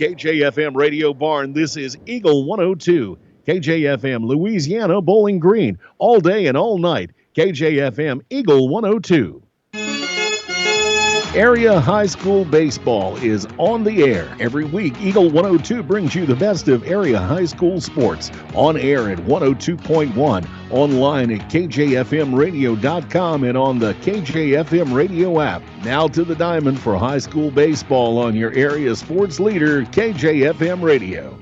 KJFM Radio Barn, this is Eagle 102. KJFM Louisiana Bowling Green, all day and all night. KJFM Eagle 102. Area High School Baseball is on the air. Every week, Eagle 102 brings you the best of area high school sports. On air at 102.1, online at kjfmradio.com, and on the KJFM radio app. Now to the diamond for high school baseball on your area sports leader, KJFM Radio.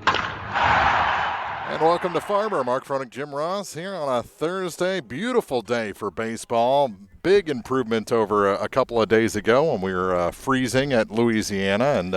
And welcome to Farber. Mark Froning, Jim Ross here on a Thursday. Beautiful day for baseball. Big improvement over a couple of days ago when we were freezing at Louisiana, and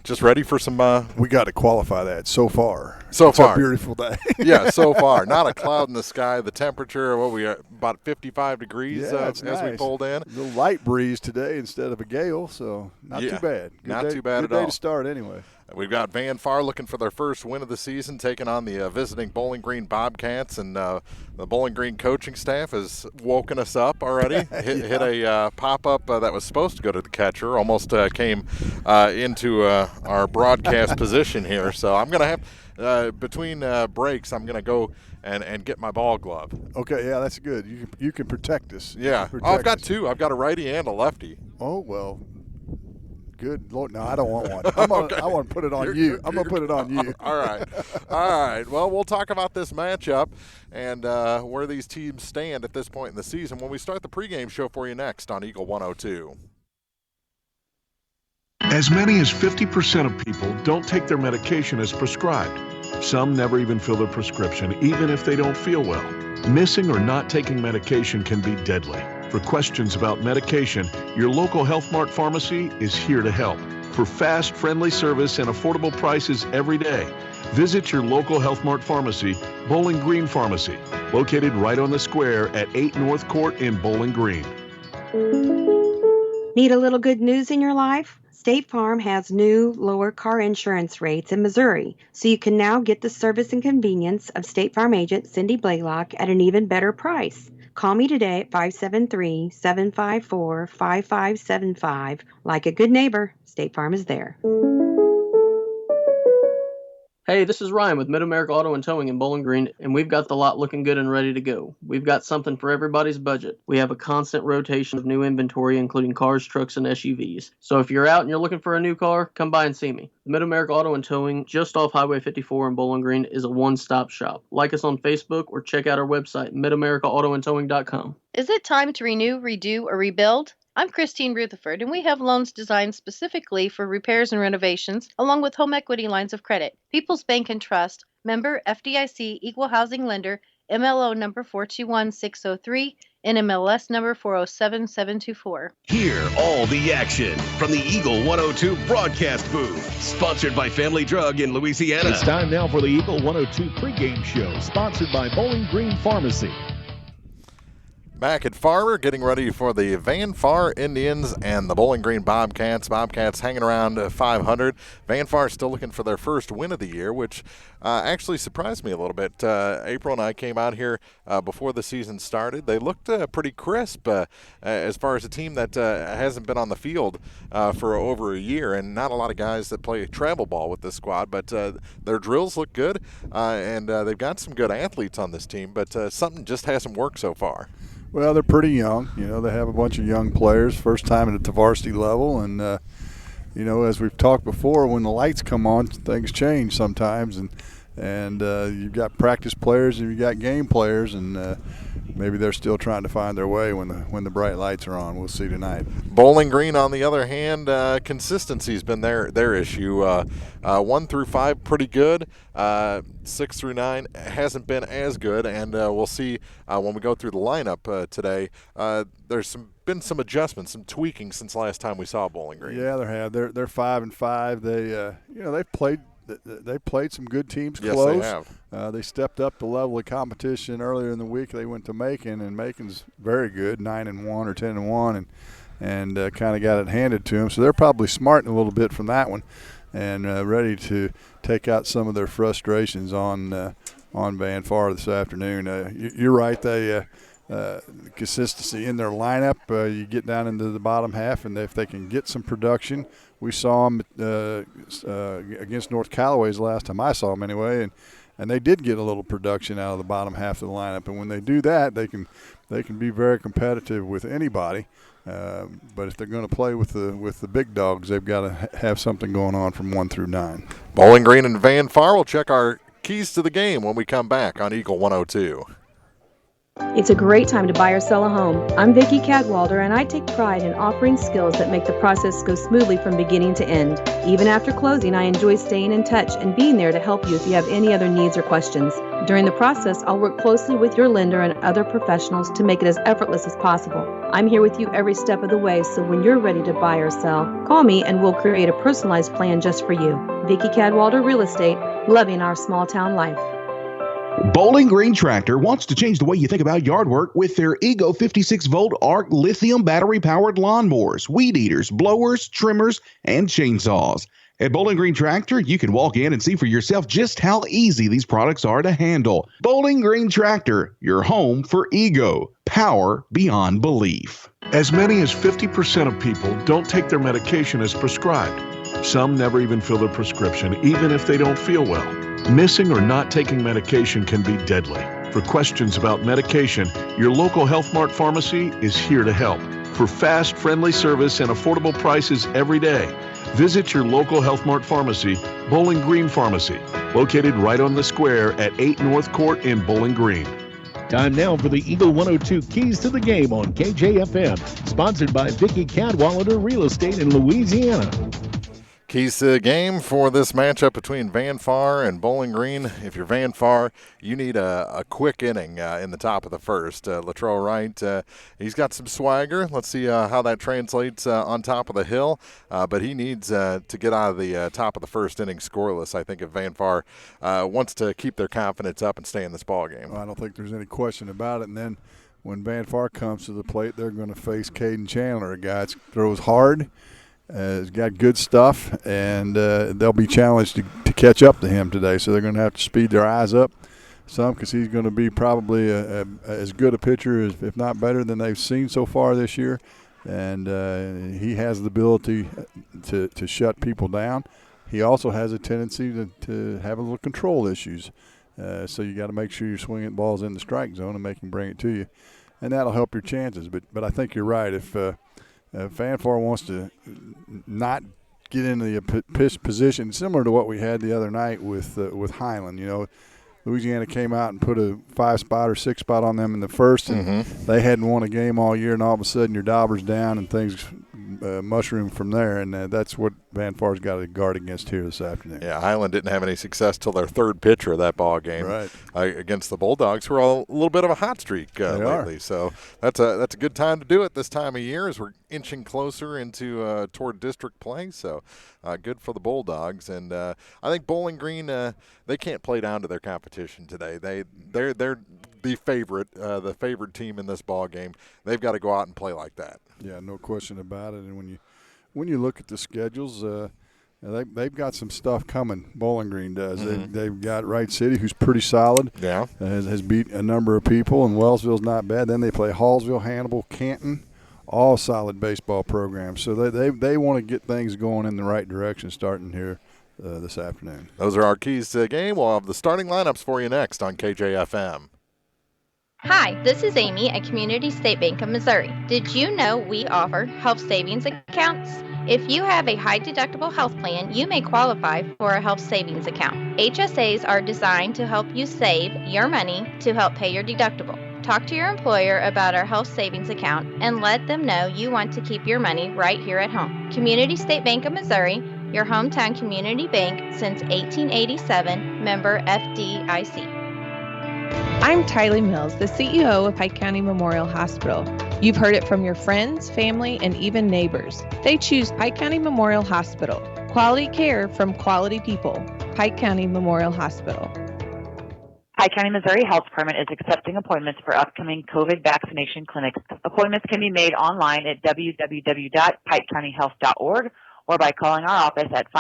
just ready for some. We got to qualify that so far. It's a beautiful day. Yeah, so far. Not a cloud in the sky. The temperature, about 55 degrees as nice. We pulled in. A little light breeze today instead of a gale, so not too bad. Too bad at all. Good day to start anyway. We've got Van Far looking for their first win of the season, taking on the visiting Bowling Green Bobcats, and the Bowling Green coaching staff has woken us up already. Hit a pop-up that was supposed to go to the catcher, almost came into our broadcast position here. So I'm going to have, between breaks, I'm going to go and get my ball glove. Okay, yeah, that's good. You can protect us. Yeah. I've got two. I've got a righty and a lefty. Oh, well. Good Lord, no, I don't want one. I want to put it on you. I'm going to put it on you. All right. Well, we'll talk about this matchup and where these teams stand at this point in the season when we start the pregame show for you next on Eagle 102. As many as 50% of people don't take their medication as prescribed. Some never even fill their prescription, even if they don't feel well. Missing or not taking medication can be deadly. For questions about medication, your local Health Mart pharmacy is here to help. For fast, friendly service and affordable prices every day, visit your local Health Mart pharmacy, Bowling Green Pharmacy, located right on the square at 8 North Court in Bowling Green. Need a little good news in your life? State Farm has new, lower car insurance rates in Missouri, so you can now get the service and convenience of State Farm agent Cindy Blaylock at an even better price. Call me today at 573-754-5575. Like a good neighbor, State Farm is there. Hey, this is Ryan with Mid-America Auto and Towing in Bowling Green, and we've got the lot looking good and ready to go. We've got something for everybody's budget. We have a constant rotation of new inventory, including cars, trucks, and SUVs. So if you're out and you're looking for a new car, come by and see me. Mid-America Auto and Towing, just off Highway 54 in Bowling Green, is a one-stop shop. Like us on Facebook or check out our website, midamericaautoandtowing.com. Is it time to renew, redo, or rebuild? I'm Christine Rutherford, and we have loans designed specifically for repairs and renovations, along with home equity lines of credit. People's Bank and Trust, member FDIC, equal housing lender, MLO number 421603, NMLS number 407724. Hear all the action from the Eagle 102 broadcast booth, sponsored by Family Drug in Louisiana. It's time now for the Eagle 102 pregame show, sponsored by Bowling Green Pharmacy. Back at Farber, getting ready for the Van Far Indians and the Bowling Green Bobcats. Bobcats hanging around 500. Van Far still looking for their first win of the year, which actually surprised me a little bit. April and I came out here before the season started. They looked pretty crisp as far as a team that hasn't been on the field for over a year, and not a lot of guys that play travel ball with this squad, but their drills look good, and they've got some good athletes on this team, but something just hasn't worked so far. Well, they're pretty young. They have a bunch of young players, first time at the varsity level. And, as we've talked before, when the lights come on, things change sometimes. And you've got practice players and you've got game players. And maybe they're still trying to find their way when the bright lights are on. We'll see tonight. Bowling Green, on the other hand, consistency's been their issue. 1 through 5, pretty good. 6 through 9 hasn't been as good, and we'll see when we go through the lineup today. There's been some adjustments, some tweaking since last time we saw Bowling Green. Yeah, there have. They're 5-5. They played some good teams yes, close. They have. They stepped up the level of competition earlier in the week. They went to Macon, and Macon's very good, 9-1 or 10-1, and kind of got it handed to them. So they're probably smarting a little bit from that one, and ready to take out some of their frustrations on Van Far this afternoon. You're right. They consistency in their lineup. You get down into the bottom half, and if they can get some production we saw them against North Callaway's last time I saw them anyway, and they did get a little production out of the bottom half of the lineup. And when they do that, they can be very competitive with anybody. But if they're going to play with the big dogs, they've got to have something going on from 1 through 9. Bowling Green and Van Far will check our keys to the game when we come back on Eagle 102. It's a great time to buy or sell a home. I'm Vicki Cadwalder, and I take pride in offering skills that make the process go smoothly from beginning to end. Even after closing, I enjoy staying in touch and being there to help you if you have any other needs or questions. During the process, I'll work closely with your lender and other professionals to make it as effortless as possible. I'm here with you every step of the way, so when you're ready to buy or sell, call me and we'll create a personalized plan just for you. Vicki Cadwalder Real Estate, loving our small town life. Bowling Green Tractor wants to change the way you think about yard work with their Ego 56-volt ARC lithium battery-powered lawnmowers, weed eaters, blowers, trimmers, and chainsaws. At Bowling Green Tractor, you can walk in and see for yourself just how easy these products are to handle. Bowling Green Tractor, your home for Ego. Power beyond belief. As many as 50% of people don't take their medication as prescribed. Some never even fill their prescription, even if they don't feel well. Missing or not taking medication can be deadly. For questions about medication, your local Health Mart pharmacy is here to help. For fast, friendly service and affordable prices every day, visit your local Health Mart pharmacy, Bowling Green Pharmacy, located right on the square at 8 North Court in Bowling Green. Time now for the Eagle 102 Keys to the Game on KJFM, sponsored by Vicki Cadwalader Real Estate in Louisiana. Keys to the game for this matchup between Van Far and Bowling Green. If you're Van Far, you need a quick inning in the top of the first. Latrell Wright, he's got some swagger. Let's see how that translates on top of the hill. But he needs to get out of the top of the first inning scoreless, I think, if Van Far wants to keep their confidence up and stay in this ball game. Well, I don't think there's any question about it. And then when Van Far comes to the plate, they're going to face Caden Chandler, a guy that throws hard. He's got good stuff, and they'll be challenged to catch up to him today. So they're going to have to speed their eyes up some because he's going to be probably as good a pitcher, if not better, than they've seen so far this year. And he has the ability to shut people down. He also has a tendency to have a little control issues. So you got to make sure you're swinging balls in the strike zone and make him bring it to you. And that'll help your chances. But I think you're right. If Van Far wants to not get into the pitch position, similar to what we had the other night with Highland. You know, Louisiana came out and put a 5-spot or 6-spot on them in the first, and they hadn't won a game all year, and all of a sudden your Dauber's down and things mushroom from there, and that's what Van Far's got to guard against here this afternoon. Yeah, Highland didn't have any success till their third pitcher of that ball game against the Bulldogs, who are a little bit of a hot streak lately. So that's a good time to do it this time of year as we're inching closer into toward district play. So good for the Bulldogs, and I think Bowling Green they can't play down to their competition today. They're the favorite team in this ball game. They've got to go out and play like that. Yeah, no question about it. And when you look at the schedules, they've got some stuff coming. Bowling Green does. They've got Wright City, who's pretty solid. Yeah, has beat a number of people, and Wellsville's not bad. Then they play Hallsville, Hannibal, Canton, all solid baseball programs. So they want to get things going in the right direction starting here this afternoon. Those are our keys to the game. We'll have the starting lineups for you next on KJFM. Hi, this is Amy at Community State Bank of Missouri. Did you know we offer health savings accounts? If you have a high deductible health plan, you may qualify for a health savings account. HSAs are designed to help you save your money to help pay your deductible. Talk to your employer about our health savings account and let them know you want to keep your money right here at home. Community State Bank of Missouri, your hometown community bank since 1887, member FDIC. I'm Tylee Mills, the CEO of Pike County Memorial Hospital. You've heard it from your friends, family, and even neighbors. They choose Pike County Memorial Hospital. Quality care from quality people. Pike County Memorial Hospital. Pike County, Missouri Health Department is accepting appointments for upcoming COVID vaccination clinics. Appointments can be made online at www.pikecountyhealth.org or by calling our office at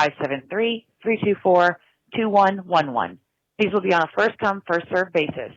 573-324-2111. These will be on a first-come, first-served basis.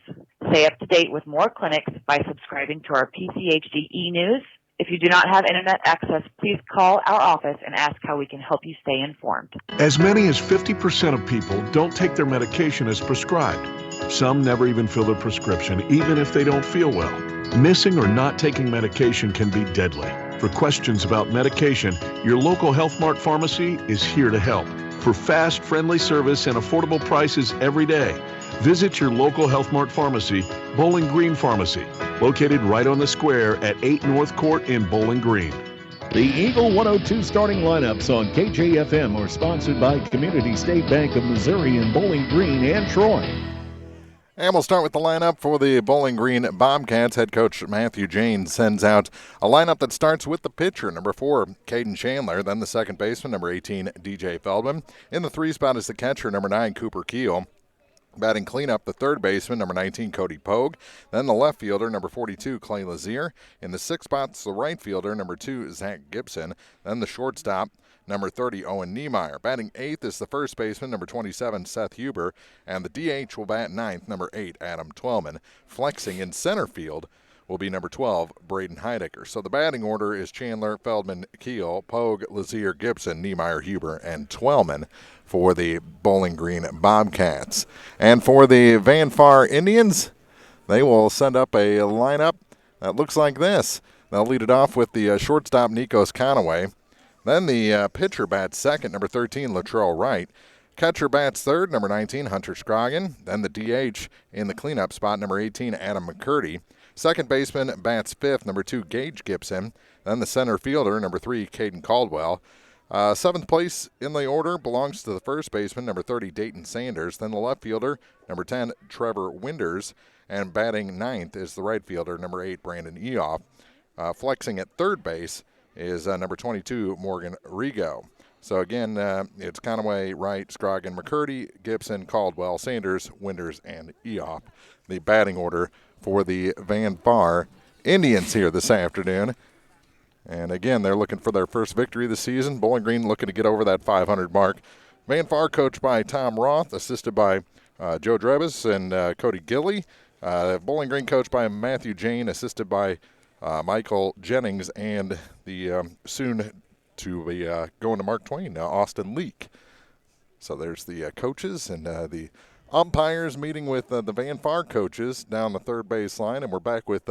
Stay up to date with more clinics by subscribing to our PCHD e-news, If you do not have internet access, please call our office and ask how we can help you stay informed. As many as 50% of people don't take their medication as prescribed. Some never even fill their prescription, even if they don't feel well. Missing or not taking medication can be deadly. For questions about medication, your local Health Mart pharmacy is here to help. For fast, friendly service and affordable prices every day, visit your local Health Mart pharmacy, Bowling Green Pharmacy, located right on the square at 8 North Court in Bowling Green. The Eagle 102 starting lineups on KJFM are sponsored by Community State Bank of Missouri in Bowling Green and Troy. And we'll start with the lineup for the Bowling Green Bobcats. Head coach Matthew Jane sends out a lineup that starts with the pitcher, number 4, Caden Chandler. Then the second baseman, number 18, DJ Feldman. In the 3 spot is the catcher, number 9, Cooper Keel. Batting cleanup, the third baseman, number 19, Cody Pogue. Then the left fielder, number 42, Clay Lazier. In the 6th spot's the right fielder, number 2, Zach Gibson. Then the shortstop, number 30, Owen Niemeyer. Batting 8th is the first baseman, number 27, Seth Huber. And the DH will bat 9th, number 8, Adam Twellman. Flexing in center field will be number 12, Braden Heidecker. So the batting order is Chandler, Feldman, Keel, Pogue, Lazier, Gibson, Niemeyer, Huber, and Twellman for the Bowling Green Bobcats. And for the Van Far Indians, they will send up a lineup that looks like this. They'll lead it off with the shortstop, Nikos Conaway. Then the pitcher bats second, number 13, Latrell Wright. Catcher bats third, number 19, Hunter Scroggin. Then the DH in the cleanup spot, number 18, Adam McCurdy. Second baseman bats fifth, number 2, Gage Gibson. Then the center fielder, number 3, Caden Caldwell. Seventh place in the order belongs to the first baseman, number 30, Dayton Sanders. Then the left fielder, number 10, Trevor Winders. And batting ninth is the right fielder, number 8, Brandon Eoff. Flexing at third base is number 22, Morgan Rigo. So again, it's Conaway, Wright, Scroggin, McCurdy, Gibson, Caldwell, Sanders, Winders, and Eoff. The batting order for the Van Far Indians here this afternoon. And again, they're looking for their first victory of the season. Bowling Green looking to get over that 500 mark. Van Far coached by Tom Roth, assisted by Joe Drebus and Cody Gilly. Bowling Green coached by Matthew Jane, assisted by Michael Jennings, and the soon to be going to Mark Twain, Austin Leak. So there's the coaches and the umpires meeting with the Van Far coaches down the third baseline, and we're back with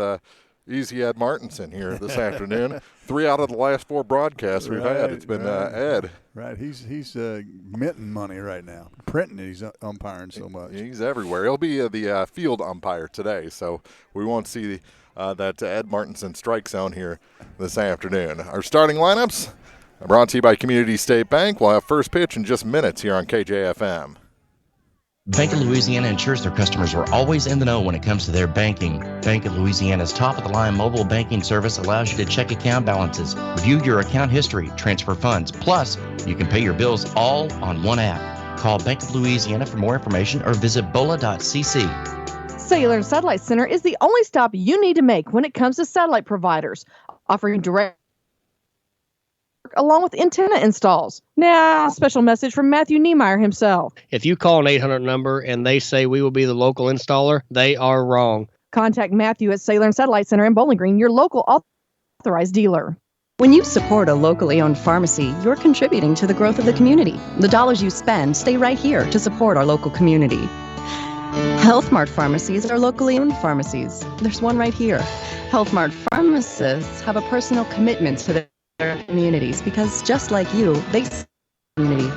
Easy Ed Martinson here this afternoon. 3 out of the last 4 broadcasts we've had. It's been Ed. Right, he's minting money right now, printing it. He's umpiring so much. He's everywhere. He'll be the field umpire today, so we won't see that Ed Martinson strike zone here this afternoon. Our starting lineups brought to you by Community State Bank. We'll have first pitch in just minutes here on KJFM. Bank of Louisiana ensures their customers are always in the know when it comes to their banking. Bank of Louisiana's top-of-the-line mobile banking service allows you to check account balances, review your account history, transfer funds. Plus, you can pay your bills all on one app. Call Bank of Louisiana for more information or visit bola.cc. Cellular and Satellite Center is the only stop you need to make when it comes to satellite providers, offering direct along with antenna installs. Now, a special message from Matthew Niemeyer himself. If you call an 800 number and they say we will be the local installer, they are wrong. Contact Matthew at Cellular and Satellite Center in Bowling Green, your local authorized dealer. When you support a locally owned pharmacy, you're contributing to the growth of the community. The dollars you spend stay right here to support our local community. Health Mart pharmacies are locally owned pharmacies. There's one right here. Health Mart pharmacists have a personal commitment to their communities because just like you, they serve the community.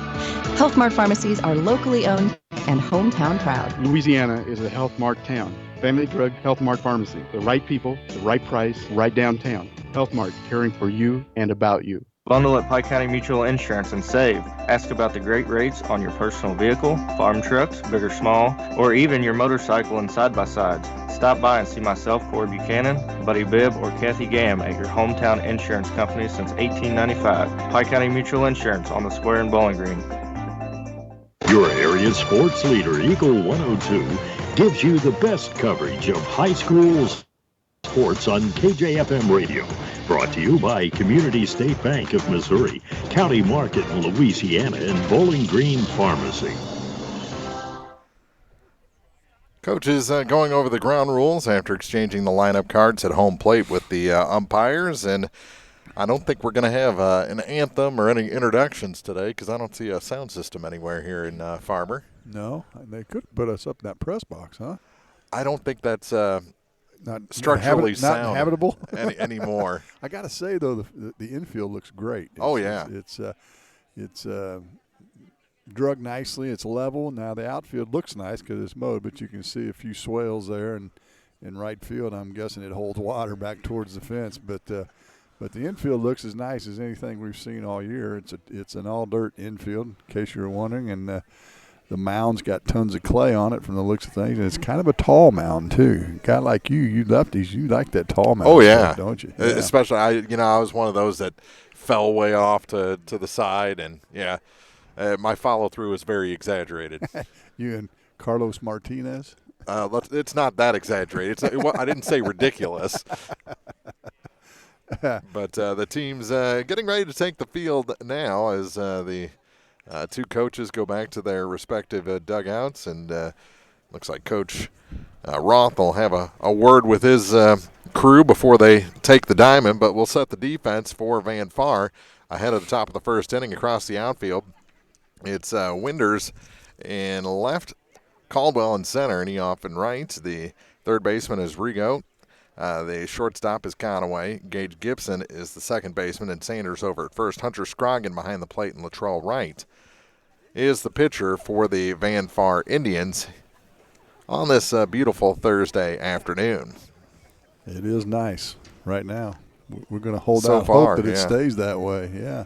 Health Mart pharmacies are locally owned and hometown proud. Louisiana is a Health Mart town. Family Drug Health Mart Pharmacy. The right people, the right price, right downtown. Health Mart, caring for you and about you. Bundle at Pike County Mutual Insurance and save. Ask about the great rates on your personal vehicle, farm trucks, big or small, or even your motorcycle and side-by-sides. Stop by and see myself, Corey Buchanan, Buddy Bibb, or Kathy Gamm at your hometown insurance company since 1895. Pike County Mutual Insurance on the square in Bowling Green. Your area sports leader, Eagle 102, gives you the best coverage of high school sports on KJFM Radio. Brought to you by Community State Bank of Missouri, County Market in Louisiana, and Bowling Green Pharmacy. Coaches going over the ground rules after exchanging the lineup cards at home plate with the umpires, and I don't think we're going to have an anthem or any introductions today because I don't see a sound system anywhere here in Farber. No, they could put us up in that press box, huh? I don't think that's not structurally sound not habitable anymore. I got to say though, the infield looks great. It's drug nicely. It's level. Now the outfield looks nice because it's mowed, but you can see a few swales there, and in right field, I'm guessing it holds water back towards the fence. But the infield looks as nice as anything we've seen all year. It's an all dirt infield, in case you were wondering, and the mound's got tons of clay on it from the looks of things, and it's kind of a tall mound too. A guy like you lefties, you like that tall mound. Oh yeah, stuff, don't you? Yeah. Especially I was one of those that fell way off to the side, and yeah. My follow-through is very exaggerated. You and Carlos Martinez? It's not that exaggerated. I didn't say ridiculous. But the team's getting ready to take the field now as the two coaches go back to their respective dugouts. And looks like Coach Roth will have a word with his crew before they take the diamond. But we'll set the defense for Van Far ahead of the top of the first inning across the outfield. It's Winders in left, Caldwell in center, and he off in right. The third baseman is Rigo. The shortstop is Conaway. Gage Gibson is the second baseman, and Sanders over at first. Hunter Scroggin behind the plate, and Latrell Wright is the pitcher for the Van Far Indians on this beautiful Thursday afternoon. It is nice right now. We're going to hold so out far, hope that it stays that way, yeah.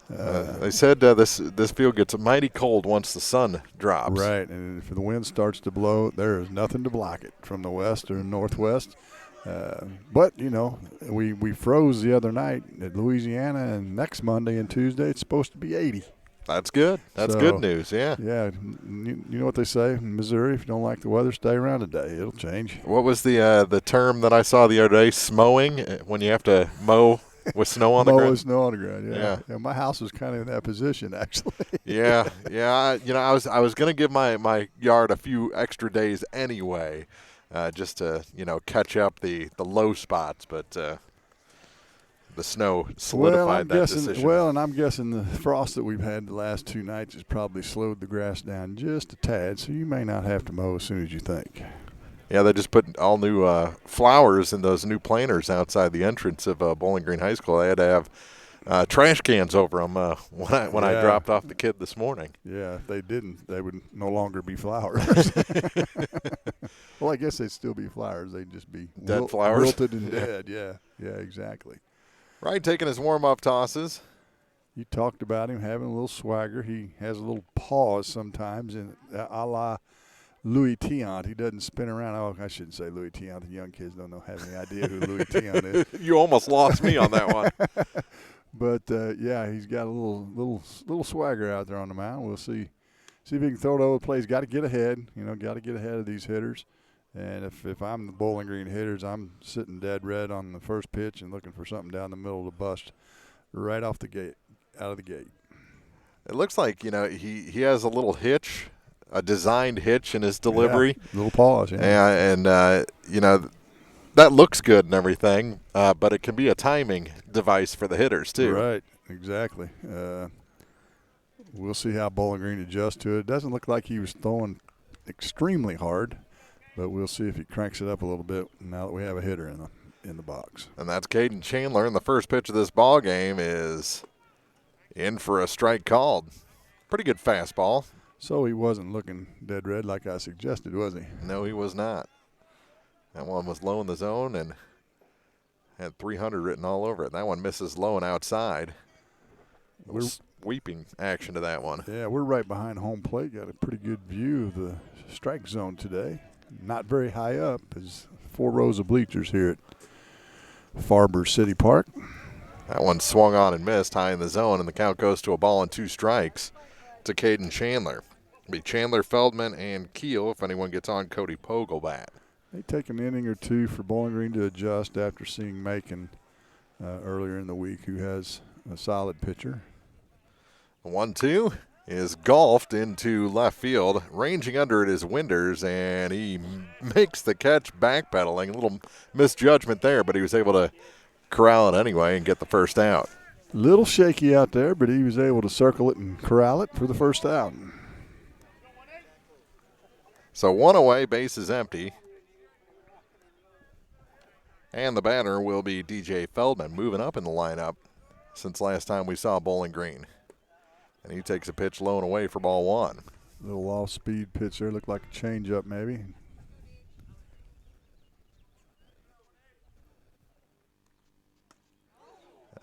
They said this field gets mighty cold once the sun drops. Right, and if the wind starts to blow, there is nothing to block it from the west or northwest. But, we froze the other night at Louisiana, and next Monday and Tuesday it's supposed to be 80. That's good. That's good news, yeah. Yeah, you know what they say in Missouri, if you don't like the weather, stay around today. It'll change. What was the term that I saw the other day, smowing, when you have to mow with snow on the ground? With snow on the ground, yeah. My house was kind of in that position, actually. yeah. I was going to give my yard a few extra days anyway, just to catch up the low spots, but the snow solidified that decision. Well, and I'm guessing the frost that we've had the last 2 nights has probably slowed the grass down just a tad, so you may not have to mow as soon as you think. Yeah, they just put all new flowers in those new planters outside the entrance of Bowling Green High School. They had to have trash cans over them when I dropped off the kid this morning. Yeah, if they didn't, they would no longer be flowers. Well, I guess they'd still be flowers. They'd just be dead flowers, wilted and dead. Yeah, exactly. Right, taking his warm-up tosses. You talked about him having a little swagger. He has a little pause sometimes, and a la Louis Tiant. He doesn't spin around. Oh, I shouldn't say Louis Tiant. The young kids don't have any idea who Louis Tiant is. You almost lost me on that one. But yeah, he's got a little swagger out there on the mound. We'll see if he can throw it over the plate. He's got to get ahead. Got to get ahead of these hitters. And if I'm the Bowling Green hitters, I'm sitting dead red on the first pitch and looking for something down the middle of the bust, right off the gate, out of the gate. It looks like he has a little hitch. A designed hitch in his delivery. Yeah, little pause, yeah. And that looks good and everything, but it can be a timing device for the hitters too. Right, exactly. We'll see how Bowling Green adjusts to it. It doesn't look like he was throwing extremely hard, but we'll see if he cranks it up a little bit now that we have a hitter in the box. And that's Caden Chandler, and the first pitch of this ball game is in for a strike called. Pretty good fastball. So he wasn't looking dead red like I suggested, was he? No, he was not. That one was low in the zone and had 300 written all over it. That one misses low and outside. Sweeping action to that one. Yeah, we're right behind home plate. Got a pretty good view of the strike zone today. Not very high up. There's 4 rows of bleachers here at Farber City Park. That one swung on and missed high in the zone, and the count goes to a ball and 2 strikes to Caden Chandler. It'll be Chandler, Feldman, and Keel if anyone gets on Cody Pogelbat. They take an inning or 2 for Bowling Green to adjust after seeing Macon earlier in the week, who has a solid pitcher. 1-2. is golfed into left field. Ranging under it is Winders, and he makes the catch backpedaling. A little misjudgment there, but he was able to corral it anyway and get the first out. Little shaky out there, but he was able to circle it and corral it for the first out. So one away, base is empty. And the batter will be DJ Feldman, moving up in the lineup since last time we saw Bowling Green. And he takes a pitch low and away for ball one. Little off-speed pitch there, looked like a changeup maybe.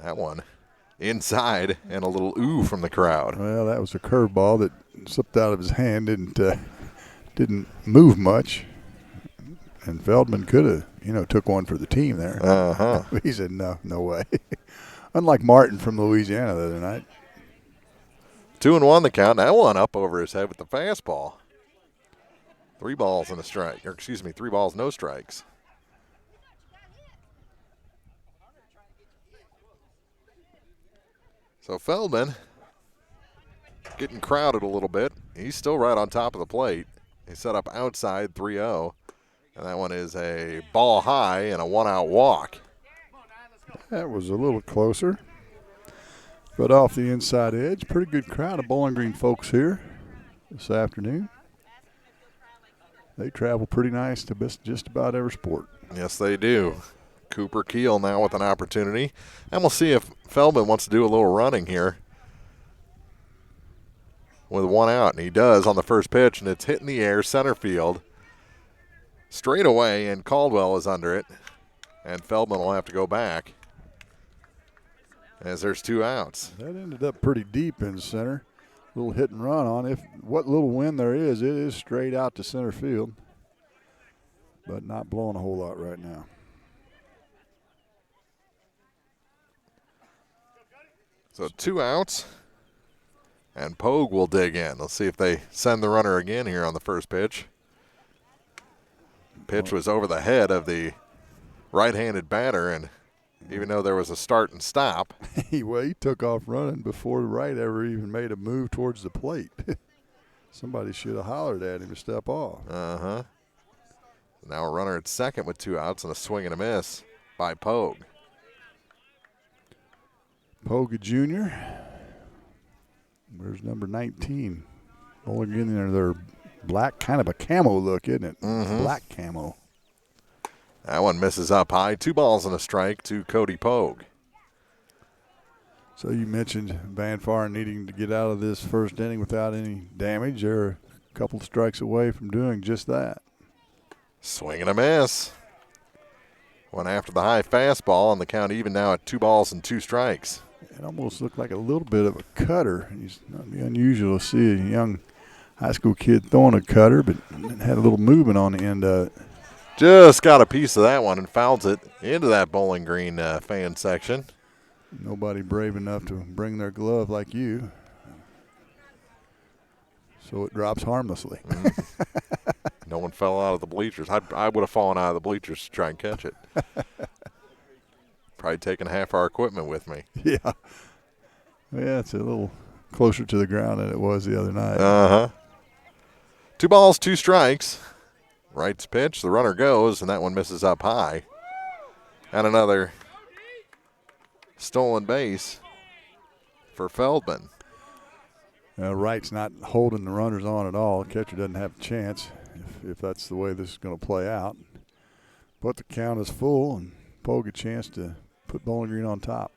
That one inside, and a little ooh from the crowd. Well, that was a curveball that slipped out of his hand, didn't move much. And Feldman could have, took one for the team there. Uh-huh. He said, no way. Unlike Martin from Louisiana the other night. 2-1 the count. That one up over his head with the fastball. 3 balls and a strike. Or excuse me, 3 balls, no strikes. So Feldman getting crowded a little bit. He's still right on top of the plate. He set up outside 3-0. And that one is a ball high and a 1-out walk. That was a little closer. But off the inside edge. Pretty good crowd of Bowling Green folks here this afternoon. They travel pretty nice to just about every sport. Yes, they do. Cooper Keel now with an opportunity. And we'll see if Feldman wants to do a little running here with 1 out. And he does on the first pitch, and it's hit in the air, center field. Straight away, and Caldwell is under it. And Feldman will have to go back as there's 2 outs. That ended up pretty deep in center. Little hit and run on. What little wind there is, it is straight out to center field. But not blowing a whole lot right now. So 2 outs. And Pogue will dig in. Let's see if they send the runner again here on the first pitch. Pitch was over the head of the right-handed batter, and even though there was a start and stop. He took off running before the right ever even made a move towards the plate. Somebody should have hollered at him to step off. Uh-huh. Now a runner at second with 2 outs and a swing and a miss by Pogue. Pogue Jr. There's number 19. Bowling in there, they're black, kind of a camo look, isn't it? Mm-hmm. Black camo. That one misses up high. 2 balls and a strike to Cody Pogue. So you mentioned Van Far needing to get out of this first inning without any damage. They're a couple of strikes away from doing just that. Swing and a miss. One after the high fastball, and the count even now at 2 balls and 2 strikes. It almost looked like a little bit of a cutter. It's not unusual to see a young high school kid throwing a cutter, but had a little movement on the end of it. Just got a piece of that one and fouls it into that Bowling Green fan section. Nobody brave enough to bring their glove like you. So it drops harmlessly. No one fell out of the bleachers. I would have fallen out of the bleachers to try and catch it. Probably taking half our equipment with me. Yeah. Yeah, it's a little closer to the ground than it was the other night. Uh-huh. 2 balls, 2 strikes. Right's pitch, the runner goes, and that one misses up high. And another stolen base for Feldman. Wright's not holding the runners on at all. The catcher doesn't have a chance if that's the way this is going to play out. But the count is full, and Pogue a chance to put Bowling Green on top.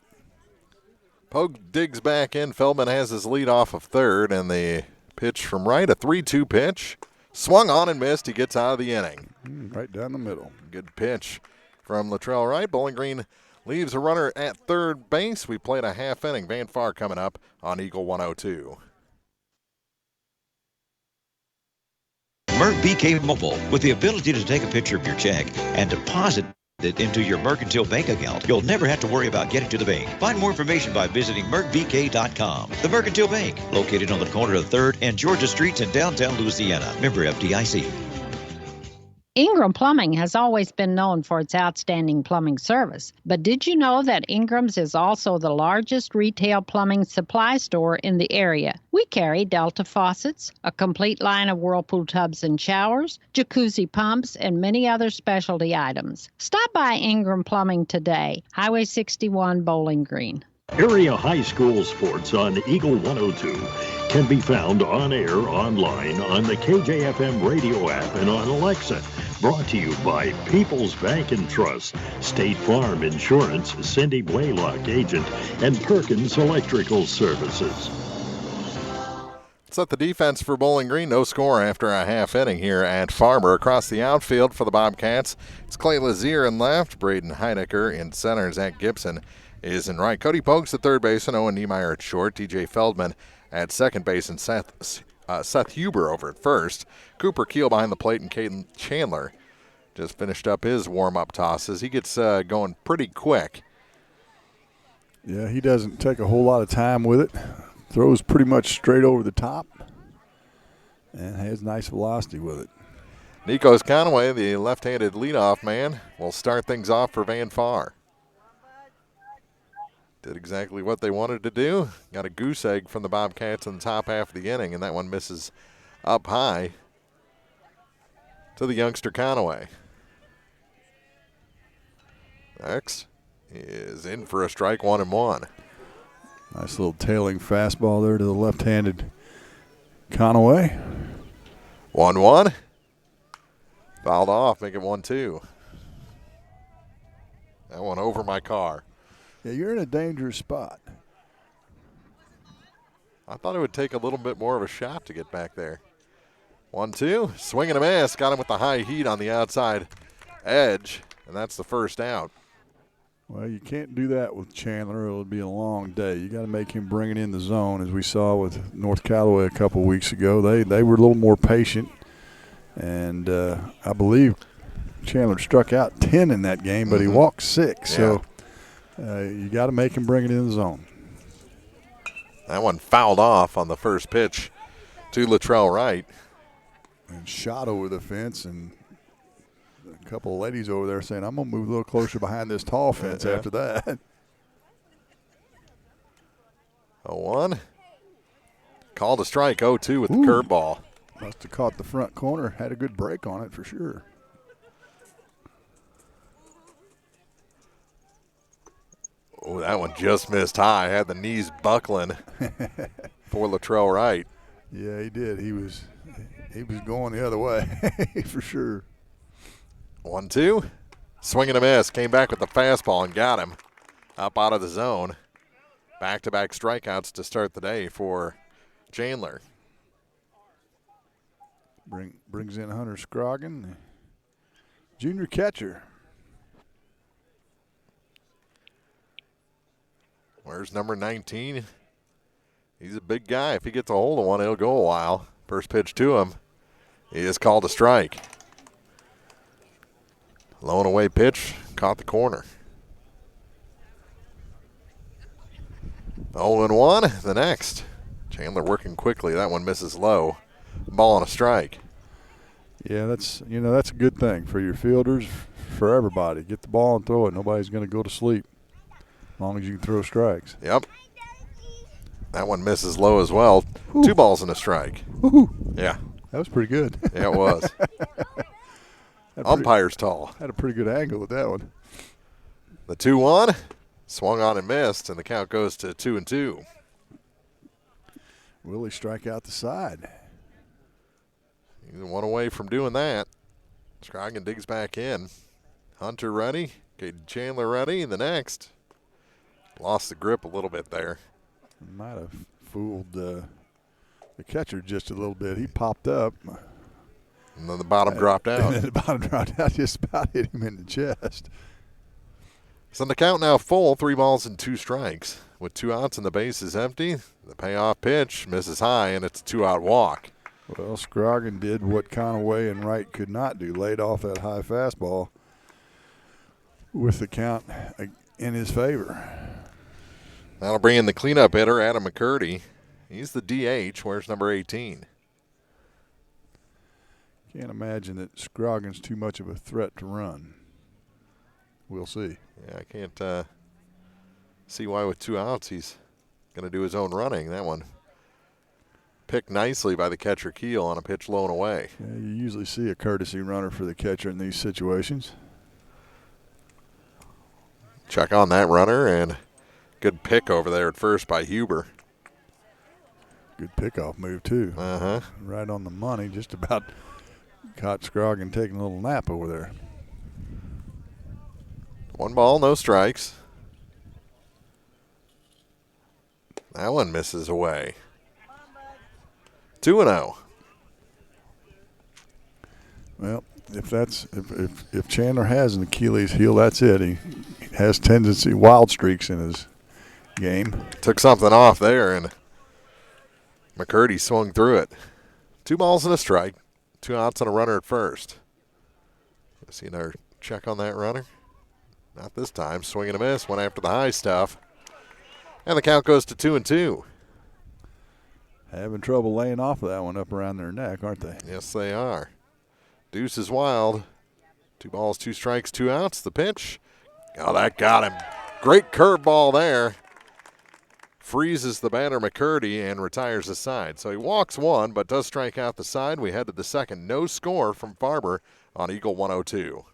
Pogue digs back in. Feldman has his lead off of third, and the pitch from right, a 3-2 pitch. Swung on and missed. He gets out of the inning. Right down the middle. Good pitch from Latrell Wright. Bowling Green leaves a runner at third base. We played a half inning. Van Far coming up on Eagle 102. Merc BK Mobile, with the ability to take a picture of your check and deposit it into your Mercantile bank account, you'll never have to worry about getting to the bank. Find more information by visiting mercbk.com. The Mercantile Bank, located on the corner of 3rd and Georgia Streets in downtown Louisiana. Member FDIC. Ingram Plumbing has always been known for its outstanding plumbing service, but did you know that Ingram's is also the largest retail plumbing supply store in the area? We carry Delta faucets, a complete line of Whirlpool tubs and showers, jacuzzi pumps, and many other specialty items. Stop by Ingram Plumbing today, Highway 61, Bowling Green. Area high school sports on Eagle 102 can be found on air, online, on the KJFM radio app, and on Alexa. Brought to you by People's Bank and Trust, State Farm Insurance, Cindy Blaylock agent, and Perkins Electrical Services. Set the defense for Bowling Green. No score after a half inning here at Farber. Across the outfield for the Bobcats, it's Clay Lazier in left, Braden Heinecker in center, Zach Gibson is in right. Cody Pokes at third base and Owen Niemeyer at short. DJ Feldman at second base and Seth Huber over at first. Cooper Keel behind the plate and Caden Chandler just finished up his warm-up tosses. He gets going pretty quick. Yeah, he doesn't take a whole lot of time with it. Throws pretty much straight over the top and has nice velocity with it. Nikos Conway, the left-handed leadoff man, will start things off for Van Far. Did exactly what they wanted to do. Got a goose egg from the Bobcats in the top half of the inning, and that one misses up high to the youngster Conaway. Next is in for a strike, 1-1. Nice little tailing fastball there to the left-handed Conaway. 1-1. Fouled off, make it 1-2. That one over my car. Yeah, you're in a dangerous spot. I thought it would take a little bit more of a shot to get back there. 1-2, swing and a miss. Got him with the high heat on the outside edge, and that's the first out. Well, you can't do that with Chandler. It'll be a long day. You got to make him bring it in the zone, as we saw with North Callaway a couple of weeks ago. They were a little more patient, and I believe Chandler struck out 10 in that game, but he walked 6. Yeah. So you got to make him bring it in the zone. That one fouled off on the first pitch to Latrell Wright. And shot over the fence, and a couple of ladies over there saying, I'm going to move a little closer behind this tall fence after that. 0-1. Called a strike, 0-2 with the curveball. Must have caught the front corner. Had a good break on it for sure. Oh, that one just missed high. Had the knees buckling for Latrell Wright. Yeah, he did. He was going the other way for sure. 1-2. Swing and a miss. Came back with the fastball and got him up out of the zone. Back-to-back strikeouts to start the day for Chandler. Brings in Hunter Scroggin, junior catcher. Where's number 19? He's a big guy. If he gets a hold of one, it'll go a while. First pitch to him. He is called a strike. Low and away pitch. Caught the corner. 0-1. The next. Chandler working quickly. That one misses low. Ball on a strike. Yeah, that's a good thing for your fielders, for everybody. Get the ball and throw it. Nobody's going to go to sleep as long as you can throw strikes. Yep. That one misses low as well. Ooh. 2 balls and a strike. Ooh. Yeah. That was pretty good. Yeah, it was. Umpire's tall. Had a pretty good angle with that one. The 2-1. Swung on and missed, and the count goes to 2-2. Will he strike out the side? He's one away from doing that. Scroggin digs back in. Hunter ready. Caden Chandler ready. The next. Lost the grip a little bit there. Might have fooled the catcher just a little bit. He popped up. And then the bottom dropped out. And then the bottom dropped out. Just about hit him in the chest. So the count now full. 3 balls and 2 strikes. With 2 outs and the base is empty. The payoff pitch misses high, and it's a 2-out walk. Well, Scroggin did what Conaway and Wright could not do. Laid off that high fastball with the count in his favor. That'll bring in the cleanup hitter, Adam McCurdy. He's the DH. Where's number 18? Can't imagine that Scroggins too much of a threat to run. We'll see. Yeah, I can't see why with 2 outs he's going to do his own running. That one picked nicely by the catcher Keel on a pitch low and away. Yeah, you usually see a courtesy runner for the catcher in these situations. Check on that runner, and good pick over there at first by Huber. Good pickoff move, too. Uh-huh. Right on the money, just about caught Scroggin taking a little nap over there. 1 ball, no strikes. That one misses away. 2-0. Well, if Chandler has an Achilles heel, that's it. He has wild streaks in his game. Took something off there, and McCurdy swung through it. 2 balls and a strike. 2 outs and a runner at first. See another check on that runner? Not this time. Swing and a miss. Went after the high stuff. And the count goes to 2-2. Having trouble laying off of that one up around their neck, aren't they? Yes, they are. Deuce is wild. 2 balls, 2 strikes, 2 outs. The pitch. Oh, that got him. Great curveball there. Freezes the batter McCurdy and retires the side. So he walks 1, but does strike out the side. We head to the second. No score from Farber on Eagle 102.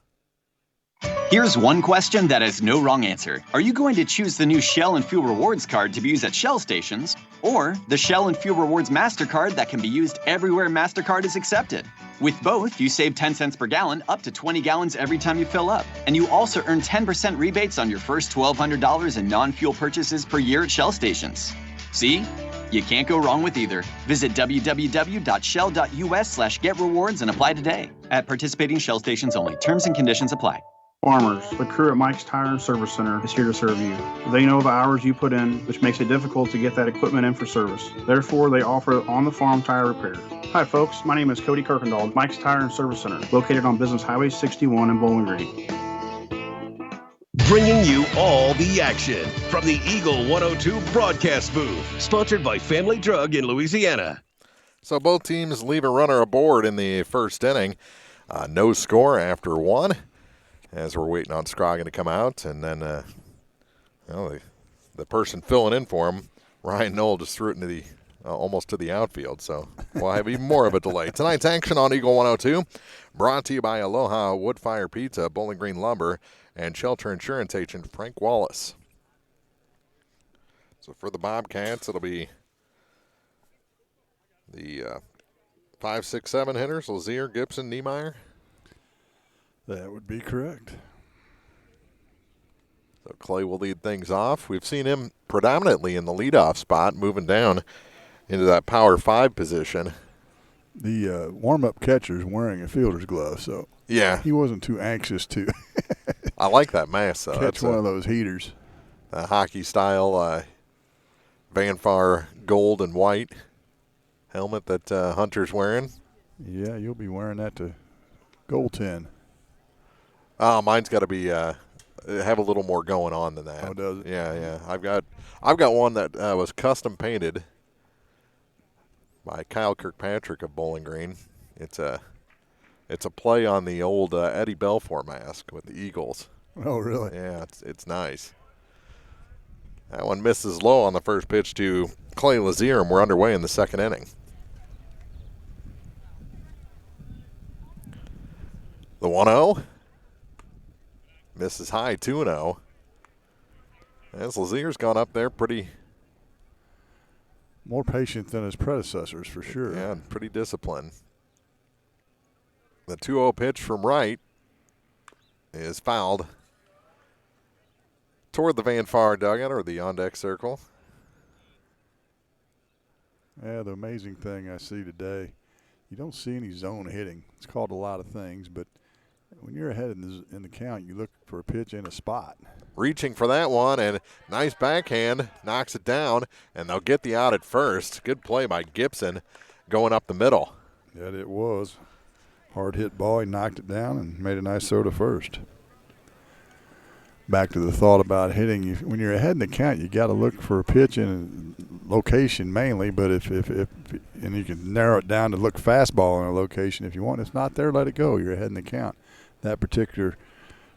Here's one question that has no wrong answer. Are you going to choose the new Shell and Fuel Rewards card to be used at Shell stations, or the Shell and Fuel Rewards MasterCard that can be used everywhere MasterCard is accepted? With both, you save 10 cents per gallon, up to 20 gallons every time you fill up. And you also earn 10% rebates on your first $1,200 in non-fuel purchases per year at Shell stations. See? You can't go wrong with either. Visit www.shell.us/getrewards and apply today. At participating Shell stations only. Terms and conditions apply. Farmers, the crew at Mike's Tire and Service Center is here to serve you. They know the hours you put in, which makes it difficult to get that equipment in for service. Therefore, they offer on-the-farm tire repair. Hi folks, my name is Cody Kirkendall, Mike's Tire and Service Center, located on Business Highway 61 in Bowling Green. Bringing you all the action from the Eagle 102 broadcast booth, sponsored by Family Drug in Louisiana. So both teams leave a runner aboard in the first inning. No score after 1. As we're waiting on Scroggin to come out, and then the person filling in for him, Ryan Knoll, just threw it into the almost to the outfield. So we'll have even more of a delay. Tonight's action on Eagle 102, brought to you by Aloha Woodfire Pizza, Bowling Green Lumber, and Shelter Insurance agent Frank Wallace. So for the Bobcats, it'll be the 5, 6, 7 hitters: Lazier, Gibson, Niemeyer. That would be correct. So Clay will lead things off. We've seen him predominantly in the leadoff spot, moving down into that power 5 position. The warm-up catcher's wearing a fielder's glove, so yeah, he wasn't too anxious to I like that mask, though. catch That's one of those heaters. A hockey-style Van Far gold and white helmet that Hunter's wearing. Yeah, you'll be wearing that to goaltend. Oh, mine's got to be have a little more going on than that. Oh, does it? Yeah. I've got one that was custom painted by Kyle Kirkpatrick of Bowling Green. It's a play on the old Eddie Belfour mask with the Eagles. Oh, really? Yeah, it's nice. That one misses low on the first pitch to Clay Lazier, and we're underway in the second inning. The 1-0. Misses high, 2-0. As Lazier's gone up there pretty. More patient than his predecessors, for sure. Yeah, and pretty disciplined. The 2-0 pitch from right is fouled toward the Van Far dugout or the on-deck circle. Yeah, the amazing thing I see today, you don't see any zone hitting. It's called a lot of things, but when you're ahead in the count, you look for a pitch in a spot. Reaching for that one, and nice backhand, knocks it down, and they'll get the out at first. Good play by Gibson going up the middle. Yeah, it was. Hard hit ball, he knocked it down and made a nice throw to first. back to the thought about hitting. When you're ahead in the count, you got to look for a pitch in a location mainly. But if and you can narrow it down to look fastball in a location if you want. If it's not there, let it go. You're ahead in the count. That particular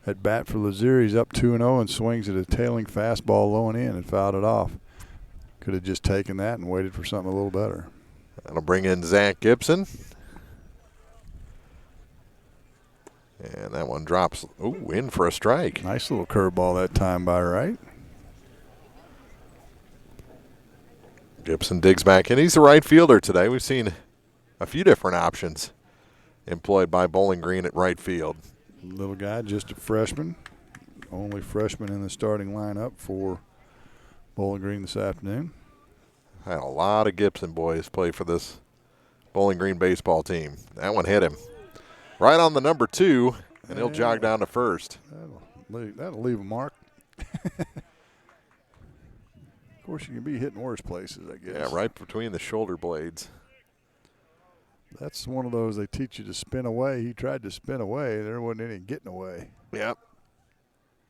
at bat for Lazier, he's up 2-0 and swings at a tailing fastball low and in and fouled it off. Could have just taken that and waited for something a little better. That'll bring in Zach Gibson. And that one drops, in for a strike. Nice little curveball that time by Wright. Gibson digs back in. He's the right fielder today. We've seen a few different options employed by Bowling Green at right field. Little guy, just a freshman. Only freshman in the starting lineup for Bowling Green this afternoon. Had a lot of Gibson boys play for this Bowling Green baseball team. That one hit him right on the number 2, and he'll jog down to first. That'll leave a mark. Of course, you can be hitting worse places, I guess. Yeah, right between the shoulder blades. That's one of those they teach you to spin away. He tried to spin away. There wasn't any getting away. Yep.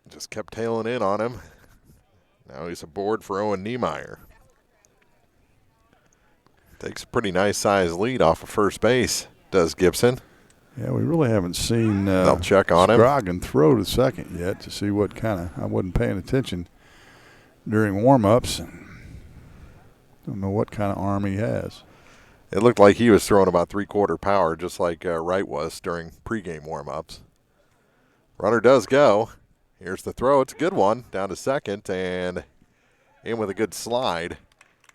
Just kept tailing in on him. Now he's aboard for Owen Niemeyer. Takes a pretty nice sized lead off of first base, does Gibson. Yeah, we really haven't seen they'll check on him. Scroggin throw to second yet to see what kind of – I wasn't paying attention during warm-ups. Don't know what kind of arm he has. It looked like he was throwing about 3/4 power, just like Wright was during pregame warm-ups. Runner does go. Here's the throw. It's a good one. Down to second, and in with a good slide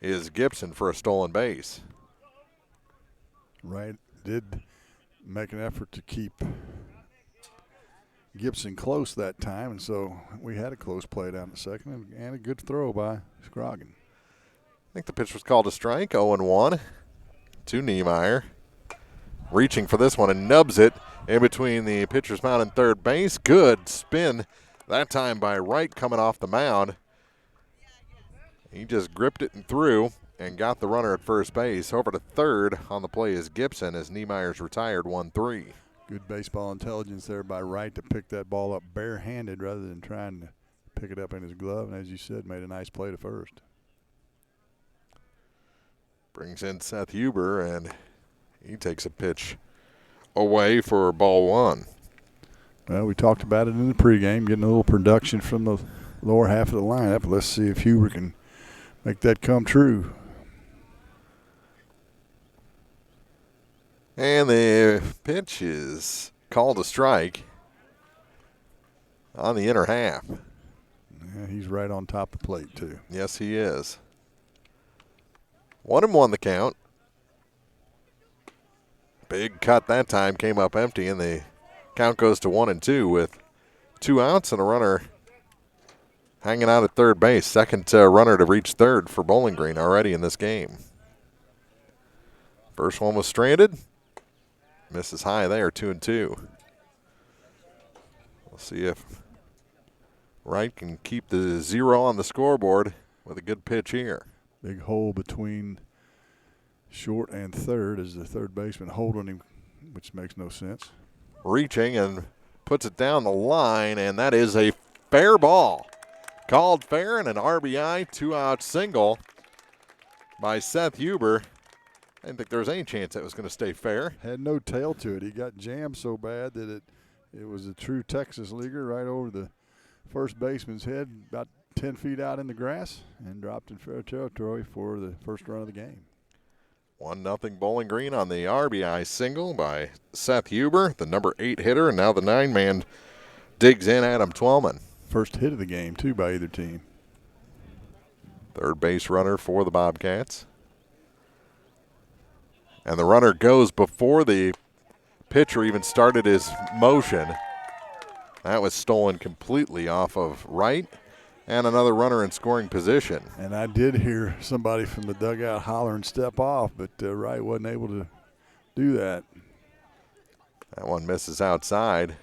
is Gibson for a stolen base. Wright did make an effort to keep Gibson close that time, and so we had a close play down to second, and a good throw by Scroggin. I think the pitch was called a strike, 0-1 to Niemeyer. Reaching for this one and nubs it in between the pitcher's mound and third base. Good spin that time by Wright coming off the mound. He just gripped it and threw and got the runner at first base. Over to third on the play is Gibson as Niemeyer's retired 1-3. Good baseball intelligence there by Wright to pick that ball up barehanded rather than trying to pick it up in his glove. And as you said, made a nice play to first. Brings in Seth Huber, and he takes a pitch away for ball 1. Well, we talked about it in the pregame, getting a little production from the lower half of the lineup. Let's see if Huber can make that come true. And the pitch is called a strike on the inner half. Yeah, he's right on top of the plate, too. Yes, he is. 1-1 the count. Big cut that time, came up empty, and the count goes to 1-2 with 2 outs and a runner hanging out at third base. Second runner to reach third for Bowling Green already in this game. First one was stranded. Misses high there, 2-2. We'll see if Wright can keep the 0 on the scoreboard with a good pitch here. Big hole between short and third as the third baseman holding him, which makes no sense. Reaching and puts it down the line, and that is a fair ball. Called fair and an RBI, 2-out single by Seth Huber. I didn't think there was any chance that was going to stay fair. Had no tail to it. He got jammed so bad that it was a true Texas leaguer right over the first baseman's head, about 10 feet out in the grass, and dropped in fair territory for the first run of the game. 1-0 Bowling Green on the RBI single by Seth Huber, the number 8 hitter, and now the 9-man digs in Adam Twellman. First hit of the game, too, by either team. Third base runner for the Bobcats. And the runner goes before the pitcher even started his motion. That was stolen completely off of Wright. And another runner in scoring position. And I did hear somebody from the dugout hollering step off, but Wright wasn't able to do that. That one misses outside.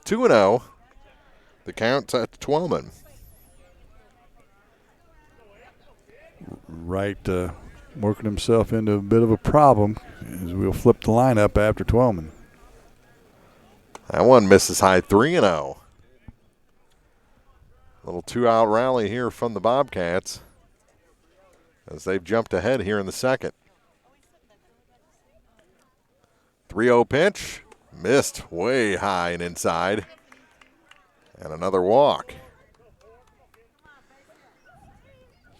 2-0. The count at Twellman. Wright working himself into a bit of a problem as we'll flip the lineup after Twellman. That one misses high, 3-0. Little two-out rally here from the Bobcats as they've jumped ahead here in the second. 3-0 pitch, missed way high and inside. And another walk.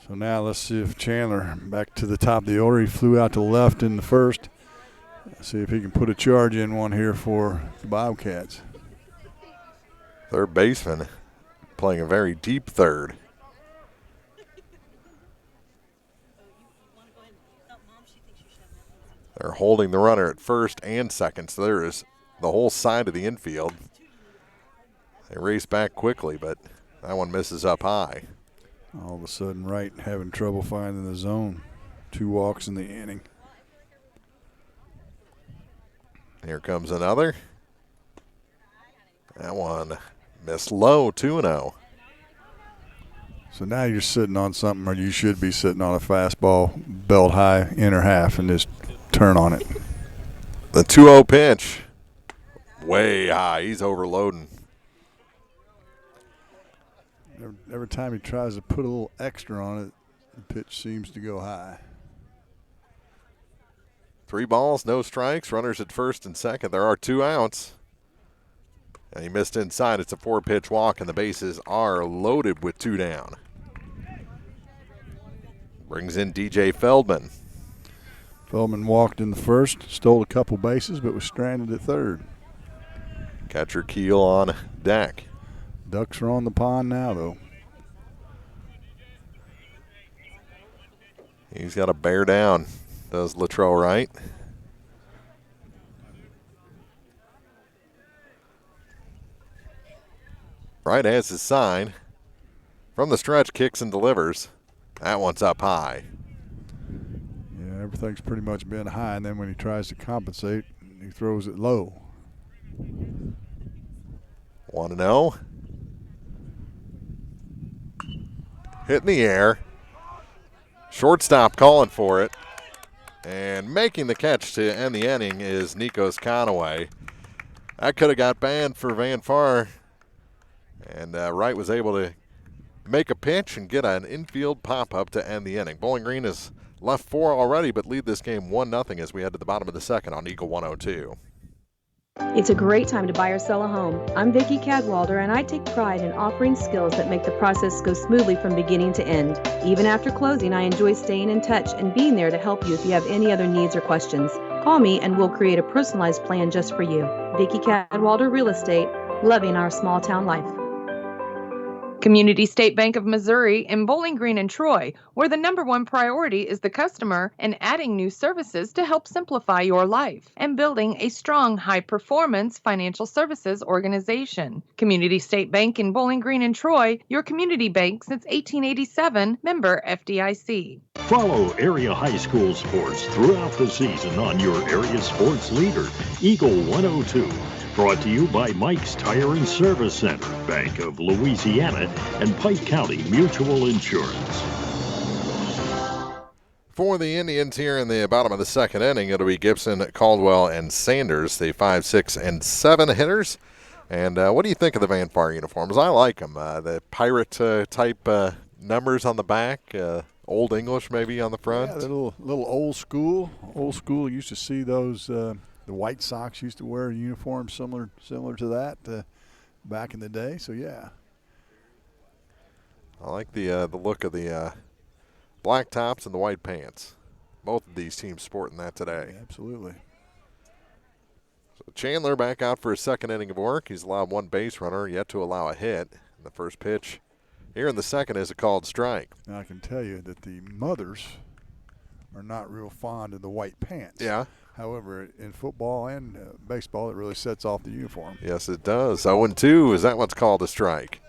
So now let's see if Chandler, back to the top of the order, he flew out to the left in the first. Let's see if he can put a charge in one here for the Bobcats. Third baseman playing a very deep third. They're holding the runner at first and second, so there is the whole side of the infield. They race back quickly, but that one misses up high. All of a sudden, Wright having trouble finding the zone. 2 walks in the inning. Here comes another. That one missed low, 2-0. So now you're sitting on something, or you should be sitting on a fastball, belt high, inner half, and just turn on it. The 2-0 pitch, way high. He's overloading. Every time he tries to put a little extra on it, the pitch seems to go high. 3 balls, no strikes. Runners at first and second. There are 2 outs. And he missed inside. It's a 4-pitch walk, and the bases are loaded with 2 down. Brings in DJ Feldman. Feldman walked in the first, stole a couple bases, but was stranded at third. Catcher Keel on deck. Ducks are on the pond now, though. He's got to bear down, does Latrell Wright. Wright has his sign. From the stretch, kicks and delivers. That one's up high. Yeah, everything's pretty much been high, and then when he tries to compensate, he throws it low. 1-0. Hit in the air. Shortstop calling for it. And making the catch to end the inning is Nikos Conaway. That could have got banned for Van Far. And Wright was able to make a pitch and get an infield pop-up to end the inning. Bowling Green has left 4 already, but lead this game 1-0 as we head to the bottom of the second on Eagle 102. It's a great time to buy or sell a home. I'm Vicki Cadwalder, and I take pride in offering skills that make the process go smoothly from beginning to end. Even after closing, I enjoy staying in touch and being there to help you if you have any other needs or questions. Call me and we'll create a personalized plan just for you. Vicki Cadwalder Real Estate, loving our small town life. Community State Bank of Missouri in Bowling Green and Troy, where the #1 priority is the customer and adding new services to help simplify your life and building a strong, high-performance financial services organization. Community State Bank in Bowling Green and Troy, your community bank since 1887, member FDIC. Follow area high school sports throughout the season on your area sports leader, Eagle 102. Brought to you by Mike's Tire and Service Center, Bank of Louisiana, and Pike County Mutual Insurance. For the Indians here in the bottom of the second inning, it'll be Gibson, Caldwell, and Sanders, the 5, 6, and 7 hitters. And what do you think of the Van Far uniforms? I like them. The pirate type numbers on the back, Old English maybe on the front. Yeah, they're a little old school. Old school, you used to see those. The White Sox used to wear a uniform similar to that back in the day. So yeah, I like the look of the black tops and the white pants. Both of these teams sporting that today. Yeah, absolutely. So Chandler back out for his second inning of work. He's allowed 1 base runner, yet to allow a hit. And the first pitch here in the second is a called strike. Now I can tell you that the mothers are not real fond of the white pants. Yeah. However, in football and baseball, it really sets off the uniform. Yes, it does. 0-2 is that what's called a strike.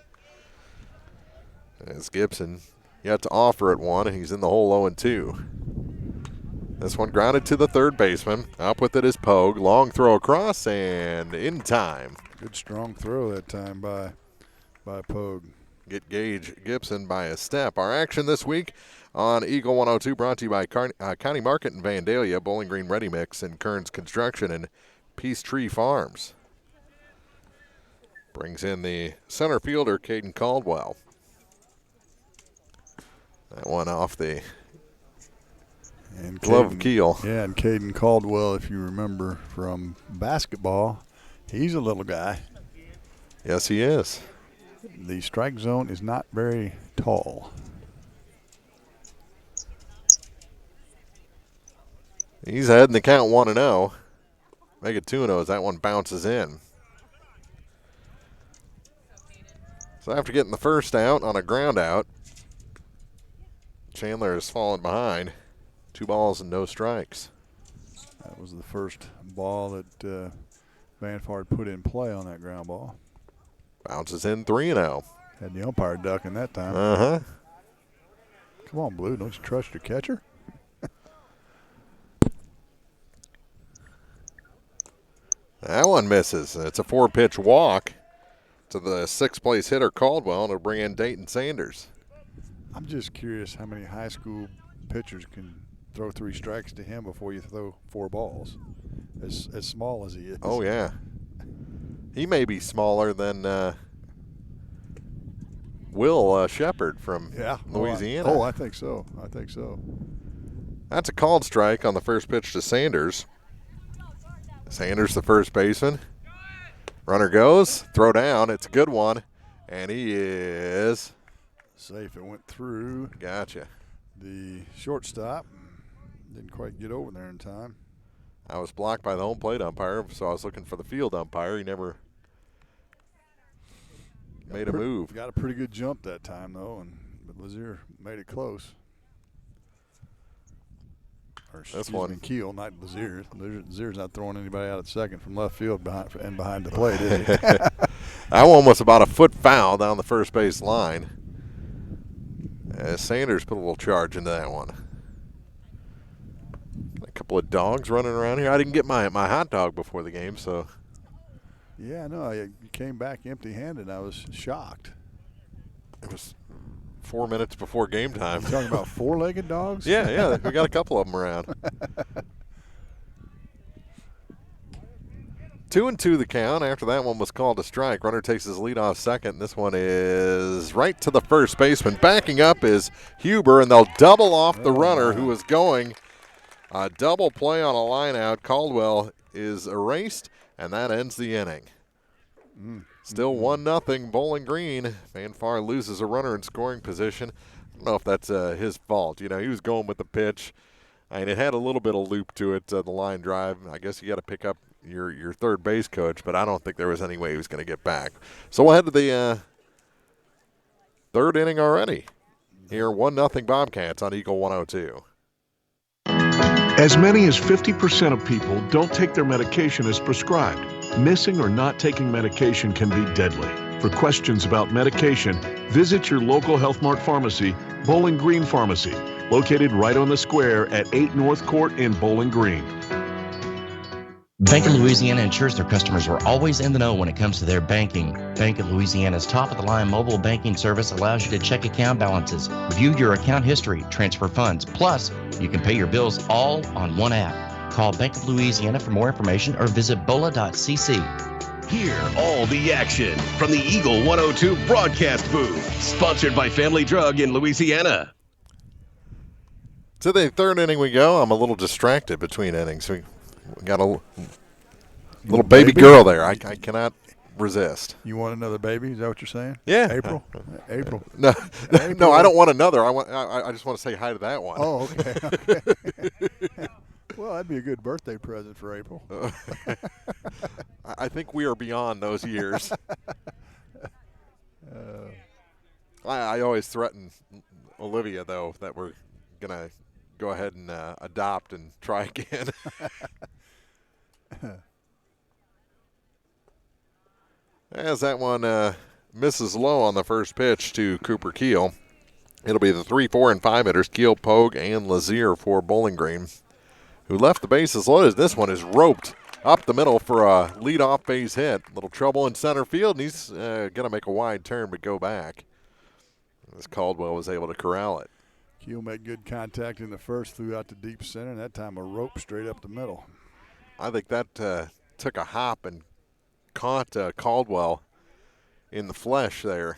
As Gibson yet to offer at one, and he's in the hole 0-2. This one grounded to the third baseman. Up with it is Pogue. Long throw across and in time. Good strong throw that time by Pogue. Get Gage Gibson by a step. Our action this week on Eagle 102 brought to you by County Market in Vandalia, Bowling Green Ready Mix, and Kearns Construction and Peachtree Farms. Brings in the center fielder, Caden Caldwell. That one off the glove of Keel. Yeah, and Caden Caldwell, if you remember from basketball, he's a little guy. Yes, he is. The strike zone is not very tall. He's ahead in the count 1-0. Make it 2-0 as that one bounces in. So after getting the first out on a ground out, Chandler has fallen behind. 2 balls and no strikes. That was the first ball that Van Fard put in play on that ground ball. Bounces in 3-0. Had the umpire ducking that time. Uh-huh. Come on, Blue. Don't you trust your catcher? That one misses. It's a 4-pitch walk to the 6th place hitter Caldwell, and it'll bring in Dayton Sanders. I'm just curious how many high school pitchers can throw 3 strikes to him before you throw 4 balls. As small as he is. Oh, yeah. He may be smaller than Will Shepard from Louisiana. Oh, I think so. I think so. That's a called strike on the first pitch to Sanders. Sanders, the first baseman. Runner goes, throw down. It's a good one, and he is safe. It went through. Gotcha. The shortstop didn't quite get over there in time. I was blocked by the home plate umpire, so I was looking for the field umpire. He never made a move. Got a pretty good jump that time, though, but Lazier made it close. Or this one. Keel, not Lazier. Lazier's not throwing anybody out at second from left field behind the plate, is he? That one was about a foot foul down the first base line. Sanders put a little charge into that one. A couple of dogs running around here. I didn't get my hot dog before the game, so. Yeah, no, you came back empty-handed. I was shocked. It was 4 minutes before game time. You talking about 4-legged dogs? Yeah, we got a couple of them around. 2-2 the count. After that one was called a strike. Runner takes his lead off second. This one is right to the first baseman. Backing up is Huber, and they'll double off the runner who is going. A double play on a line out. Caldwell is erased, and that ends the inning. Still 1-0 Bowling Green. Van Far loses a runner in scoring position. I don't know if that's his fault. You know, he was going with the pitch. I mean, it had a little bit of loop to it, the line drive. I guess you got to pick up your third base coach, but I don't think there was any way he was going to get back. So we'll head to the third inning already. Here, 1-0 Bobcats on Eagle 102. As many as 50% of people don't take their medication as prescribed. Missing or not taking medication can be deadly. For questions about medication, visit your local Health Mart pharmacy, Bowling Green Pharmacy, located right on the square at 8 North Court in Bowling Green. Bank of Louisiana ensures their customers are always in the know when it comes to their banking. Bank of Louisiana's top-of-the-line mobile banking service allows you to check account balances, review your account history, transfer funds. Plus, you can pay your bills all on one app. Call Bank of Louisiana for more information or visit bola.cc. Hear all the action from the Eagle 102 broadcast booth. Sponsored by Family Drug in Louisiana. To the third inning we go. I'm a little distracted between innings. We got a little baby girl there. I cannot resist. You want another baby? Is that what you're saying? Yeah. April? April. No, April. no, I don't want another. I just want to say hi to that one. Oh, okay. Well, that'd be a good birthday present for April. I think we are beyond those years. I always threaten Olivia, though, that we're going to go ahead and adopt and try again. As that one misses low on the first pitch to Cooper Keel. It'll be the 3, 4, and 5 hitters, Keel, Pogue, and Lazier for Bowling Green, who left the bases loaded. This one is roped up the middle for a leadoff base hit. Little trouble in center field, and he's going to make a wide turn but go back. As Caldwell was able to corral it. Keel made good contact in the first, threw out to deep center, and that time a rope straight up the middle. I think that took a hop and caught Caldwell in the flesh there.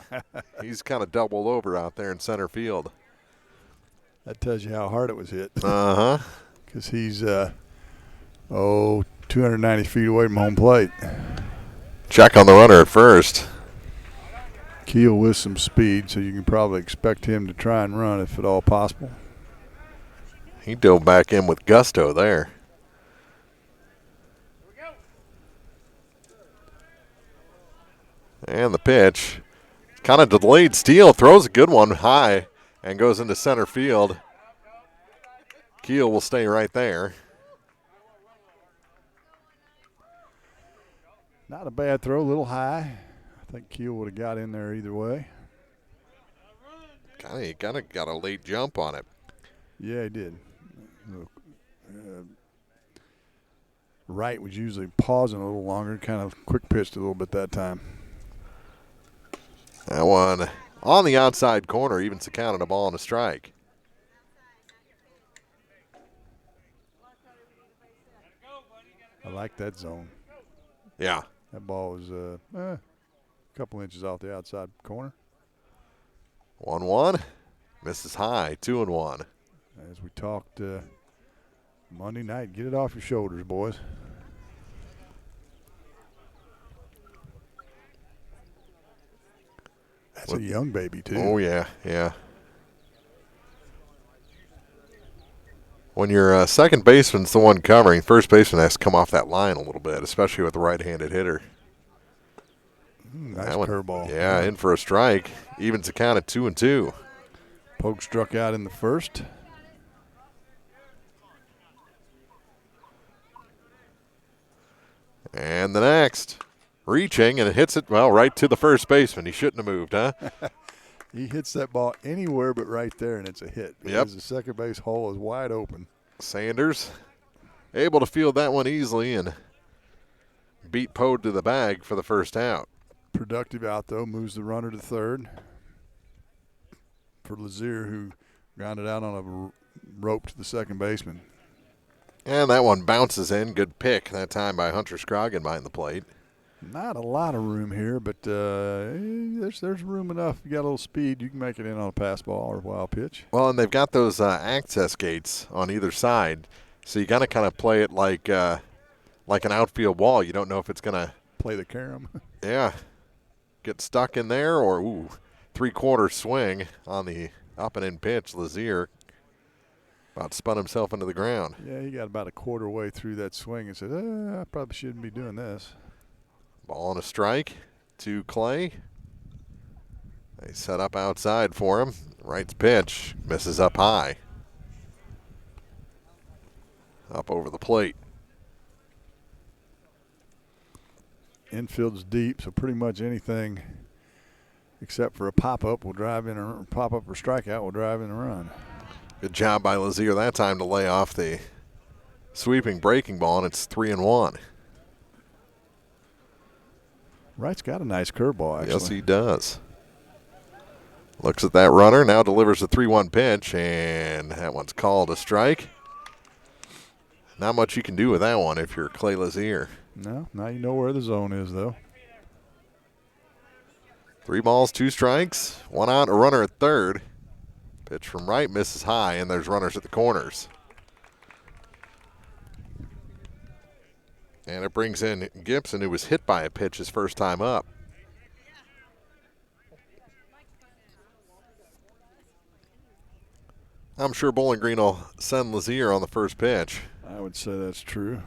He's kind of doubled over out there in center field. That tells you how hard it was hit. Uh-huh. Because he's, 290 feet away from home plate. Check on the runner at first. Keel with some speed, so you can probably expect him to try and run if at all possible. He dove back in with gusto there. And the pitch. Kind of delayed steal. Throws a good one high and goes into center field. Keel will stay right there. Not a bad throw, a little high. I think Keel would have got in there either way. Kind of got a late jump on it. Yeah, he did. Wright was usually pausing a little longer, kind of quick pitched a little bit that time. That one on the outside corner, evens the count on a ball and a strike. I like that zone. Yeah. That ball was a couple inches off the outside corner. 1-1. Misses high, 2-1. As we talked Monday night, get it off your shoulders, boys. That's a young baby, too. Oh, yeah, yeah. When your second baseman's the one covering, first baseman has to come off that line a little bit, especially with the right-handed hitter. Nice curveball. Yeah, in for a strike. Evens the count at 2-2. Pogue struck out in the first. And the next. Reaching, and it hits it, well, right to the first baseman. He shouldn't have moved, huh? He hits that ball anywhere but right there, and it's a hit. Because the second base hole is wide open. Sanders able to field that one easily and beat Pogue to the bag for the first out. Productive out, though. Moves the runner to third. For Lazier, who grounded out on a rope to the second baseman. And that one bounces in. Good pick that time by Hunter Scroggin behind the plate. Not a lot of room here, but there's room enough. If you got a little speed, you can make it in on a pass ball or a wild pitch. Well, and they've got those access gates on either side, so you got to kind of play it like an outfield wall. You don't know if it's going to play the carom. Yeah, get stuck in there or three-quarter swing on the up and in pitch. Lazier about spun himself into the ground. Yeah, he got about a quarter way through that swing and said, I probably shouldn't be doing this. Ball and a strike to Clay. They set up outside for him. Wright's pitch misses up high. Up over the plate. Infield's deep, so pretty much anything except for a pop-up will drive in a pop-up or strikeout will drive in a run. Good job by Lazier that time to lay off the sweeping breaking ball, and it's 3-1. Wright's got a nice curveball, actually. Yes, he does. Looks at that runner, now delivers a 3-1 pitch, and that one's called a strike. Not much you can do with that one if you're Clay Lazier. No, now you know where the zone is, though. 3 balls, 2 strikes, 1 out, a runner at third. Pitch from Wright misses high, and there's runners at the corners. And it brings in Gibson, who was hit by a pitch his first time up. I'm sure Bowling Green will send Lazier on the first pitch. I would say that's true.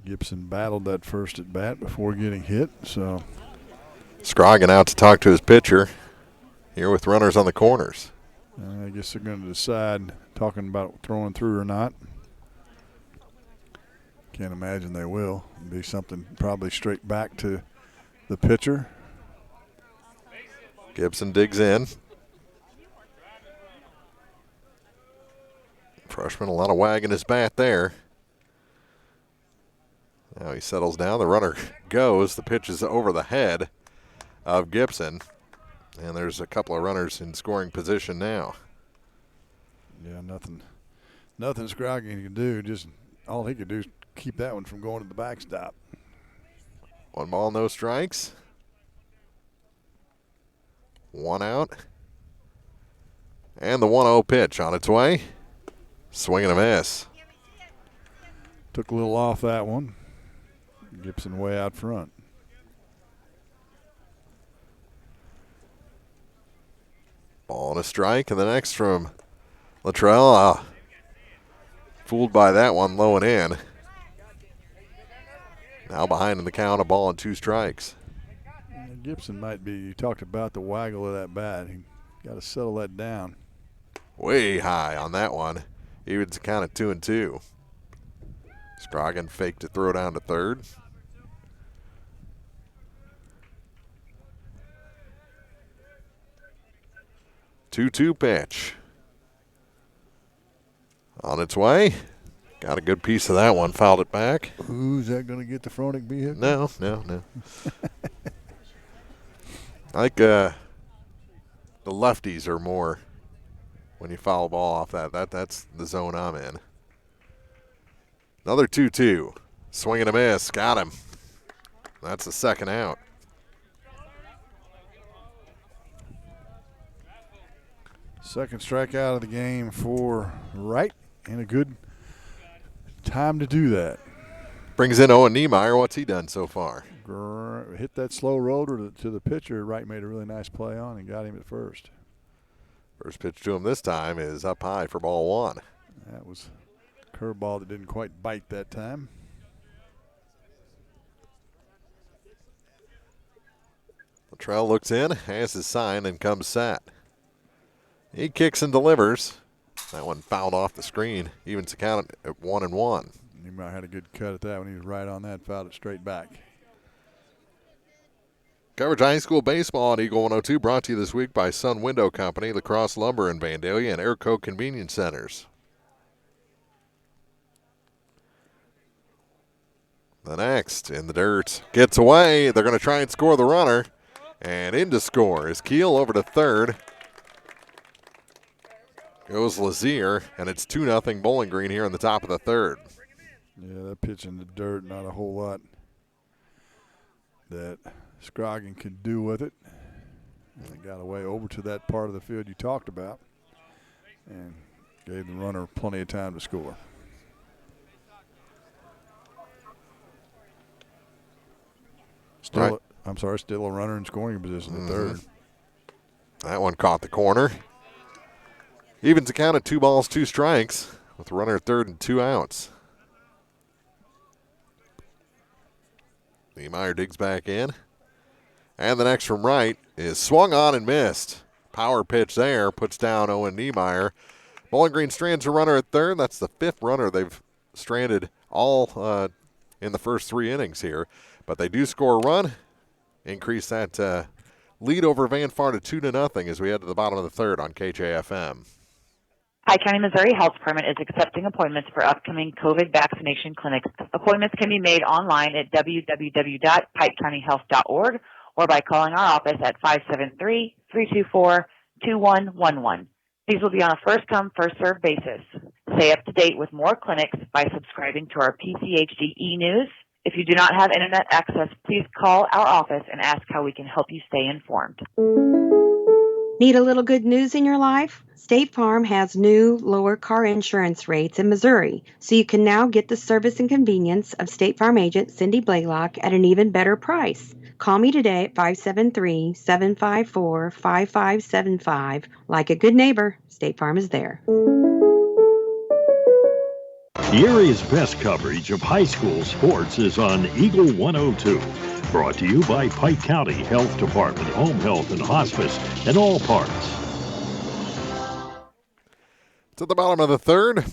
Gibson battled that first at bat before getting hit, so. Scroggin out to talk to his pitcher here with runners on the corners. I guess they're going to decide, talking about throwing through or not. Can't imagine they will. It'll be something probably straight back to the pitcher. Gibson digs in. Freshman, a lot of wag in his bat there. Now he settles down. The runner goes. The pitch is over the head of Gibson. And there's a couple of runners in scoring position now. Yeah, nothing Scroggin can do. Just all he could do is keep that one from going to the backstop. 1 ball, no strikes. 1 out. And the 1-0 pitch on its way. Swing and a miss. Took a little off that one. Gibson way out front. Ball and a strike, and the next from Luttrell. Fooled by that one, low and in. Now behind in the count, a ball and 2 strikes. Gibson might be, you talked about the waggle of that bat. He got to settle that down. Way high on that one. Evens the count at 2-2. Scroggin faked to throw down to third. Two-two pitch. On its way. Got a good piece of that one. Fouled it back. Who's that going to get the Fronek vehicle? No. I think the lefties are more when you foul a ball off that's the zone I'm in. Another 2-2. Swing and a miss. Got him. That's the second out. Second strikeout of the game for Wright, and a good time to do that. Brings in Owen Niemeyer. What's he done so far? Hit that slow roller to the pitcher. Wright made a really nice play on and got him at first. First pitch to him this time is up high for ball 1. That was a curveball that didn't quite bite that time. Luttrell looks in, has his sign, and comes set. He kicks and delivers. That one fouled off the screen. Evens the count at 1-1. He might have had a good cut at that when he was right on that, fouled it straight back. Coverage High School Baseball on Eagle 102 brought to you this week by Sun Window Company, Lacrosse Lumber in Vandalia, and Airco Convenience Centers. The next in the dirt gets away. They're going to try and score the runner. And in to score is Keel over to third. Goes Lazier, and it's 2-0 Bowling Green here in the top of the third. Yeah, that pitch in the dirt, not a whole lot that Scroggin could do with it. And they got away over to that part of the field you talked about and gave the runner plenty of time to score. Still a runner in scoring position at third. That one caught the corner. Evens the count at 2 balls, 2 strikes with a runner at third and 2 outs. Niemeyer digs back in. And the next from right is swung on and missed. Power pitch there, puts down Owen Niemeyer. Bowling Green strands a runner at third. That's the 5th runner they've stranded all in the first 3 innings here. But they do score a run, increase that lead over Van Far to 2-0 as we head to the bottom of the third on KJFM. Pike County, Missouri Health Department is accepting appointments for upcoming COVID vaccination clinics. Appointments can be made online at www.pikecountyhealth.org or by calling our office at 573-324-2111. These will be on a first-come, first-served basis. Stay up to date with more clinics by subscribing to our PCHD e-news. If you do not have internet access, please call our office and ask how we can help you stay informed. Need a little good news in your life? State Farm has new, lower car insurance rates in Missouri, so you can now get the service and convenience of State Farm agent Cindy Blaylock at an even better price. Call me today at 573-754-5575. Like a good neighbor, State Farm is there. The area's best coverage of high school sports is on Eagle 102. Brought to you by Pike County Health Department, Home Health and Hospice, and all parts. To the bottom of the third,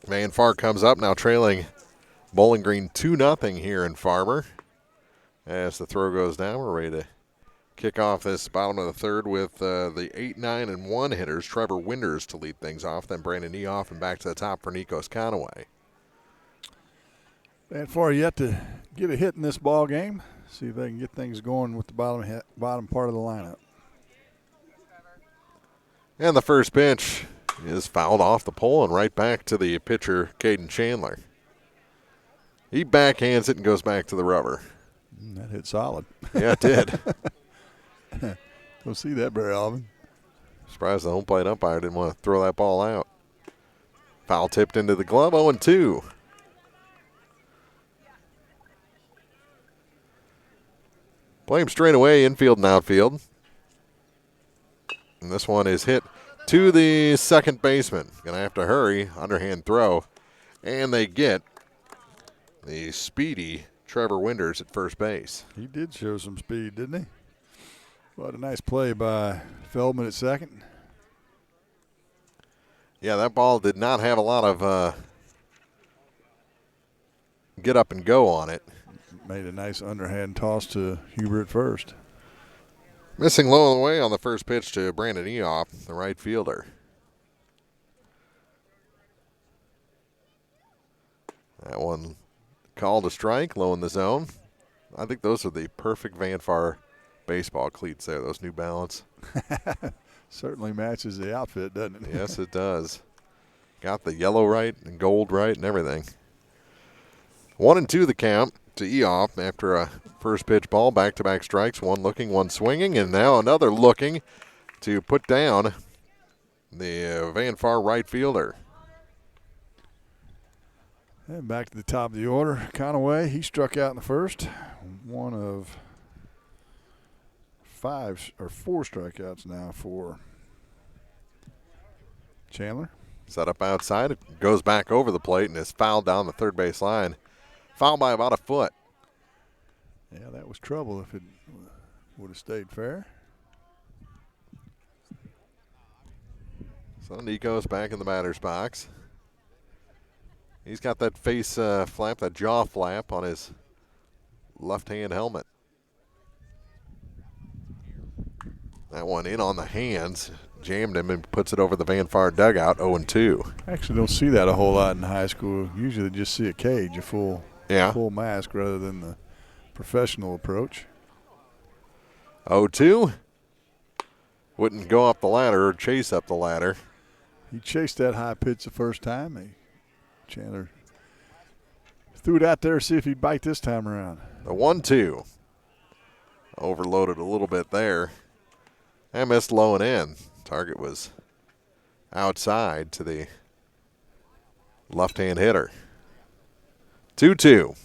Van Far comes up now trailing Bowling Green 2-0 here in Farber. As the throw goes down, we're ready to kick off this bottom of the third with the 8, 9, and 1 hitters. Trevor Winders to lead things off, then Brandon Niehoff, and back to the top for Nikos Conaway. Van Far yet to get a hit in this ball game. See if they can get things going with the bottom part of the lineup. And the first pitch is fouled off the pole and right back to the pitcher, Caden Chandler. He backhands it and goes back to the rubber. That hit solid. Yeah, it did. Don't see that very often. Surprised the home plate umpire didn't want to throw that ball out. Foul tipped into the glove, 0-2. Play him straight away, infield and outfield. And this one is hit to the second baseman. Going to have to hurry, underhand throw. And they get the speedy Trevor Winders at first base. He did show some speed, didn't he? What a nice play by Feldman at second. Yeah, that ball did not have a lot of get up and go on it. Made a nice underhand toss to Huber at first. Missing low on the way on the first pitch to Brandon Eoff, the right fielder. That one called a strike, low in the zone. I think those are the perfect Van Far baseball cleats there, those New Balance. Certainly matches the outfit, doesn't it? Yes, it does. Got the yellow right and gold right and everything. 1-2 the count to Eoff after a first pitch ball, back-to-back strikes, one looking, one swinging, and now another looking to put down the Van Far right fielder. And back to the top of the order, Conaway. He struck out in the first. One of four strikeouts now for Chandler. Set up outside. It goes back over the plate and is fouled down the third base line. Fouled by about a foot. Yeah, that was trouble if it would have stayed fair. So Nico's back in the batter's box. He's got that face flap, that jaw flap on his left-hand helmet. That one in on the hands. Jammed him and puts it over the Van Far dugout, 0-2. Actually don't see that a whole lot in high school. Usually just see a cage, a full mask rather than the professional approach. 0-2. Wouldn't go up the ladder or chase up the ladder. He chased that high pitch the first time. Chandler threw it out there to see if he'd bite this time around. The 1-2. Overloaded a little bit there. And missed low and in. Target was outside to the left-hand hitter. 2-2.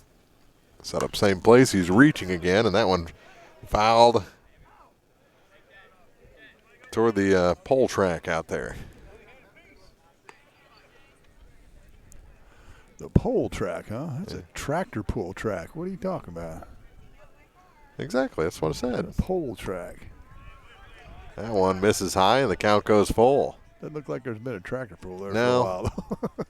Set up same place. He's reaching again, and that one fouled toward the pole track out there. The pole track, huh? That's a tractor pull track. What are you talking about? Exactly. That's what I said. A pole track. That one misses high, and the count goes full. Doesn't look like there's been a tractor pull there for No. a while.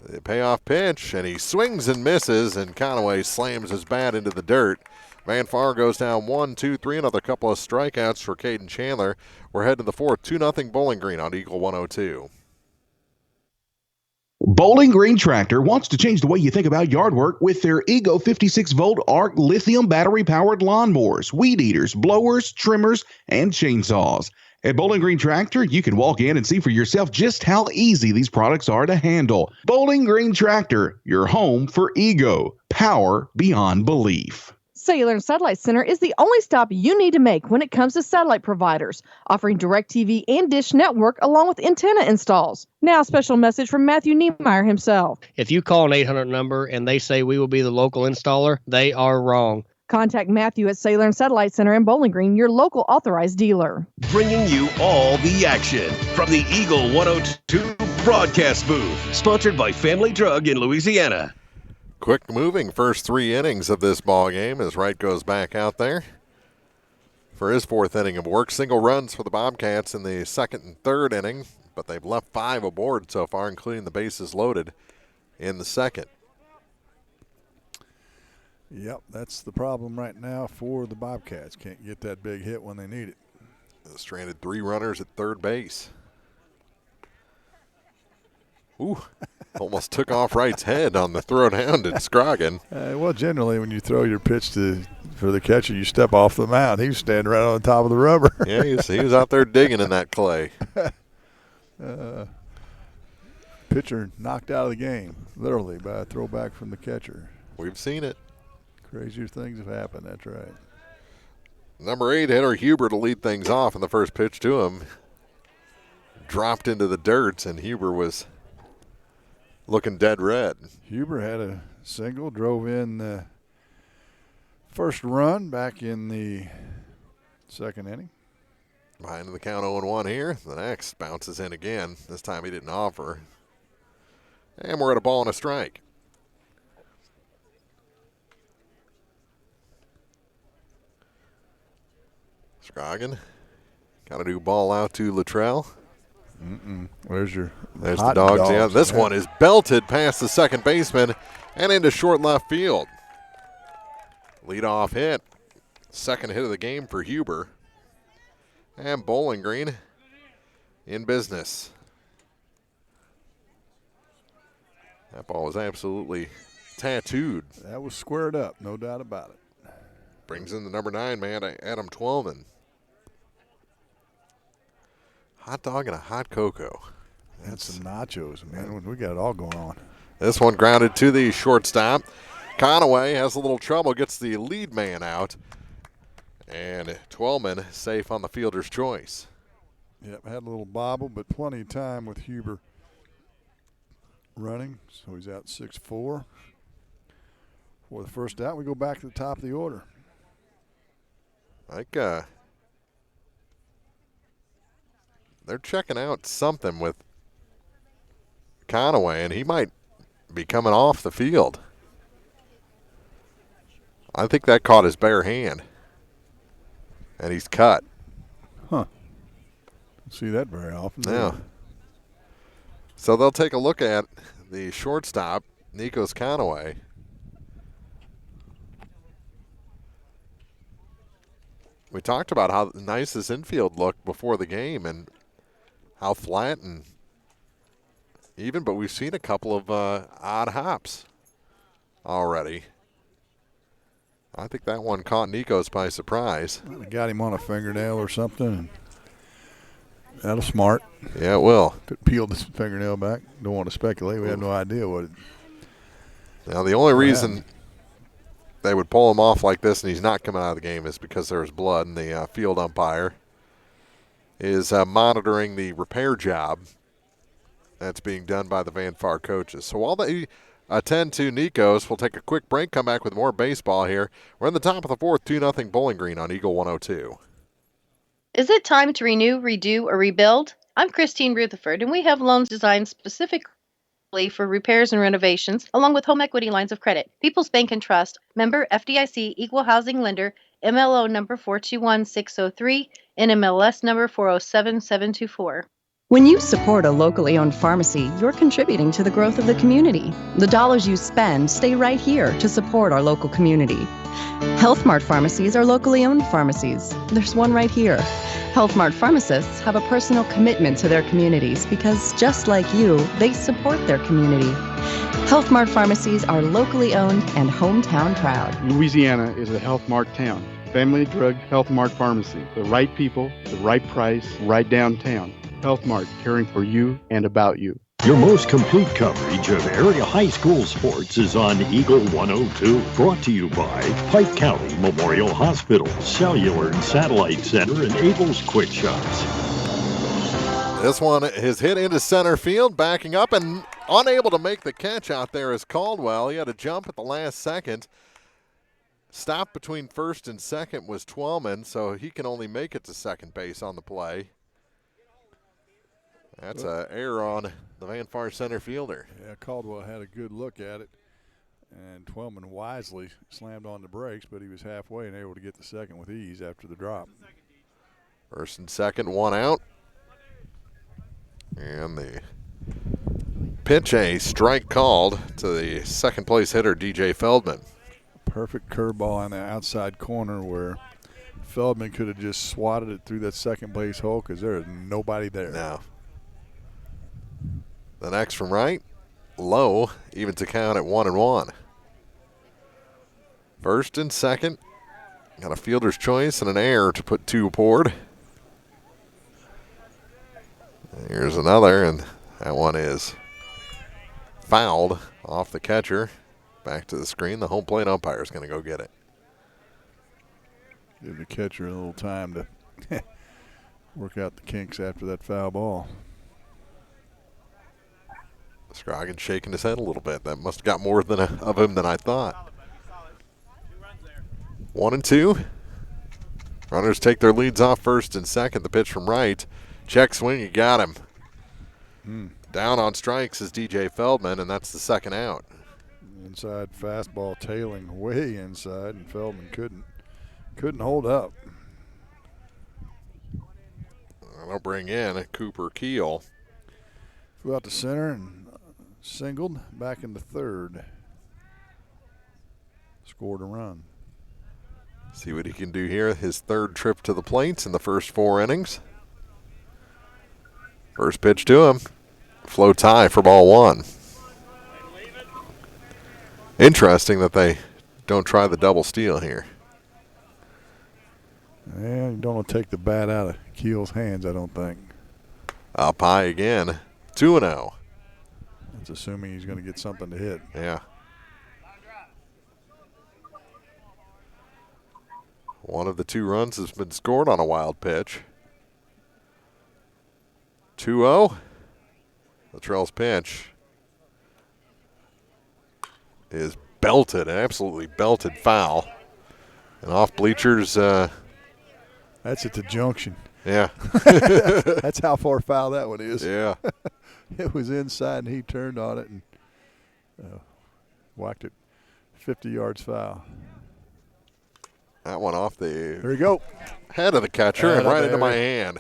The payoff pitch, and he swings and misses, and Conaway slams his bat into the dirt. Van Far goes down 1-2-3. Another couple of strikeouts for Caden Chandler. We're heading to the fourth, 2-0 Bowling Green on Eagle 102. Bowling Green Tractor wants to change the way you think about yard work with their Ego 56-volt ARC lithium battery-powered lawnmowers, weed eaters, blowers, trimmers, and chainsaws. At Bowling Green Tractor, you can walk in and see for yourself just how easy these products are to handle. Bowling Green Tractor, your home for Ego. Power beyond belief. Cellular and Satellite Center is the only stop you need to make when it comes to satellite providers, offering DirecTV and Dish Network along with antenna installs. Now, a special message from Matthew Niemeyer himself. If you call an 800 number and they say we will be the local installer, they are wrong. Contact Matthew at Cellular and Satellite Center in Bowling Green, your local authorized dealer. Bringing you all the action from the Eagle 102 broadcast booth. Sponsored by Family Drug in Louisiana. Quick moving first three innings of this ball game as Wright goes back out there for his fourth inning of work. Single runs for the Bobcats in the second and third inning, but they've left 5 aboard so far, including the bases loaded in the second. Yep, that's the problem right now for the Bobcats. Can't get that big hit when they need it. Stranded 3 runners at third base. Ooh, almost took off Wright's head on the throw down to Scroggin. Well, generally when you throw your pitch for the catcher, you step off the mound. He was standing right on the top of the rubber. Yeah, he was out there digging in that clay. Pitcher knocked out of the game, literally, by a throwback from the catcher. We've seen it. Crazier things have happened, that's right. Number 8 hitter Huber to lead things off, and the first pitch to him dropped into the dirt, and Huber was looking dead red. Huber had a single, drove in the first run back in the second inning. Behind the count 0-1 here. The next bounces in again. This time he didn't offer. And we're at a ball and a strike. Scroggin got a new ball out to Luttrell. There's the hot dogs. Yeah, this Yeah. one is belted past the second baseman and into short left field. Leadoff hit. Second hit of the game for Huber. And Bowling Green in business. That ball was absolutely tattooed. That was squared up, no doubt about it. Brings in the number 9 man, Adam Twelman. Hot dog and a hot cocoa. And some nachos, man. We got it all going on. This one grounded to the shortstop. Conaway has a little trouble, gets the lead man out. And Twelman safe on the fielder's choice. Yep, had a little bobble, but plenty of time with Huber running. So he's out 6-4. For the first out, we go back to the top of the order. Like, they're checking out something with Conaway, and he might be coming off the field. I think that caught his bare hand, and he's cut. Huh. Don't see that very often. Yeah. So they'll take a look at the shortstop, Nikos Conaway. We talked about how nice his infield looked before the game and how flat and even, but we've seen a couple of odd hops already. I think that one caught Nikos by surprise. Well, they got him on a fingernail or something. And that'll smart. Yeah, it will. Peeled his fingernail back. Don't want to speculate. We have no idea what it. Now, the only reason they would pull him off like this and he's not coming out of the game is because there's blood, and the field umpire is monitoring the repair job that's being done by the Van Far coaches. So while they attend to Nikos, we'll take a quick break, come back with more baseball here. We're in the top of the fourth, 2-0 Bowling Green on Eagle 102. Is it time to renew, redo, or rebuild? I'm Christine Rutherford, and we have loans designed specifically for repairs and renovations, along with home equity lines of credit. People's Bank and Trust, member FDIC, equal housing lender, MLO number 421603, NMLS number 407724. When you support a locally owned pharmacy, you're contributing to the growth of the community. The dollars you spend stay right here to support our local community. Health Mart pharmacies are locally owned pharmacies. There's one right here. Health Mart pharmacists have a personal commitment to their communities because, just like you, they support their community. Health Mart pharmacies are locally owned and hometown proud. Louisiana is a Health Mart town. Family Drug Health Mart Pharmacy. The right people, the right price, right downtown. Health Mart, caring for you and about you. Your most complete coverage of area high school sports is on Eagle 102. Brought to you by Pike County Memorial Hospital, Cellular and Satellite Center, and Abel's Quick Shots. This one is hit into center field, backing up and unable to make the catch out there is Caldwell. He had a jump at the last second. Stop between first and second was Twelman, so he can only make it to second base on the play. That's an error on the Van Far center fielder. Yeah, Caldwell had a good look at it, and Twelman wisely slammed on the brakes, but he was halfway and able to get the second with ease after the drop. First and second, one out. And the pitch, a strike called to the second place hitter, DJ Feldman. Perfect curveball on the outside corner where Feldman could have just swatted it through that second base hole because there is nobody there. No. The next from right, low, even to count at 1-1. First and second, got a fielder's choice and an error to put two aboard. Here's another, and that one is fouled off the catcher. Back to the screen. The home plate umpire is going to go get it. Give the catcher a little time to work out the kinks after that foul ball. Scroggins shaking his head a little bit. That must have got more of him than I thought. 1-2. Runners take their leads off first and second. The pitch from right. Check swing, you got him. Down on strikes is DJ Feldman, and that's the second out. Inside fastball tailing way inside, and Feldman couldn't hold up. They'll bring in Cooper Keel. Flew out to center and singled back into third. Scored a run. See what he can do here. His third trip to the plates in the first 4 innings. First pitch to him. Float high for ball 1. Interesting that they don't try the double steal here. Yeah, you don't want to take the bat out of Keel's hands, I don't think. Up high again. 2-0. That's assuming he's going to get something to hit. Yeah. One of the 2 runs has been scored on a wild pitch. 2-0. Latrell's pitch is belted, absolutely belted foul. And off bleachers. That's at the junction. Yeah. That's how far foul that one is. Yeah. It was inside, and he turned on it and whacked it 50 yards foul. That one off the There you go. head of the catcher and right into my hand.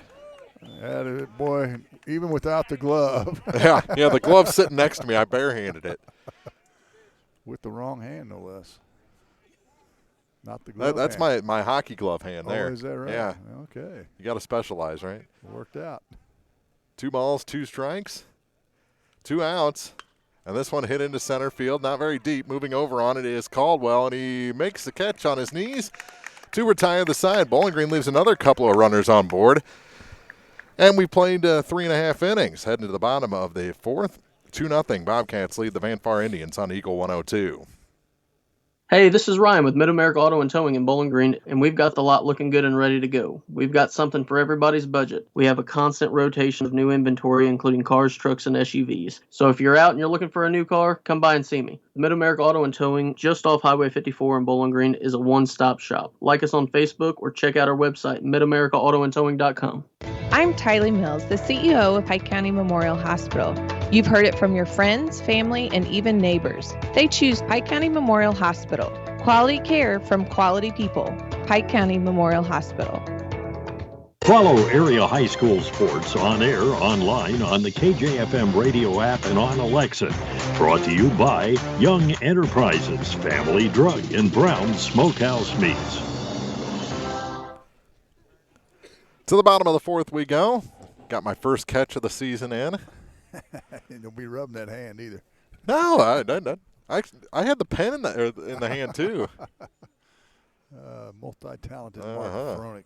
That is, boy, even without the glove. yeah, the glove's sitting next to me. I barehanded it. With the wrong hand, no less. Not the glove That's hand. my hockey glove hand there. Oh, is that right? Yeah. Okay. You got to specialize, right? Worked out. 2 balls, 2 strikes, 2 outs. And this one hit into center field, not very deep. Moving over on it is Caldwell, and he makes the catch on his knees to retire the side. Bowling Green leaves another couple of runners on board. And we played 3.5 innings, heading to the bottom of the 4th. 2-0. Bobcats lead the Van Far Indians on Eagle 102. Hey, this is Ryan with Mid-America Auto and Towing in Bowling Green, and we've got the lot looking good and ready to go. We've got something for everybody's budget. We have a constant rotation of new inventory, including cars, trucks, and SUVs. So if you're out and you're looking for a new car, come by and see me. The Mid-America Auto and Towing, just off Highway 54 in Bowling Green, is a one-stop shop. Like us on Facebook or check out our website, midamericaautoandtowing.com. I'm Tylee Mills, the CEO of Pike County Memorial Hospital. You've heard it from your friends, family, and even neighbors. They choose Pike County Memorial Hospital. Quality care from quality people. Pike County Memorial Hospital. Follow area high school sports on air, online, on the KJFM radio app, and on Alexa. Brought to you by Young Enterprises, Family Drug, and Brown's Smokehouse Meats. To the bottom of the 4th we go. Got my first catch of the season in. Don't be rubbing that hand either. No, I had the pen in the hand too. Multi-talented Mark Froelich.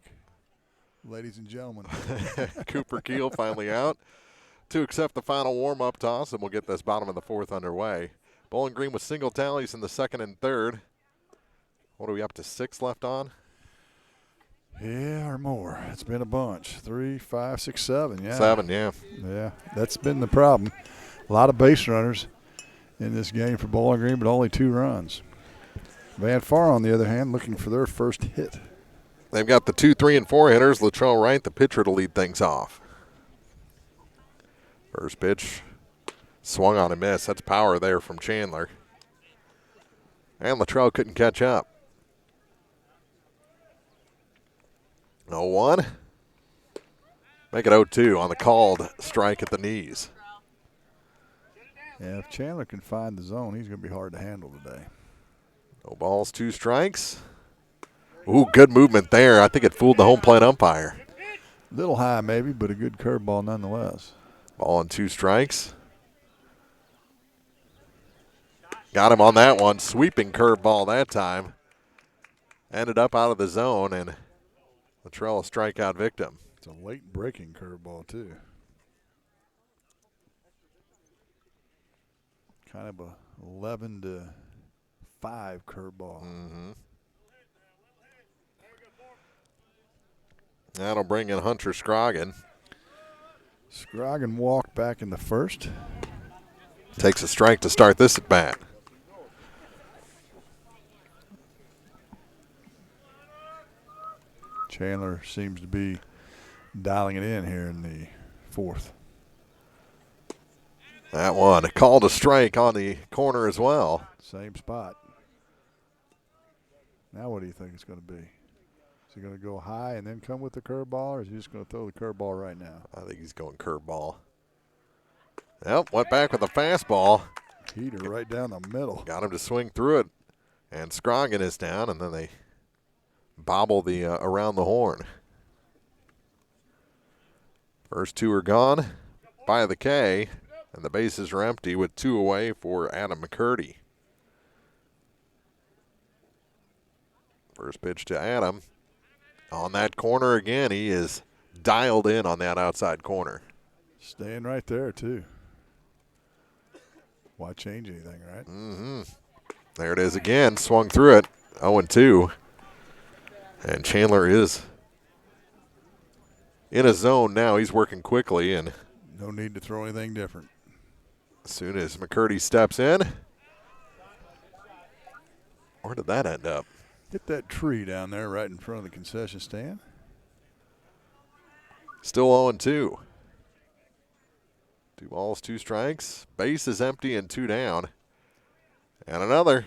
Ladies and gentlemen. Cooper Keel finally out to accept the final warm-up toss, and we'll get this bottom of the 4th underway. Bowling Green with single tallies in the 2nd and 3rd. What are we up to, 6 left on? Yeah, or more. It's been a bunch. 3, 5, 6, 7. Yeah. 7, yeah. Yeah, that's been the problem. A lot of base runners in this game for Bowling Green, but only 2 runs. Van Far, on the other hand, looking for their first hit. They've got the 2, 3, and 4 hitters. Latrell Wright, the pitcher, to lead things off. First pitch, swung on and missed. That's power there from Chandler. And Latrell couldn't catch up. 0-1. Make it 0-2 on the called strike at the knees. Yeah, if Chandler can find the zone, he's going to be hard to handle today. No balls, 2 strikes. Ooh, good movement there. I think it fooled the home plate umpire. Little high maybe, but a good curveball nonetheless. Ball and 2 strikes. Got him on that one. Sweeping curveball that time. Ended up out of the zone, and Latrell a strikeout victim. It's a late breaking curveball, too. Kind of a 11-5 curveball. Mm-hmm. That'll bring in Hunter Scroggin. Scroggin walked back in the first. Takes a strike to start this at bat. Chandler seems to be dialing it in here in the fourth. That one called a strike on the corner as well. Same spot. Now what do you think it's going to be? Is he going to go high and then come with the curveball, or is he just going to throw the curveball right now? I think he's going curveball. Yep, went back with a fastball. Heater right down the middle. Got him to swing through it. And Scroggin is down, and then they bobble the around the horn. First two are gone by the K, and the bases are empty with 2 away for Adam McCurdy. First pitch to Adam. On that corner again, he is dialed in on that outside corner. Staying right there, too. Why change anything, right? Mm-hmm. There it is again. Swung through it. 0-2. And Chandler is in a zone now. He's working quickly. And no need to throw anything different. As soon as McCurdy steps in. Where did that end up? Hit that tree down there right in front of the concession stand. Still 0-2. 2 balls, 2 strikes. Base is empty and 2 down. And another.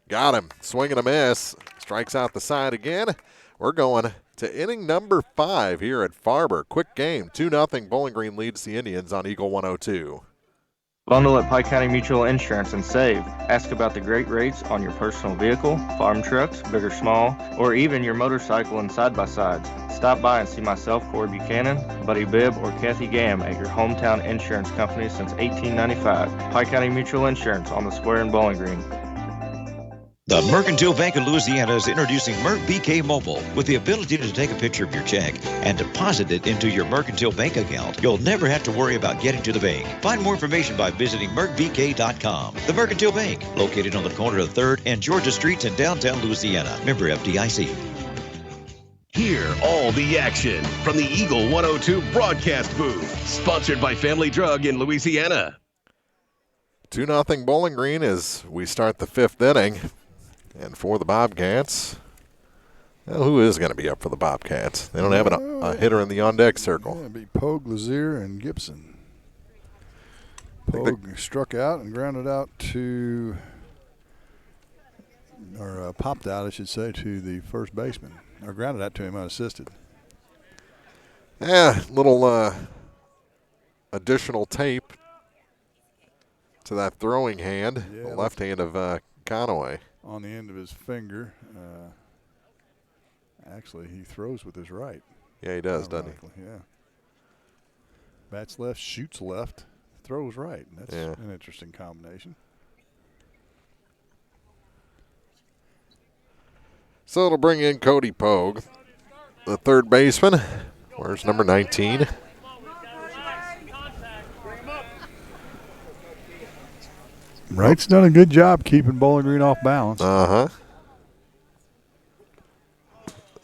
Got him. Swing and a miss. Strikes out the side again. We're going to inning number 5 here at Farber. Quick game. 2-0. Bowling Green leads the Indians on Eagle 102. Bundle at Pike County Mutual Insurance and save. Ask about the great rates on your personal vehicle, farm trucks, big or small, or even your motorcycle and side-by-sides. Stop by and see myself, Corey Buchanan, Buddy Bibb, or Kathy Gam at your hometown insurance company since 1895. Pike County Mutual Insurance on the square in Bowling Green. The Mercantile Bank of Louisiana is introducing Merc BK Mobile with the ability to take a picture of your check and deposit it into your Mercantile Bank account. You'll never have to worry about getting to the bank. Find more information by visiting mercbk.com. The Mercantile Bank, located on the corner of 3rd and Georgia Streets in downtown Louisiana. Member FDIC. Hear all the action from the Eagle 102 broadcast booth. Sponsored by Family Drug in Louisiana. 2-0 Bowling Green as we start the 5th inning. And for the Bobcats, well, who is going to be up for the Bobcats? They don't have a hitter in the on-deck circle. Yeah, it'd be Pogue, Lazier, and Gibson. Pogue struck out and grounded out to, or popped out, I should say, to the first baseman. Or grounded out to him unassisted. Yeah, little additional tape to that throwing hand, the left hand of Conaway. On the end of his finger. Actually, he throws with his right. Yeah, he does, doesn't he? Yeah. Bats left, shoots left, throws right. That's an interesting combination. So it'll bring in Cody Pogue, the third baseman. Where's number 19? Wright's done a good job keeping Bowling Green off balance. Uh-huh.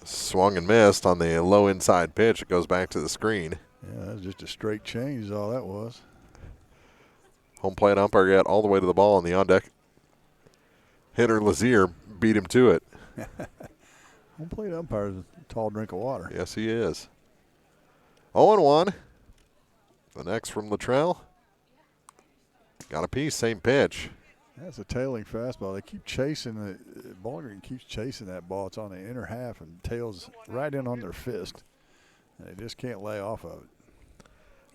Swung and missed on the low inside pitch. It goes back to the screen. Yeah, that was just a straight change is all that was. Home plate umpire got all the way to the ball on the on-deck. Hitter Lazier beat him to it. Home plate umpire is a tall drink of water. Yes, he is. 0-1. The next from Luttrell. Got a piece, same pitch. That's a tailing fastball. They keep chasing the Bowling Green keeps chasing that ball. It's on the inner half and tails right in on their fist. And they just can't lay off of it.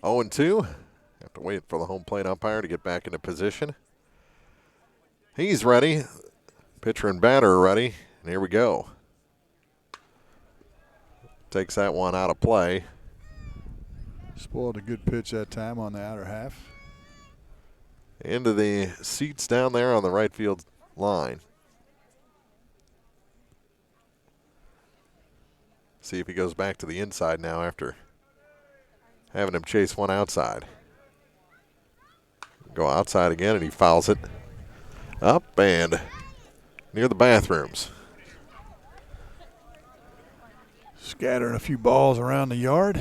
0-2. Have to wait for the home plate umpire to get back into position. He's ready. Pitcher and batter are ready. And here we go. Takes that one out of play. Spoiled a good pitch that time on the outer half. Into the seats down there on the right field line. See if he goes back to the inside now after having him chase one outside. Go outside again and he fouls it up and near the bathrooms. Scattering a few balls around the yard.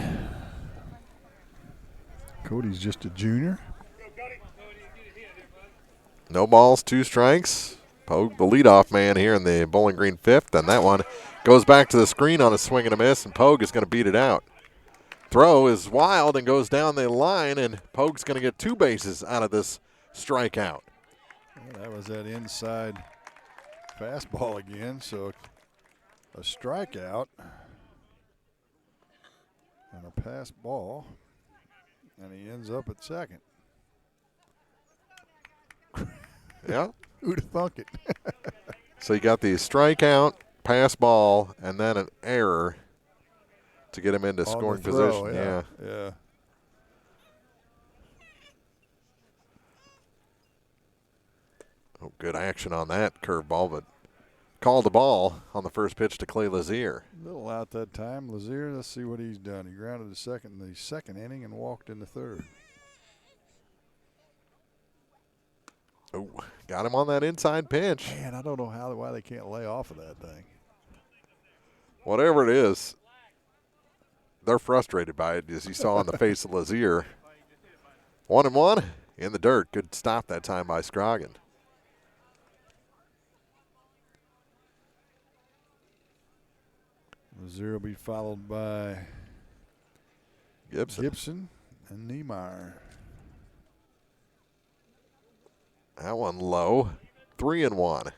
Cody's just a junior. No balls, 2 strikes. Pogue, the leadoff man here in the Bowling Green 5th, and that one goes back to the screen on a swing and a miss, and Pogue is going to beat it out. Throw is wild and goes down the line, and Pogue's going to get 2 bases out of this strikeout. Well, that was that inside fastball again, so a strikeout and a pass ball, and he ends up at second. Yeah. Who'd have thunk it? So you got the strikeout, pass ball, and then an error to get him into On scoring the throw, position. Yeah. Oh, good action on that curveball, but called the ball on the first pitch to Clay Lazier. A little out that time. Lazier, let's see what he's done. He grounded to second in the second inning and walked in the third. Oh, got him on that inside pitch. Man, I don't know why they can't lay off of that thing. Whatever it is, they're frustrated by it, as you saw on the face of Lazier. 1-1 in the dirt. Good stop that time by Scroggin. Lazier will be followed by Gibson and Niemeyer. That one low. 3-1.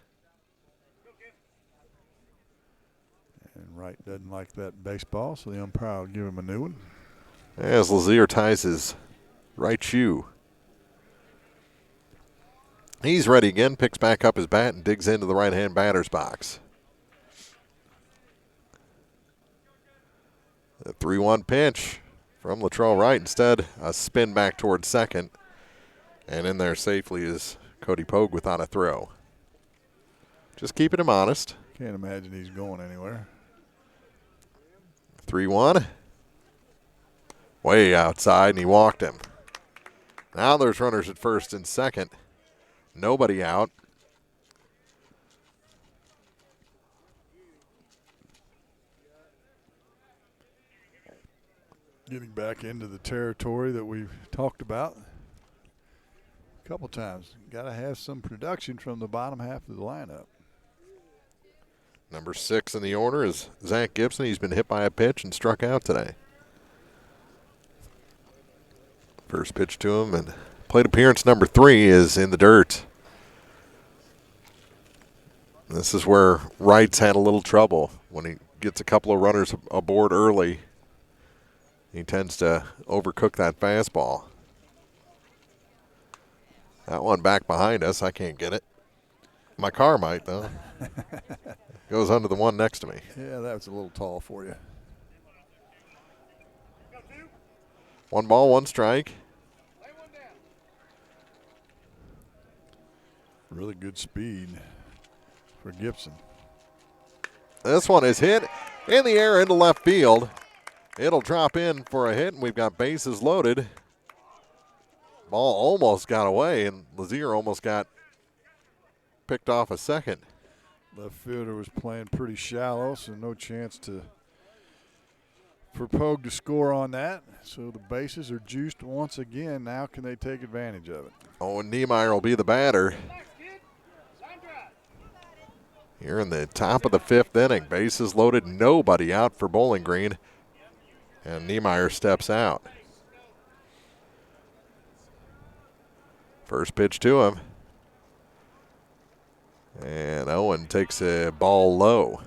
And Wright doesn't like that baseball, so the umpire will give him a new one. As Lazier ties his right shoe. He's ready again, picks back up his bat and digs into the right-hand batter's box. The 3-1 pitch from Latrell Wright. Instead, a spin back towards second. And in there safely is Cody Pogue without a throw. Just keeping him honest. Can't imagine he's going anywhere. 3-1. Way outside, and he walked him. Now there's runners at first and second. Nobody out. Getting back into the territory that we've talked about a couple times. Got to have some production from the bottom half of the lineup. Number 6 in the order is Zach Gibson. He's been hit by a pitch and struck out today. First pitch to him, and plate appearance number 3 is in the dirt. This is where Wright's had a little trouble. When he gets a couple of runners aboard early, he tends to overcook that fastball. That one back behind us, I can't get it. My car might, though. Goes under the one next to me. Yeah, that was a little tall for you. 1 ball, 1 strike. Really good speed for Gibson. This one is hit in the air into left field. It'll drop in for a hit, and we've got bases loaded. Ball almost got away, and Lazier almost got picked off a second. Left fielder was playing pretty shallow, so no chance for Pogue to score on that. So the bases are juiced once again. Now can they take advantage of it? Oh, and Niemeyer will be the batter. Here in the top of the 5th inning, bases loaded, nobody out for Bowling Green. And Niemeyer steps out. First pitch to him. And Owen takes a ball low.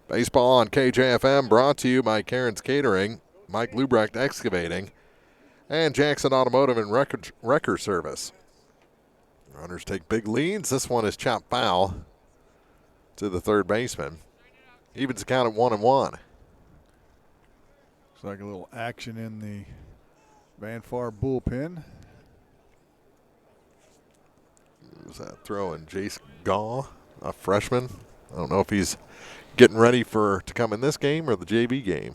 Baseball on KJFM brought to you by Karen's Catering, Mike Lubrecht Excavating, and Jackson Automotive and Wrecker Service. Runners take big leads. This one is chopped foul to the third baseman. Evens the count at 1-1. Looks like a little action in the Van Far bullpen. Was that throw in Jace Gaw, a freshman? I don't know if he's getting ready to come in this game or the JV game.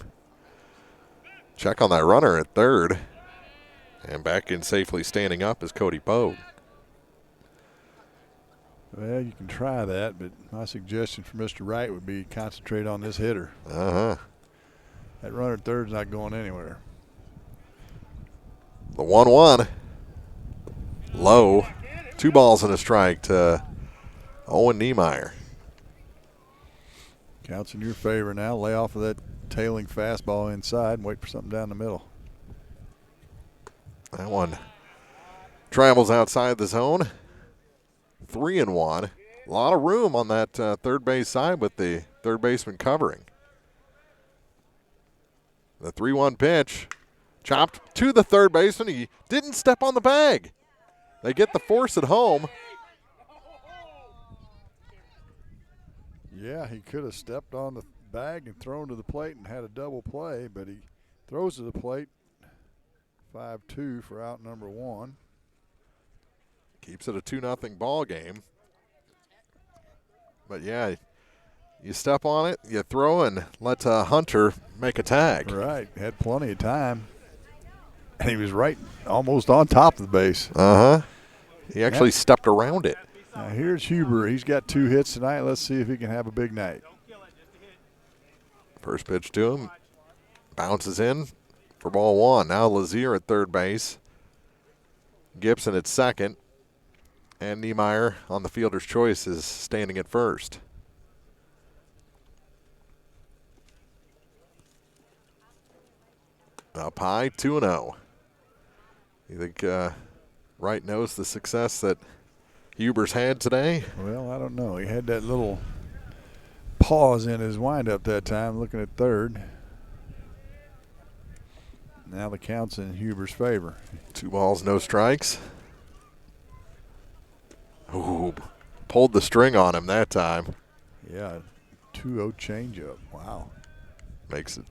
Check on that runner at third. And back in safely standing up is Cody Pogue. Well, you can try that, but my suggestion for Mr. Wright would be concentrate on this hitter. Uh-huh. That runner at third's not going anywhere. The 1-1. Low. 2 balls and a strike to Owen Niemeyer. Counts in your favor now. Lay off of that tailing fastball inside and wait for something down the middle. That one travels outside the zone. 3-1. A lot of room on that third base side with the third baseman covering. The 3-1 pitch. Chopped to the third baseman. He didn't step on the bag. They get the force at home. Yeah, he could have stepped on the bag and thrown to the plate and had a double play, but he throws to the plate. 5-2 for out number 1. Keeps it a 2-0 ball game. But yeah, you step on it, you throw, and let Hunter make a tag. Right, had plenty of time. And he was right almost on top of the base. Uh-huh. He actually stepped around it. Now here's Huber. He's got 2 hits tonight. Let's see if he can have a big night. First pitch to him. Bounces in for ball 1. Now Lazier at third base. Gibson at second. And Niemeyer on the fielder's choice is standing at first. Up high, 2-0. You think Wright knows the success that Huber's had today? Well, I don't know. He had that little pause in his windup that time, looking at third. Now the count's in Huber's favor. 2 balls, no strikes. Ooh, pulled the string on him that time. Yeah, 2-0 changeup. Wow. Makes it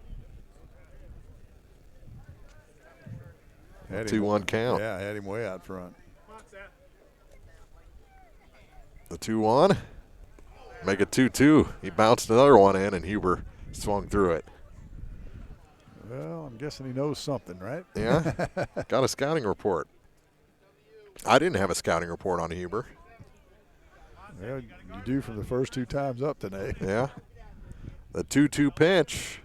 Had 2-1 count. Yeah, had him way out front. The 2-1. Make it 2-2. He bounced another one in, and Huber swung through it. Well, I'm guessing he knows something, right? Yeah. Got a scouting report. I didn't have a scouting report on Huber. Well, you do from the first 2 times up today. Yeah. The 2-2 pitch.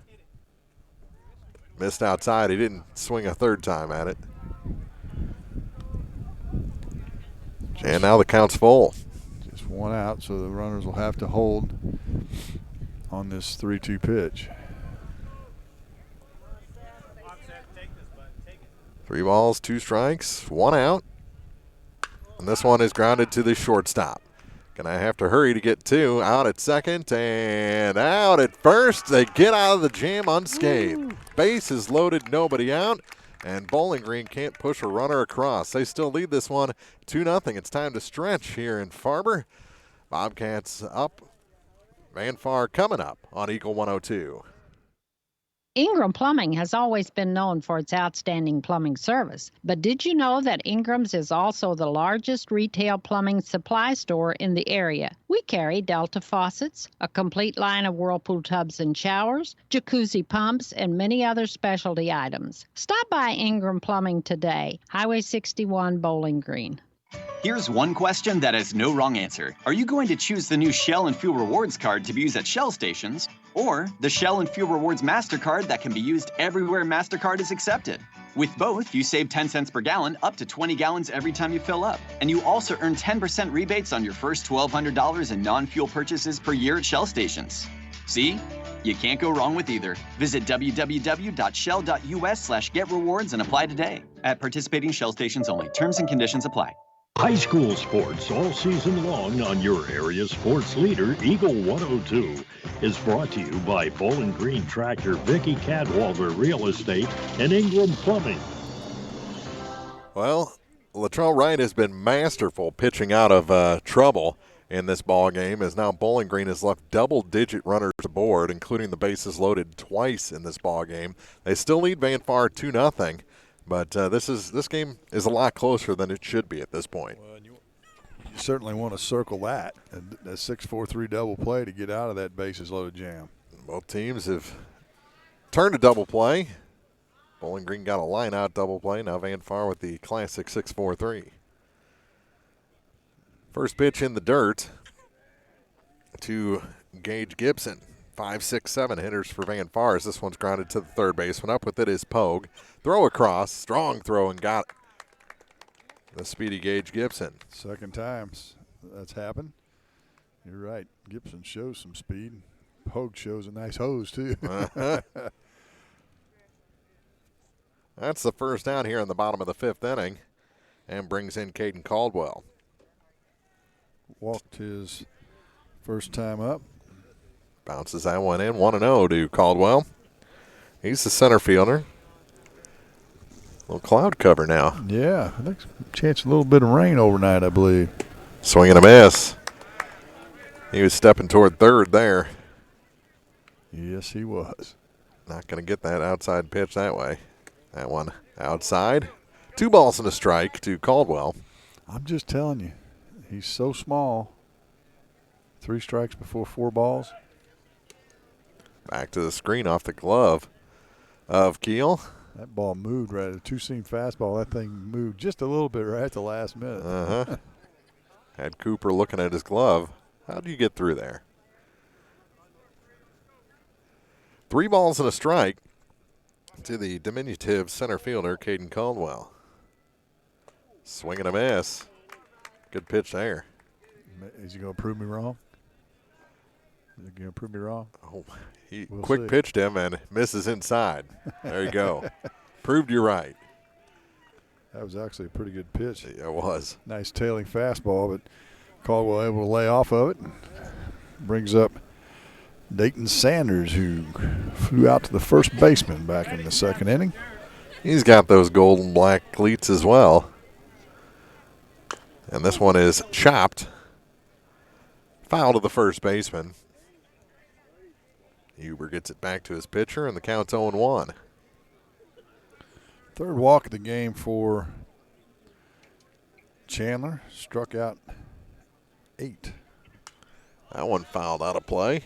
Missed outside. He didn't swing a third time at it. And now the count's full. Just 1 out, so the runners will have to hold on this 3-2 pitch. 3 balls, 2 strikes, 1 out. And this one is grounded to the shortstop. Gonna have to hurry to get 2. Out at second and out at first. They get out of the jam unscathed. Base is loaded, nobody out. And Bowling Green can't push a runner across. They still lead this one 2-0. It's time to stretch here in Farber. Bobcats up. Van Far coming up on Eagle 102. Ingram Plumbing has always been known for its outstanding plumbing service, but did you know that Ingram's is also the largest retail plumbing supply store in the area? We carry Delta faucets, a complete line of Whirlpool tubs and showers, jacuzzi pumps, and many other specialty items. Stop by Ingram Plumbing today, Highway 61, Bowling Green. Here's one question that has no wrong answer. Are you going to choose the new Shell and Fuel Rewards card to be used at Shell stations, or the Shell and Fuel Rewards MasterCard that can be used everywhere MasterCard is accepted? With both, you save 10 cents per gallon, up to 20 gallons every time you fill up. And you also earn 10% rebates on your first $1,200 in non-fuel purchases per year at Shell stations. See? You can't go wrong with either. Visit www.shell.us/getrewards and apply today. At participating Shell stations only. Terms and conditions apply. High school sports all season long on your area sports leader, Eagle 102, is brought to you by Bowling Green Tractor, Vicky Cadwalder Real Estate, and Ingram Plumbing. Well, Latrell Wright has been masterful pitching out of trouble in this ball game, as now Bowling Green has left double-digit runners aboard, including the bases loaded twice in this ball game. They still lead Van Far 2-0. But this game is a lot closer than it should be at this point. Well, you certainly want to circle that, a 6-4-3 double play to get out of that bases loaded jam. Both teams have turned a double play. Bowling Green got a line out double play. Now Van Far with the classic 6-4-3. First pitch in the dirt to Gage Gibson. 5-6-7 hitters for Van Fars. This one's grounded to the third baseman. Up with it is Pogue. Throw across. Strong throw and got it. The speedy Gage Gibson. Second time that's happened. You're right. Gibson shows some speed. Pogue shows a nice hose, too. That's the first down here in the bottom of the fifth inning and brings in Caden Caldwell. Walked his first time up. Bounces that one in. 1-0 to Caldwell. He's the center fielder. Little cloud cover now. Yeah, I think chance a little bit of rain overnight, I believe. Swing and a miss. He was stepping toward third there. Yes, he was. Not going to get that outside pitch that way. That one outside. 2 balls and a strike to Caldwell. I'm just telling you, he's so small. 3 strikes before 4 balls. Back to the screen off the glove of Keel. That ball moved right. A 2-seam fastball. That thing moved just a little bit right at the last minute. Had Cooper looking at his glove. How do you get through there? 3 balls and a strike to the diminutive center fielder, Caden Caldwell. Swing and a miss. Good pitch there. Is he going to prove me wrong? Is he going to prove me wrong? Oh, he We'll quick see. pitched him and misses inside. There you go. Proved you right. That was actually a pretty good pitch. It was. Nice tailing fastball, but Caldwell able to lay off of it. Brings up Dayton Sanders, who flew out to the first baseman back in the second inning. He's got those gold and black cleats as well. And this one is chopped. Foul to the first baseman. Huber gets it back to his pitcher, and the count's 0-1. Third walk of the game for Chandler. Struck out 8. That one fouled out of play.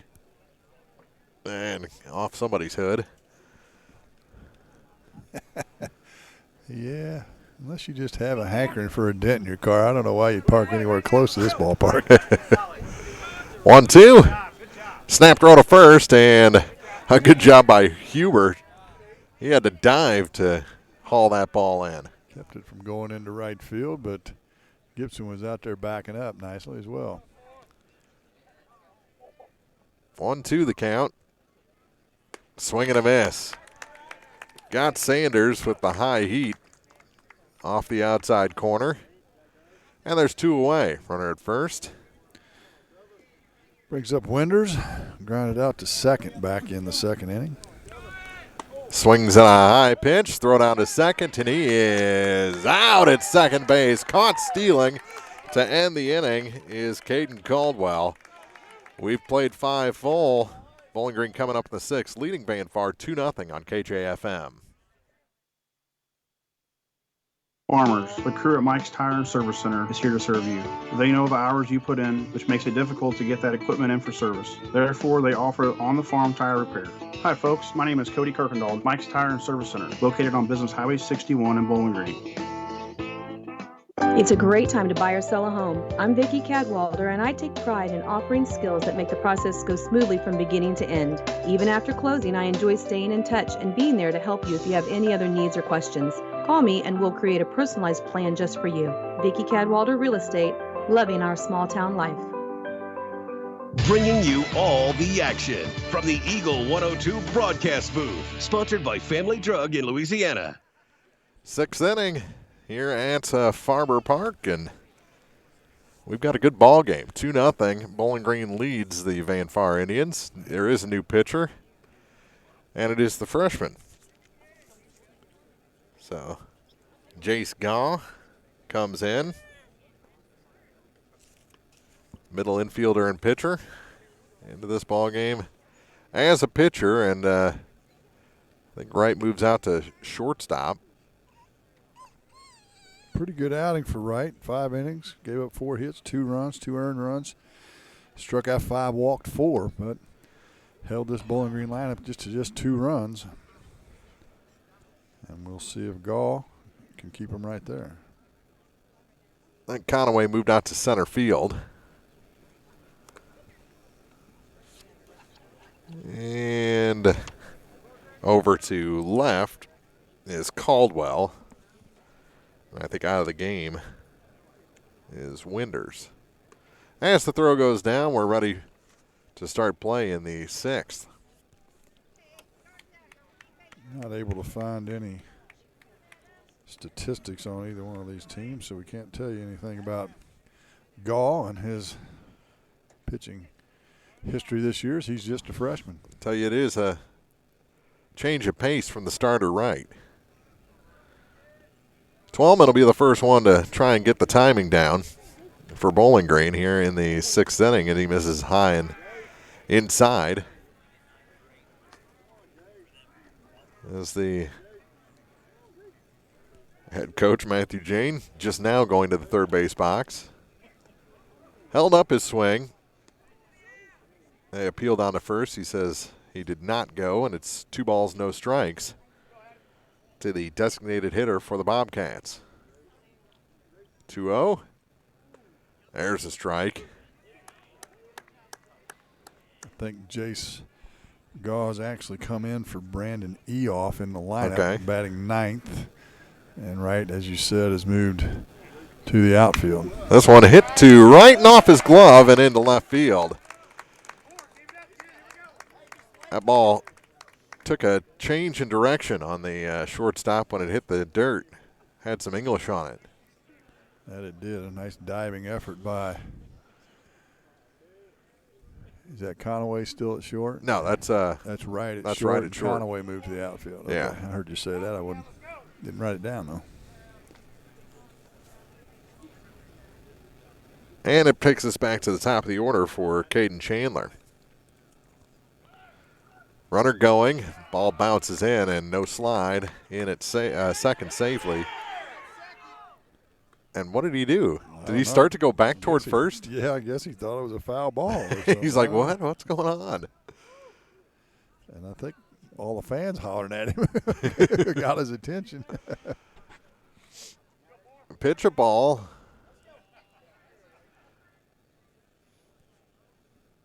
And off somebody's hood. Yeah, unless you just have a hankering for a dent in your car, I don't know why you'd park anywhere close to this ballpark. 1-2. Snap throw to first, and a good job by Huber. He had to dive to haul that ball in. Kept it from going into right field, but Gibson was out there backing up nicely as well. 1-2 the count. Swing and a miss. Got Sanders with the high heat off the outside corner. And there's 2 away. Runner at first. Brings up Winders. Grounded out to second back in the second inning. Swings at a high pitch. Throw down to second, and he is out at second base. Caught stealing to end the inning is Caden Caldwell. We've played 5 full. Bowling Green coming up in the 6th, leading Van Far 2-0 on KJFM. Farmers, the crew at Mike's Tire and Service Center is here to serve you. They know the hours you put in, which makes it difficult to get that equipment in for service. Therefore, they offer on-the-farm tire repair. Hi, folks. My name is Cody Kirkendall, Mike's Tire and Service Center, located on Business Highway 61 in Bowling Green. It's a great time to buy or sell a home. I'm Vicki Cadwalder, and I take pride in offering skills that make the process go smoothly from beginning to end. Even after closing, I enjoy staying in touch and being there to help you if you have any other needs or questions. Call me and we'll create a personalized plan just for you. Vicki Cadwalder Real Estate, loving our small town life. Bringing you all the action from the Eagle 102 broadcast booth, sponsored by Family Drug in Louisiana. 6th inning here at Farber Park, and we've got a good ball game. 2-0. Bowling Green leads the Van Far Indians. There is a new pitcher, and it is the freshman. So, Jace Gaw comes in. Middle infielder and pitcher into this ball game as a pitcher, and I think Wright moves out to shortstop. Pretty good outing for Wright. 5 innings, gave up 4 hits, 2 runs, 2 earned runs. Struck out 5, walked 4, but held this Bowling Green lineup just 2 runs. And we'll see if Gall can keep him right there. Then Conaway moved out to center field. And over to left is Caldwell. I think out of the game is Winders. As the throw goes down, we're ready to start play in the 6th. Not able to find any statistics on either one of these teams, so we can't tell you anything about Gaw and his pitching history this year. He's just a freshman. I tell you, it is a change of pace from the starter right. Twelman will be the first one to try and get the timing down for Bowling Green here in the 6th inning, and he misses high and inside. As the head coach, Matthew Jane, just now going to the third base box. Held up his swing. They appealed on to first. He says he did not go, and it's 2 balls, no strikes to the designated hitter for the Bobcats. 2-0. There's a strike. I think Jace Gauze actually come in for Brandon Eoff in the lineup, batting 9th. And right, as you said, has moved to the outfield. This one hit to right and off his glove and into left field. That ball took a change in direction on the shortstop when it hit the dirt. Had some English on it. That it did. A nice diving effort by. Is that Conaway still at short? No, that's right at short. Right at short. Conaway moved to the outfield. Okay. Yeah. I heard you say that. I didn't write it down though. And it picks us back to the top of the order for Caden Chandler. Runner going, ball bounces in, and no slide in at second safely. And what did he do? Did he start to go back toward first? Yeah, I guess he thought it was a foul ball. He's like, what? What's going on? And I think all the fans hollering at him got his attention. Pitch a ball.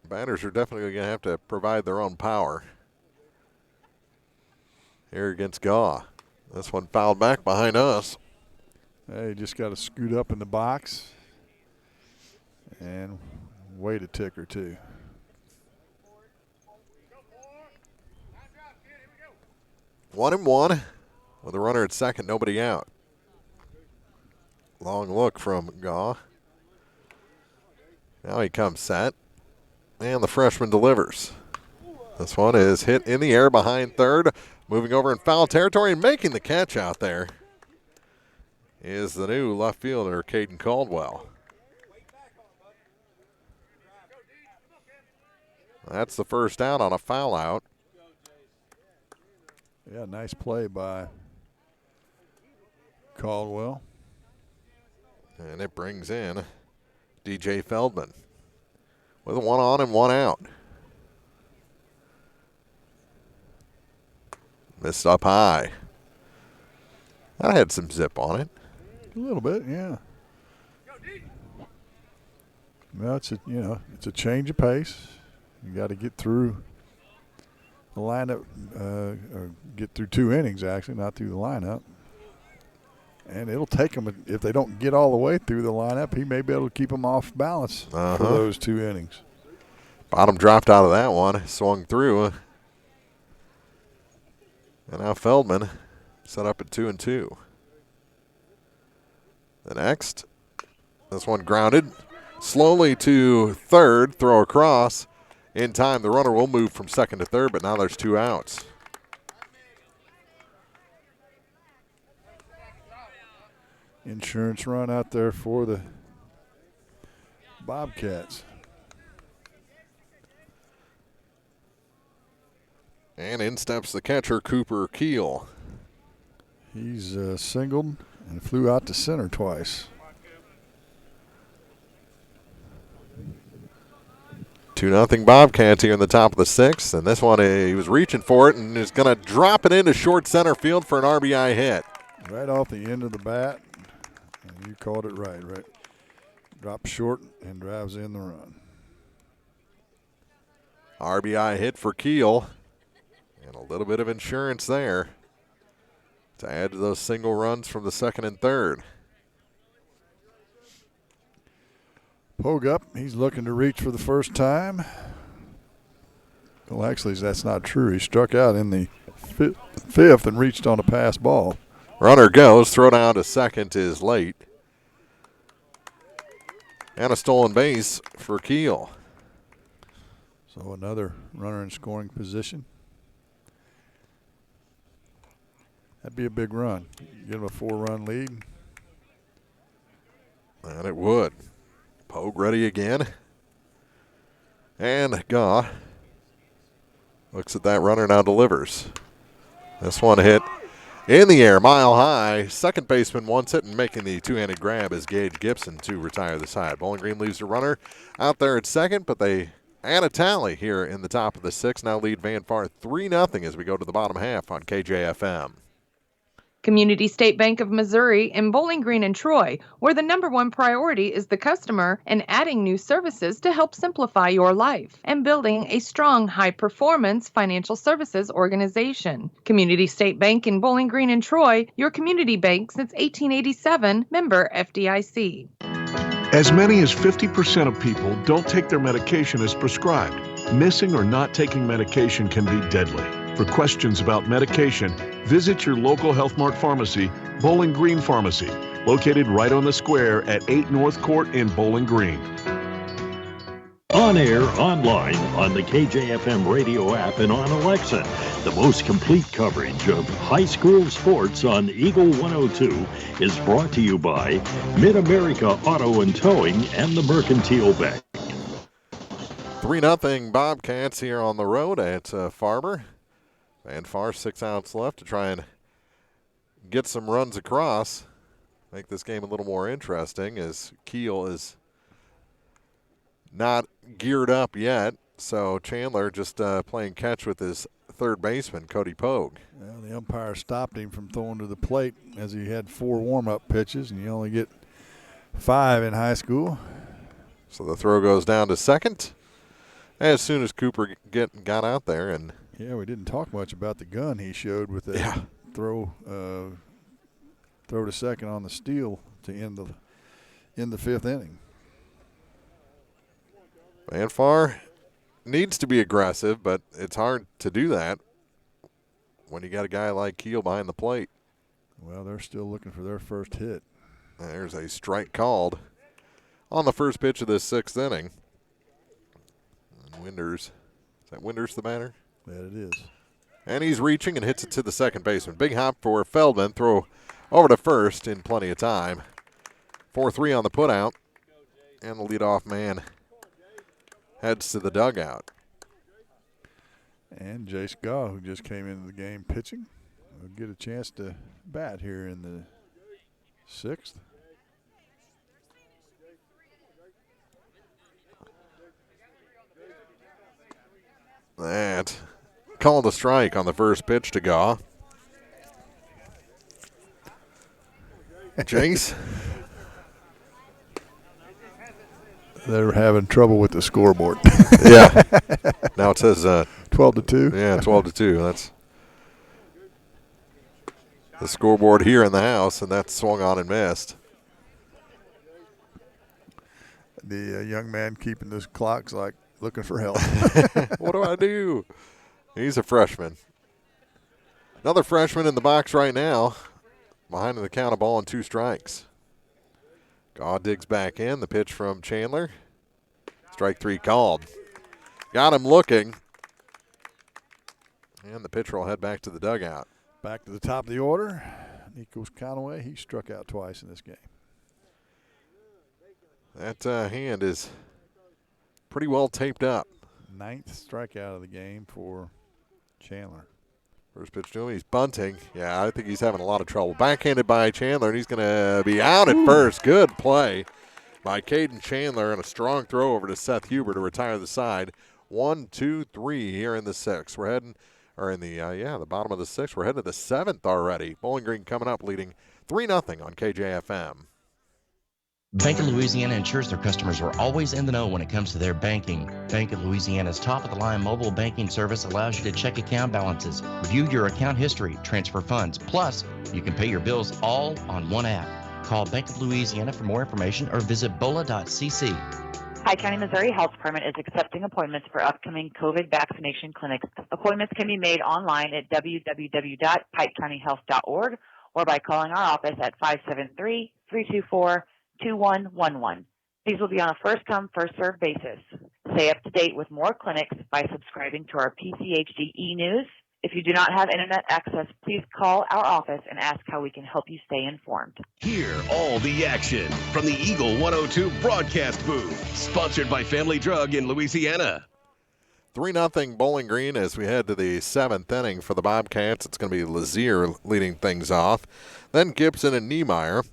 Batters are definitely going to have to provide their own power here against Gaw. This one fouled back behind us. Hey, just got to scoot up in the box and wait a tick or two. One and one with a runner at second, nobody out. Long look from Gaw. Now he comes set, and the freshman delivers. This one is hit in the air behind third, moving over in foul territory and making the catch out there is the new left fielder, Caden Caldwell. That's the first out on a foul out. Yeah, nice play by Caldwell. And it brings in DJ Feldman with a 1 on and 1 out. Missed up high. That had some zip on it. A little bit, yeah. Well, it's a change of pace. You got to get through the lineup, or get through 2 innings actually, not through the lineup. And it'll take him, if they don't get all the way through the lineup, he may be able to keep them off balance for those 2 innings. Bottom dropped out of that one, swung through. And now Feldman set up at 2-2. The next, this one grounded slowly to third, throw across. In time, the runner will move from second to third, but now there's 2 outs. Insurance run out there for the Bobcats. And in steps the catcher, Cooper Keel. He's singled and flew out to center twice. 2-0 Bobcats here in the top of the 6th. And this one, he was reaching for it and is going to drop it into short center field for an RBI hit. Right off the end of the bat. And you called it right. Drops short and drives in the run. RBI hit for Keel. And a little bit of insurance there to add to those single runs from the second and third. Pogue up. He's looking to reach for the first time. Well, actually, that's not true. He struck out in the fifth and reached on a pass ball. Runner goes. Throw down to second is late. And a stolen base for Keel. So another runner in scoring position. That'd be a big run. Give him a 4-run lead. And it would. Pogue ready again. And Gaw looks at that runner, now delivers. This one hit in the air, mile high. Second baseman wants it, and making the two-handed grab is Gage Gibson to retire the side. Bowling Green leaves the runner out there at second, but they add a tally here in the top of the sixth. Now lead Van Far 3-0 as we go to the bottom half on KJFM. Community State Bank of Missouri in Bowling Green and Troy, where the #1 priority is the customer and adding new services to help simplify your life and building a strong, high-performance financial services organization. Community State Bank in Bowling Green and Troy, your community bank since 1887, member FDIC. As many as 50% of people don't take their medication as prescribed. Missing or not taking medication can be deadly. For questions about medication, visit your local Health Mart pharmacy, Bowling Green Pharmacy, located right on the square at 8 North Court in Bowling Green. On air, online, on the KJFM radio app, and on Alexa. The most complete coverage of high school sports on Eagle 102 is brought to you by Mid-America Auto and Towing and the Mercantile Bank. 3-0 Bobcats here on the road at Farber. Van Far 6 outs left to try and get some runs across. Make this game a little more interesting as Keel is not geared up yet. So Chandler just playing catch with his third baseman, Cody Pogue. Well, the umpire stopped him from throwing to the plate as he had 4 warm-up pitches, and you only get 5 in high school. So the throw goes down to second as soon as Cooper got out there. And yeah, we didn't talk much about the gun he showed with the throw to second on the steal to end the fifth inning. Van Far needs to be aggressive, but it's hard to do that when you got a guy like Keel behind the plate. Well, they're still looking for their first hit. There's a strike called on the first pitch of this sixth inning. And Winders, is that Winders the batter? That it is. And he's reaching and hits it to the second baseman. Big hop for Feldman. Throw over to first in plenty of time. 4-3 on the putout. And the leadoff man heads to the dugout. And Jace Gaw, who just came into the game pitching, will get a chance to bat here in the sixth. That called a strike on the first pitch to Gaw. Jace? They're having trouble with the scoreboard. Yeah. Now it says 12-2. Yeah, 12-2. That's the scoreboard here in the house, and that's swung on and missed. The young man keeping those clocks like looking for help. What do I do? He's a freshman. Another freshman in the box right now. Behind the count, a ball and 2 strikes. Gaw digs back in. The pitch from Chandler. Strike 3 called. Got him looking. And the pitcher will head back to the dugout. Back to the top of the order. Nikos Conaway, he struck out twice in this game. That hand is pretty well taped up. 9th strikeout of the game for Chandler. First pitch to him, he's bunting. Yeah, I think he's having a lot of trouble. Backhanded by Chandler, and he's going to be out at first. Good play by Caden Chandler, and a strong throw over to Seth Huber to retire the side. 1, 2, 3 here in the sixth. We're heading, or in the bottom of the sixth. We're heading to the seventh already. Bowling Green coming up, leading 3-0 on KJFM. Bank of Louisiana ensures their customers are always in the know when it comes to their banking. Bank of Louisiana's top-of-the-line mobile banking service allows you to check account balances, review your account history, transfer funds. Plus, you can pay your bills all on one app. Call Bank of Louisiana for more information or visit bola.cc. Pike County, Missouri Health Department is accepting appointments for upcoming COVID vaccination clinics. Appointments can be made online at www.pikecountyhealth.org or by calling our office at 573-324-2111. These will be on a first-come, first-served basis. Stay up to date with more clinics by subscribing to our PCHD e-news. If you do not have internet access, please call our office and ask how we can help you stay informed. Hear all the action from the Eagle 102 broadcast booth, sponsored by Family Drug in Louisiana. 3-0 Bowling Green as we head to the 7th inning for the Bobcats. It's going to be Lazier leading things off. Then Gibson and Niemeyer.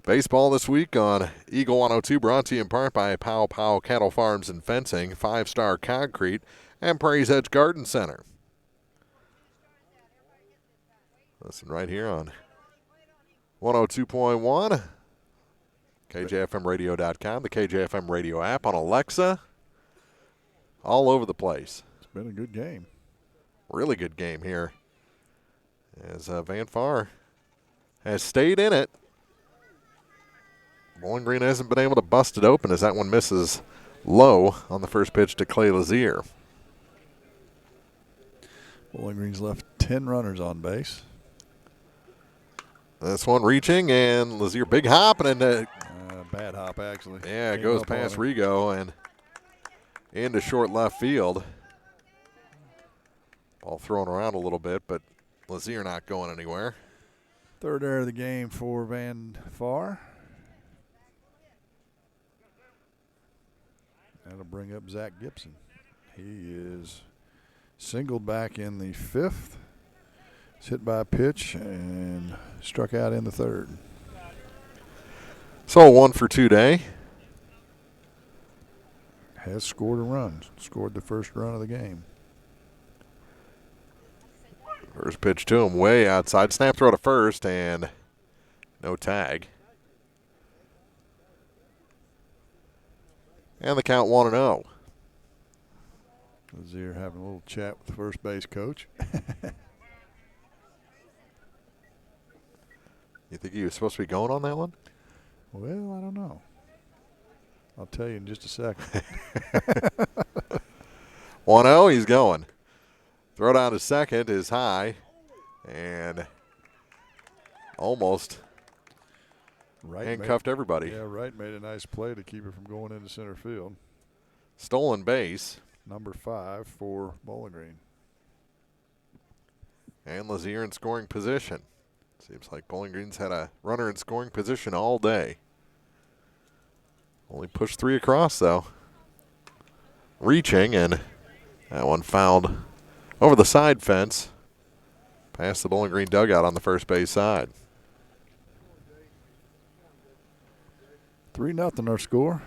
Baseball this week on Eagle 102, brought to you in part by Pow Pow Cattle Farms and Fencing, 5-Star Concrete, and Prairie's Edge Garden Center. Listen right here on 102.1, KJFMradio.com, the KJFM radio app on Alexa, all over the place. It's been a good game. Really good game here as Van Far has stayed in it. Bowling Green hasn't been able to bust it open as that one misses low on the first pitch to Clay Lazier. Bowling Green's left 10 runners on base. This one reaching, and Lazier big hop, and bad hop, actually. Yeah, it goes past Rigo and into short left field. Ball thrown around a little bit, but Lazier not going anywhere. Third error of the game for Van Far. That'll bring up Zach Gibson. He is singled back in the 5th. It's hit by a pitch and struck out in the 3rd. So 1 for 2 day. Has scored a run. Scored the first run of the game. First pitch to him way outside. Snap throw to first and no tag. And the count 1-0. Lazier having a little chat with the first base coach. You think he was supposed to be going on that one? Well, I don't know. I'll tell you in just a second. 1-0, he's going. Throw down to second is high and almost handcuffed everybody. Yeah, Wright made a nice play to keep it from going into center field. Stolen base. Number 5 for Bowling Green. And Lazier in scoring position. Seems like Bowling Green's had a runner in scoring position all day. Only pushed 3 across, though. Reaching, and that one fouled over the side fence, past the Bowling Green dugout on the first base side. 3-0 our score.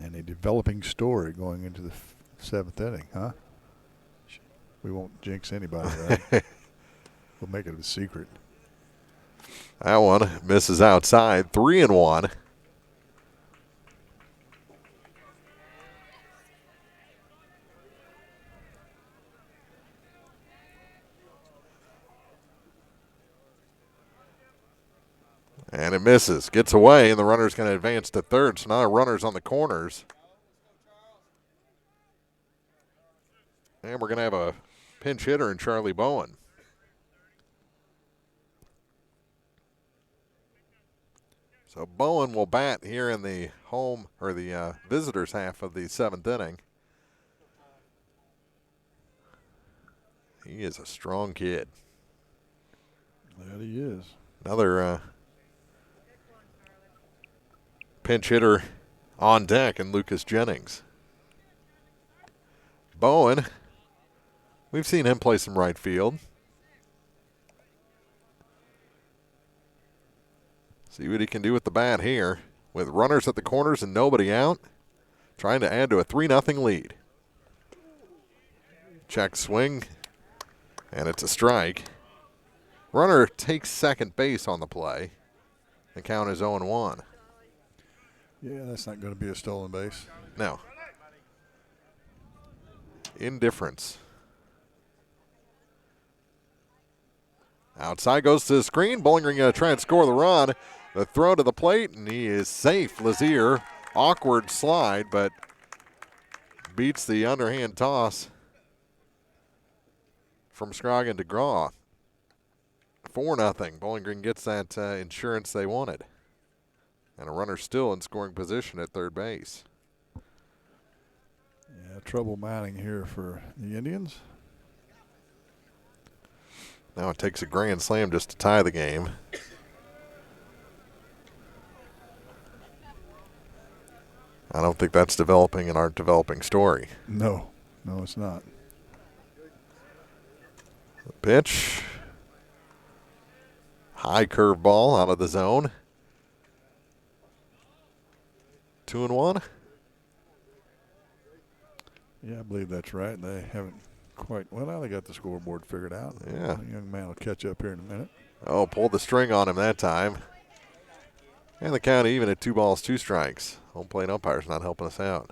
And a developing story going into the 7th inning, huh? We won't jinx anybody, right? We'll make it a secret. That one misses outside. 3-1. And it misses. Gets away, and the runner's going to advance to third. So now the runner's on the corners. And we're going to have a pinch hitter in Charlie Bowen. So Bowen will bat here in the home or the visitors half of the 7th inning. He is a strong kid. That he is. Another pinch hitter on deck and Lucas Jennings. Bowen, we've seen him play some right field. See what he can do with the bat here. With runners at the corners and nobody out, trying to add to a 3-0 lead. Check swing, and it's a strike. Runner takes second base on the play. The count is 0-1. Yeah, that's not going to be a stolen base. No. Indifference. Outside goes to the screen. Bowling Green going to try and score the run. The throw to the plate, and he is safe. Lazier, awkward slide, but beats the underhand toss from Scroggin to Graw. 4-0. Bowling Green gets that insurance they wanted. And a runner still in scoring position at third base. Yeah, trouble mounting here for the Indians. Now it takes a grand slam just to tie the game. I don't think that's developing in our developing story. No, it's not. The pitch. High curve ball out of the zone. 2-1. Yeah, I believe that's right. They haven't quite. Well, now they got the scoreboard figured out. Yeah. The young man will catch up here in a minute. Oh, pulled the string on him that time. And the count even at 2 balls, 2 strikes. Home plate umpire's not helping us out.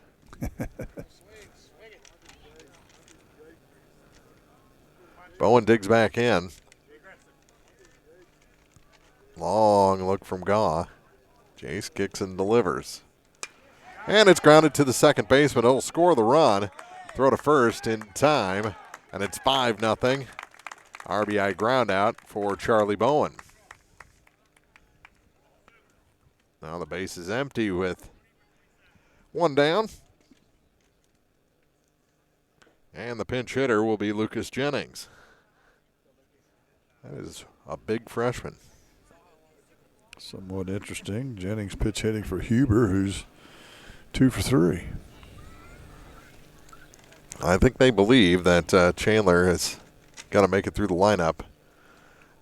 Bowen digs back in. Long look from Gaw. Jace kicks and delivers. And it's grounded to the second baseman. It'll score the run. Throw to first in time. And it's 5-0. RBI ground out for Charlie Bowen. Now the base is empty with 1 down. And the pinch hitter will be Lucas Jennings. That is a big freshman. Somewhat interesting. Jennings pitch hitting for Huber, who's 2 for 3. I think they believe that Chandler has got to make it through the lineup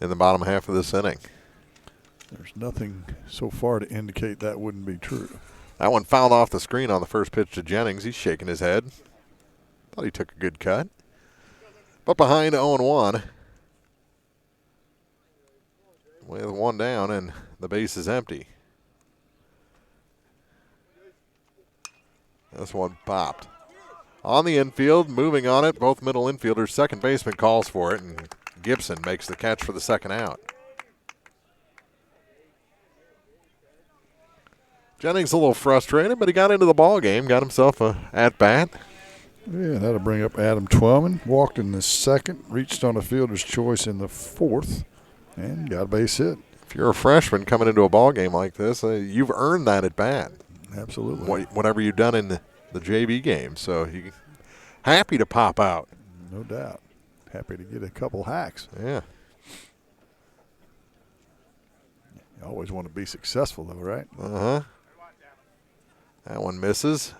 in the bottom half of this inning. There's nothing so far to indicate that wouldn't be true. That one fouled off the screen on the first pitch to Jennings. He's shaking his head. Thought he took a good cut. But behind 0-1 with 1 down, and the base is empty. This one popped. On the infield, moving on it, both middle infielders. Second baseman calls for it, and Gibson makes the catch for the second out. Jennings a little frustrated, but he got into the ball game, got himself a at-bat. Yeah, that'll bring up Adam Twellman. Walked in the second, reached on a fielder's choice in the fourth, and got a base hit. If you're a freshman coming into a ball game like this, you've earned that at-bat. Absolutely. Whatever you've done in the JV game, so you happy to pop out. No doubt. Happy to get a couple hacks. Yeah. You always want to be successful, though, right? Uh-huh. That one misses.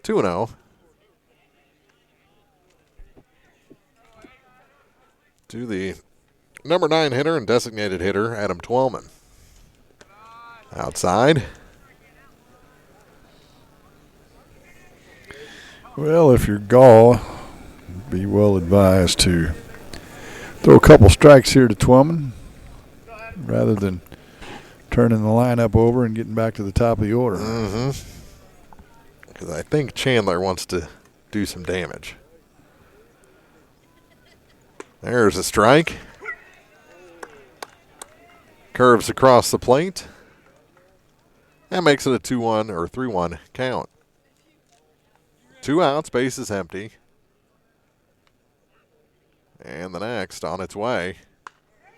2-0. To the number 9 hitter and designated hitter, Adam Twellman. Outside. Well, if you're Gaw, be well advised to throw a couple strikes here to Twellman rather than turning the lineup over and getting back to the top of the order. Mm-hmm. Because I think Chandler wants to do some damage. There's a strike. Curves across the plate. That makes it a 2-1 or 3-1 count. 2 outs, base is empty. And the next on its way.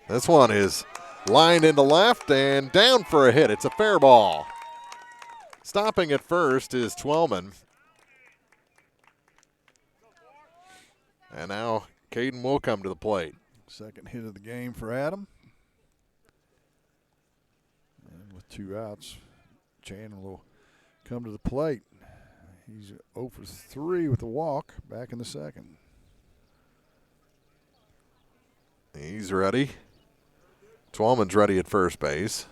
This one is lined into left and down for a hit. It's a fair ball. Stopping at first is Twellman. And now Caden will come to the plate. Second hit of the game for Adam. And with 2 outs, Chandler will come to the plate. He's 0 for 3 with a walk back in the second. He's ready. Twellman's ready at first base.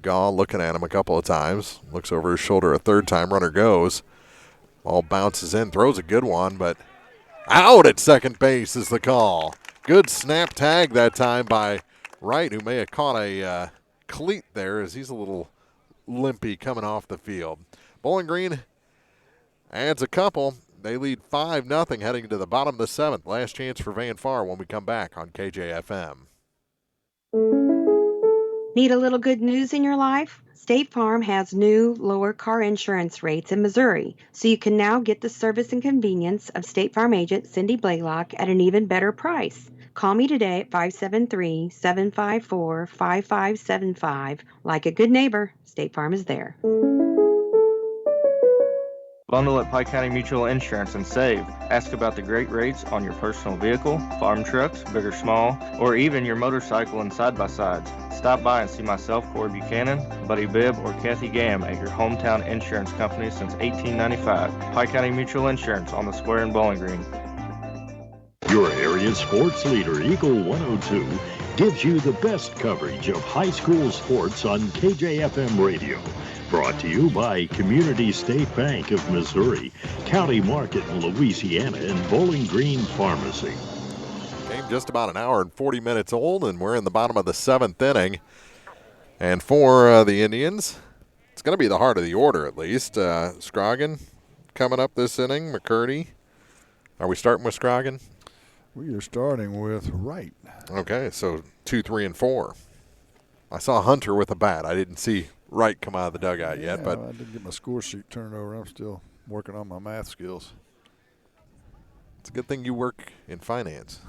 Gaw looking at him a couple of times. Looks over his shoulder a third time. Runner goes. Ball bounces in. Throws a good one, but out at second base is the call. Good snap tag that time by Wright, who may have caught a cleat there as he's a little limpy coming off the field. Bowling Green adds a couple. They lead 5-0 heading into the bottom of the 7th. Last chance for Van Far when we come back on KJFM. Need a little good news in your life? State Farm has new, lower car insurance rates in Missouri, so you can now get the service and convenience of State Farm agent Cindy Blaylock at an even better price. Call me today at 573-754-5575. Like a good neighbor, State Farm is there. Bundle at Pike County Mutual Insurance and save. Ask about the great rates on your personal vehicle, farm trucks, big or small, or even your motorcycle and side-by-sides. Stop by and see myself, Corey Buchanan, Buddy Bibb, or Kathy Gam at your hometown insurance company since 1895. Pike County Mutual Insurance on the square in Bowling Green. Your area sports leader, Eagle 102, gives you the best coverage of high school sports on KJFM Radio. Brought to you by Community State Bank of Missouri, County Market in Louisiana, and Bowling Green Pharmacy. Game just about an hour and 40 minutes old, and we're in the bottom of the 7th inning. And for the Indians, it's going to be the heart of the order at least. Scroggin coming up this inning, McCurdy. Are we starting with Scroggin? We are starting with Wright. Okay, so 2, 3, and 4. I saw Hunter with a bat. I didn't see Wright come out of the dugout yet, but I didn't get my score sheet turned over. I'm still working on my math skills. It's a good thing you work in finance.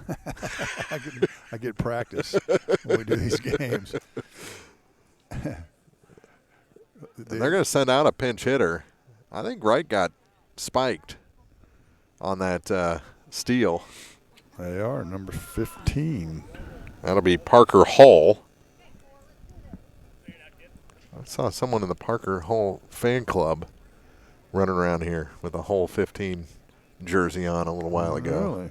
I get practice when we do these games. They're going to send out a pinch hitter. I think Wright got spiked on that steal. They are, number 15. That'll be Parker Hull. I saw someone in the Parker Hull fan club running around here with a Hull 15 jersey on a little while ago. Really?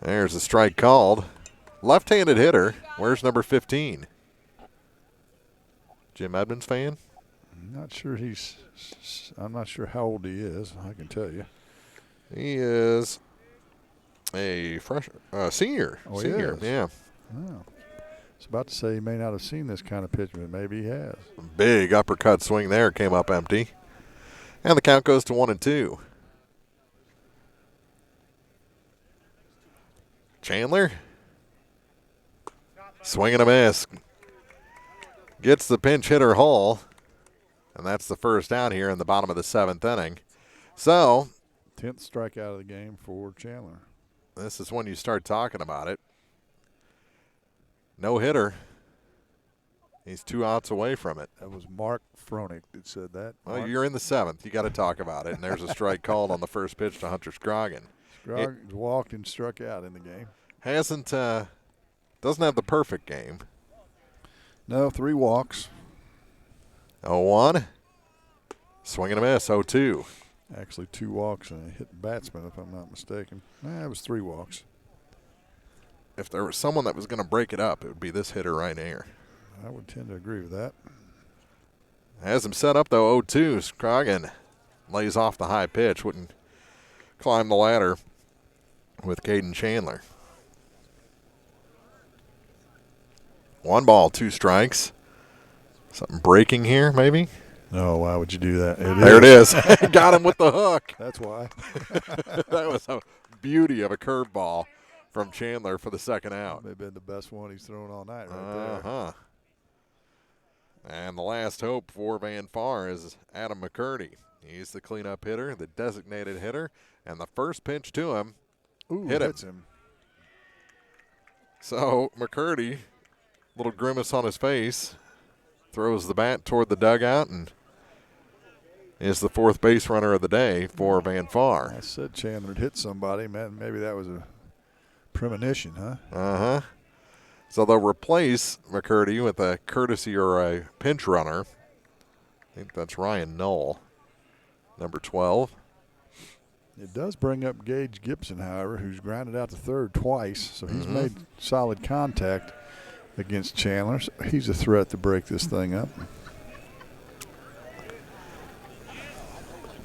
There's a strike called. Left-handed hitter. Where's number 15? Jim Edmonds fan? I'm not sure how old he is. I can tell you. He is a senior. Oh, senior, he is? yeah. Oh. I was about to say he may not have seen this kind of pitch, but maybe he has. Big uppercut swing there, came up empty. And the count goes to 1-2. Chandler. Swing and a miss. Gets the pinch hitter Hull. And that's the first out here in the bottom of the 7th inning. So 10th strikeout of the game for Chandler. This is when you start talking about it. No hitter. He's 2 outs away from it. That was Mark Froenig that said that. Well, you're in the 7th. You got to talk about it. And there's a strike called on the first pitch to Hunter Scroggin. Scroggins walked and struck out in the game. Doesn't have the perfect game. No, 3 walks. 0-1. Swing and a miss, 0-2. Actually, 2 walks and a hit batsman, if I'm not mistaken. It was 3 walks. If there was someone that was going to break it up, it would be this hitter right here. I would tend to agree with that. Has him set up, though, 0-2. Scroggin lays off the high pitch, wouldn't climb the ladder with Caden Chandler. 1 ball, 2 strikes. Something breaking here, maybe? No, why would you do that? There it is. Got him with the hook. That's why. That was a beauty of a curveball from Chandler for the second out. May have been the best one he's thrown all night right there. And the last hope for Van Far is Adam McCurdy. He's the cleanup hitter, the designated hitter, and the first pitch to him hits him. So McCurdy, little grimace on his face, throws the bat toward the dugout and is the 4th base runner of the day for Van Far. I said Chandler had hit somebody. Man, maybe that was a premonition, huh? So they'll replace McCurdy with a courtesy or a pinch runner. I think that's Ryan Knoll, number 12. It does bring up Gage Gibson, however, who's grounded out to third twice. So he's made solid contact against Chandler. So he's a threat to break this thing up.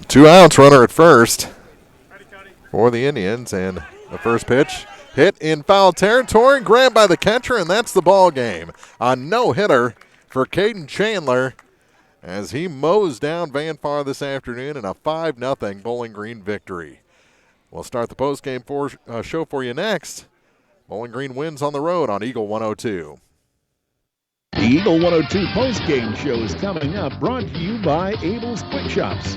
2 outs, runner at first for the Indians. And the first pitch Hit in foul territory, grabbed by the catcher, and that's the ball game. A no-hitter for Caden Chandler as he mows down Van Far this afternoon in a 5-0 Bowling Green victory. We'll start the postgame show for you next. Bowling Green wins on the road on Eagle 102. The Eagle 102 postgame show is coming up, brought to you by Abel's Quick Shops.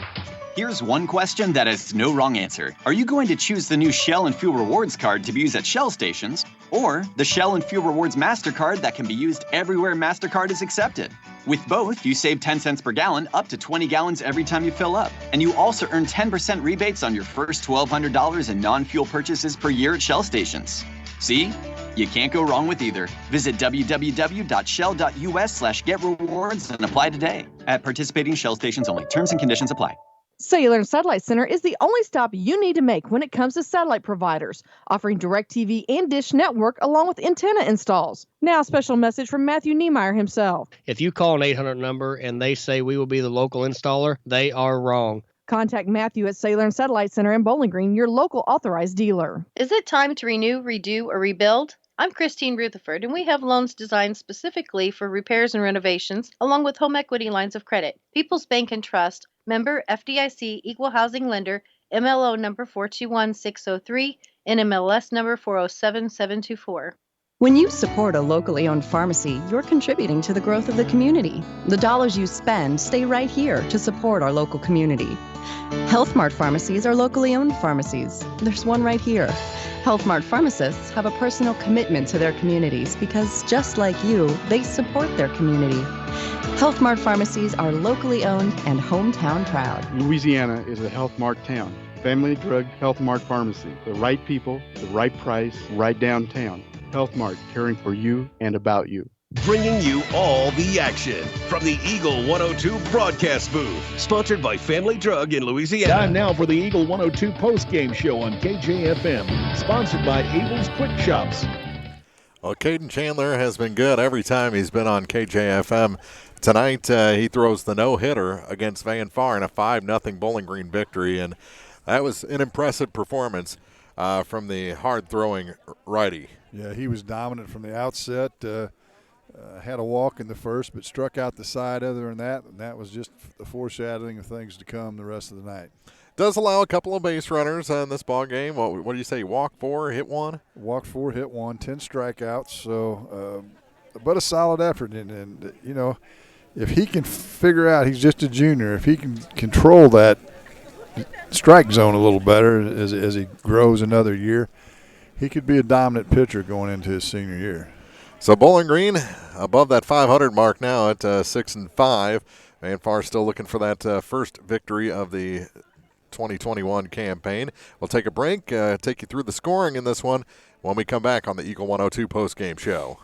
Here's one question that has no wrong answer. Are you going to choose the new Shell and Fuel Rewards card to be used at Shell stations, or the Shell and Fuel Rewards MasterCard that can be used everywhere MasterCard is accepted? With both, you save 10 cents per gallon, up to 20 gallons every time you fill up. And you also earn 10% rebates on your first $1,200 in non-fuel purchases per year at Shell stations. See? You can't go wrong with either. Visit www.shell.us/getrewards and apply today. At participating Shell stations only. Terms and conditions apply. Cellular and Satellite Center is the only stop you need to make when it comes to satellite providers, offering DirecTV and Dish Network along with antenna installs. Now, a special message from Matthew Niemeyer himself. If you call an 800 number and they say we will be the local installer, they are wrong. Contact Matthew at Cellular and Satellite Center in Bowling Green, your local authorized dealer. Is it time to renew, redo, or rebuild? I'm Christine Rutherford, and we have loans designed specifically for repairs and renovations, along with home equity lines of credit. People's Bank and Trust, member FDIC, equal housing lender, MLO number 421603, NMLS number 407724. When you support a locally owned pharmacy, you're contributing to the growth of the community. The dollars you spend stay right here to support our local community. Health Mart pharmacies are locally owned pharmacies. There's one right here. Health Mart pharmacists have a personal commitment to their communities because, just like you, they support their community. Health Mart pharmacies are locally owned and hometown proud. Louisiana is a Health Mart town. Family Drug Health Mart Pharmacy. The right people, the right price, right downtown. Health Mart, caring for you and about you. Bringing you all the action from the Eagle 102 broadcast booth. Sponsored by Family Drug in Louisiana. Time now for the Eagle 102 postgame show on KJFM, sponsored by Abel's Quick Shops. Well, Caden Chandler has been good every time he's been on KJFM. Tonight, he throws the no-hitter against Van Far in a 5-0 Bowling Green victory, and that was an impressive performance from the hard-throwing righty. Yeah, he was dominant from the outset. Had a walk in the first, but struck out the side other than that, and that was just the foreshadowing of things to come the rest of the night. Does allow a couple of base runners in this ball game. What do you say, walk 4, hit 1? Walk 4, hit 1, 10 strikeouts, so but a solid effort. And you know, if he can figure out, he's just a junior, if he can control that strike zone a little better as he grows another year, he could be a dominant pitcher going into his senior year. So Bowling Green above that 500 mark now at 6-5. Van Far still looking for that first victory of the 2021 campaign. We'll take a break, take you through the scoring in this one when we come back on the Eagle 102 postgame show.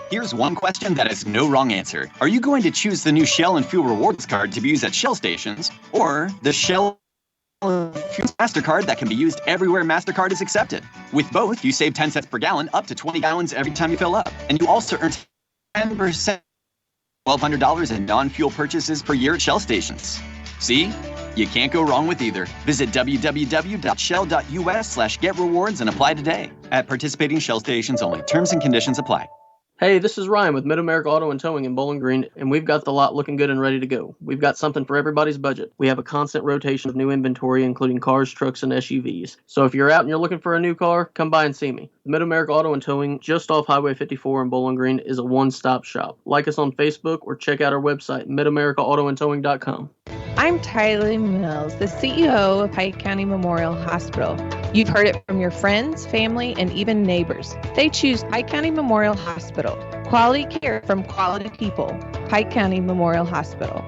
Here's one question that has no wrong answer. Are you going to choose the new Shell and Fuel Rewards card to be used at Shell stations, or the Shell MasterCard that can be used everywhere MasterCard is accepted? With both, you save 10 cents per gallon, up to 20 gallons every time you fill up. And you also earn 10%, $1,200 in non-fuel purchases per year at Shell stations. See? You can't go wrong with either. Visit www.shell.us/getrewards and apply today. At participating Shell stations only. Terms and conditions apply. Hey, this is Ryan with Mid-America Auto and Towing in Bowling Green, and we've got the lot looking good and ready to go. We've got something for everybody's budget. We have a constant rotation of new inventory, including cars, trucks, and SUVs. So if you're out and you're looking for a new car, come by and see me. Mid-America Auto and Towing, just off Highway 54 in Bowling Green, is a one-stop shop. Like us on Facebook or check out our website, midamericaautoandtowing.com. I'm Tylee Mills, the CEO of Pike County Memorial Hospital. You've heard it from your friends, family, and even neighbors. They choose Pike County Memorial Hospital. Quality care from quality people. Pike County Memorial Hospital.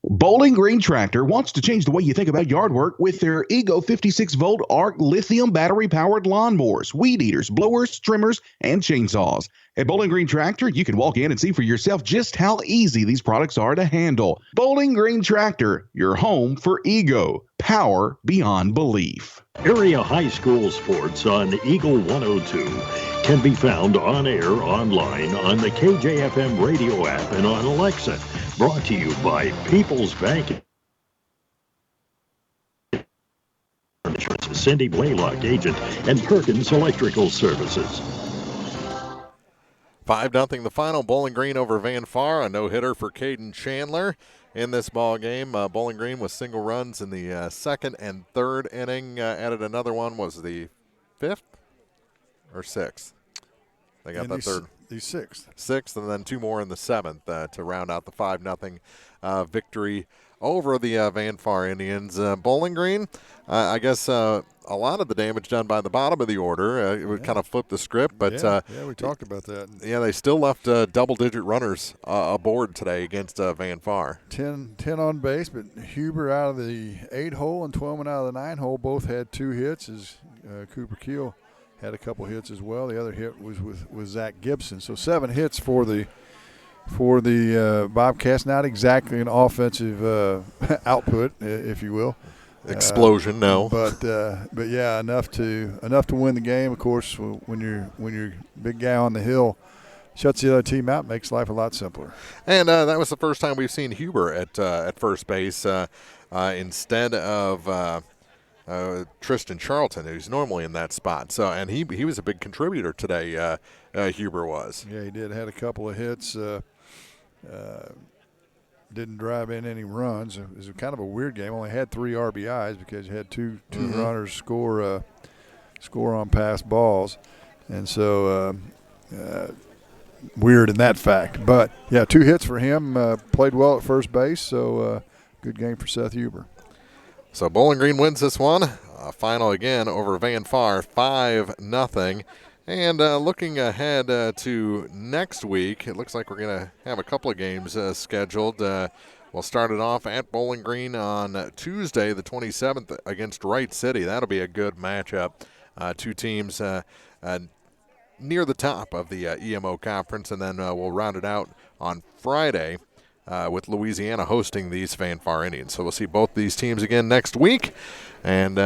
Bowling Green Tractor wants to change the way you think about yard work with their Ego 56-volt ARC lithium battery-powered lawnmowers, weed eaters, blowers, trimmers, and chainsaws. At Bowling Green Tractor, you can walk in and see for yourself just how easy these products are to handle. Bowling Green Tractor, your home for Ego. Power beyond belief. Area high school sports on Eagle 102 can be found on air, online, on the KJFM radio app, and on Alexa. Brought to you by People's Bank Cindy Blaylock, agent, and Perkins Electrical Services. 5-0 the final. Bowling Green over Van Far. A no-hitter for Caden Chandler in this ball game. Bowling Green with single runs in the second and third inning. Added another one. Was the fifth or sixth? They got that third. The sixth. Sixth, and then two more in the seventh to round out the 5-0 victory over the Van Far Indians. Bowling Green, I guess a lot of the damage done by the bottom of the order. It would kind of flip the script, but we talked about that. Yeah, they still left double-digit runners aboard today against Van Far. 10 on base, but Huber out of the 8-hole and Twelman out of the 9-hole both had 2 hits. As Cooper Keel had a couple hits as well. The other hit was with Zach Gibson. So 7 hits for the Bobcats. Not exactly an offensive output, if you will. Explosion, no. But yeah, enough to win the game. Of course, when you're big guy on the hill, shuts the other team out, makes life a lot simpler. And that was the first time we've seen Huber at first base instead of Tristan Charlton, who's normally in that spot. So, and he was a big contributor today. Huber was. Yeah, he did. Had a couple of hits. Didn't drive in any runs. It was kind of a weird game. Only had 3 RBIs because you had two runners score on pass balls, and so weird in that fact. But yeah, 2 hits for him. Played well at first base. So good game for Seth Huber. So Bowling Green wins this one. Final again over Van Far, 5-0. And looking ahead to next week, it looks like we're going to have a couple of games scheduled. We'll start it off at Bowling Green on Tuesday, the 27th, against Wright City. That'll be a good matchup. 2 teams near the top of the EMO conference, and then we'll round it out on Friday with Louisiana hosting these Van Far Indians. So we'll see both these teams again next week, and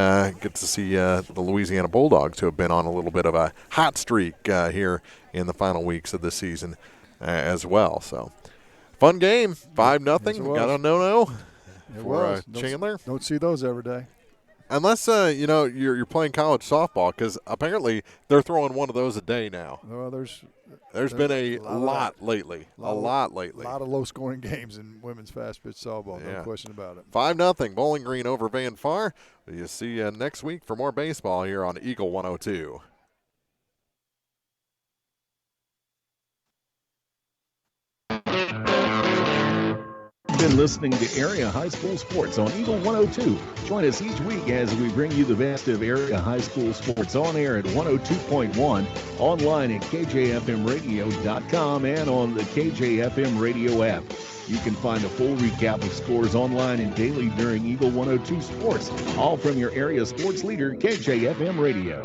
get to see the Louisiana Bulldogs, who have been on a little bit of a hot streak here in the final weeks of the season as well. So fun game, 5-0. Got a no-no for Chandler. Don't see those every day. Unless you're playing college softball, because apparently they're throwing one of those a day now. Well, there's been a lot lately. A lot lately. A lot of low-scoring games in women's fast-pitch softball, no question about it. 5-0, Bowling Green over Van Far. You'll see next week for more baseball here on Eagle 102. Been listening to Area High School Sports on Eagle 102. Join us each week as we bring you the best of area high school sports on air at 102.1, online at kjfmradio.com, and on the KJFM radio app. You can find a full recap of scores online and daily during Eagle 102 Sports, all from your area sports leader, KJFM Radio.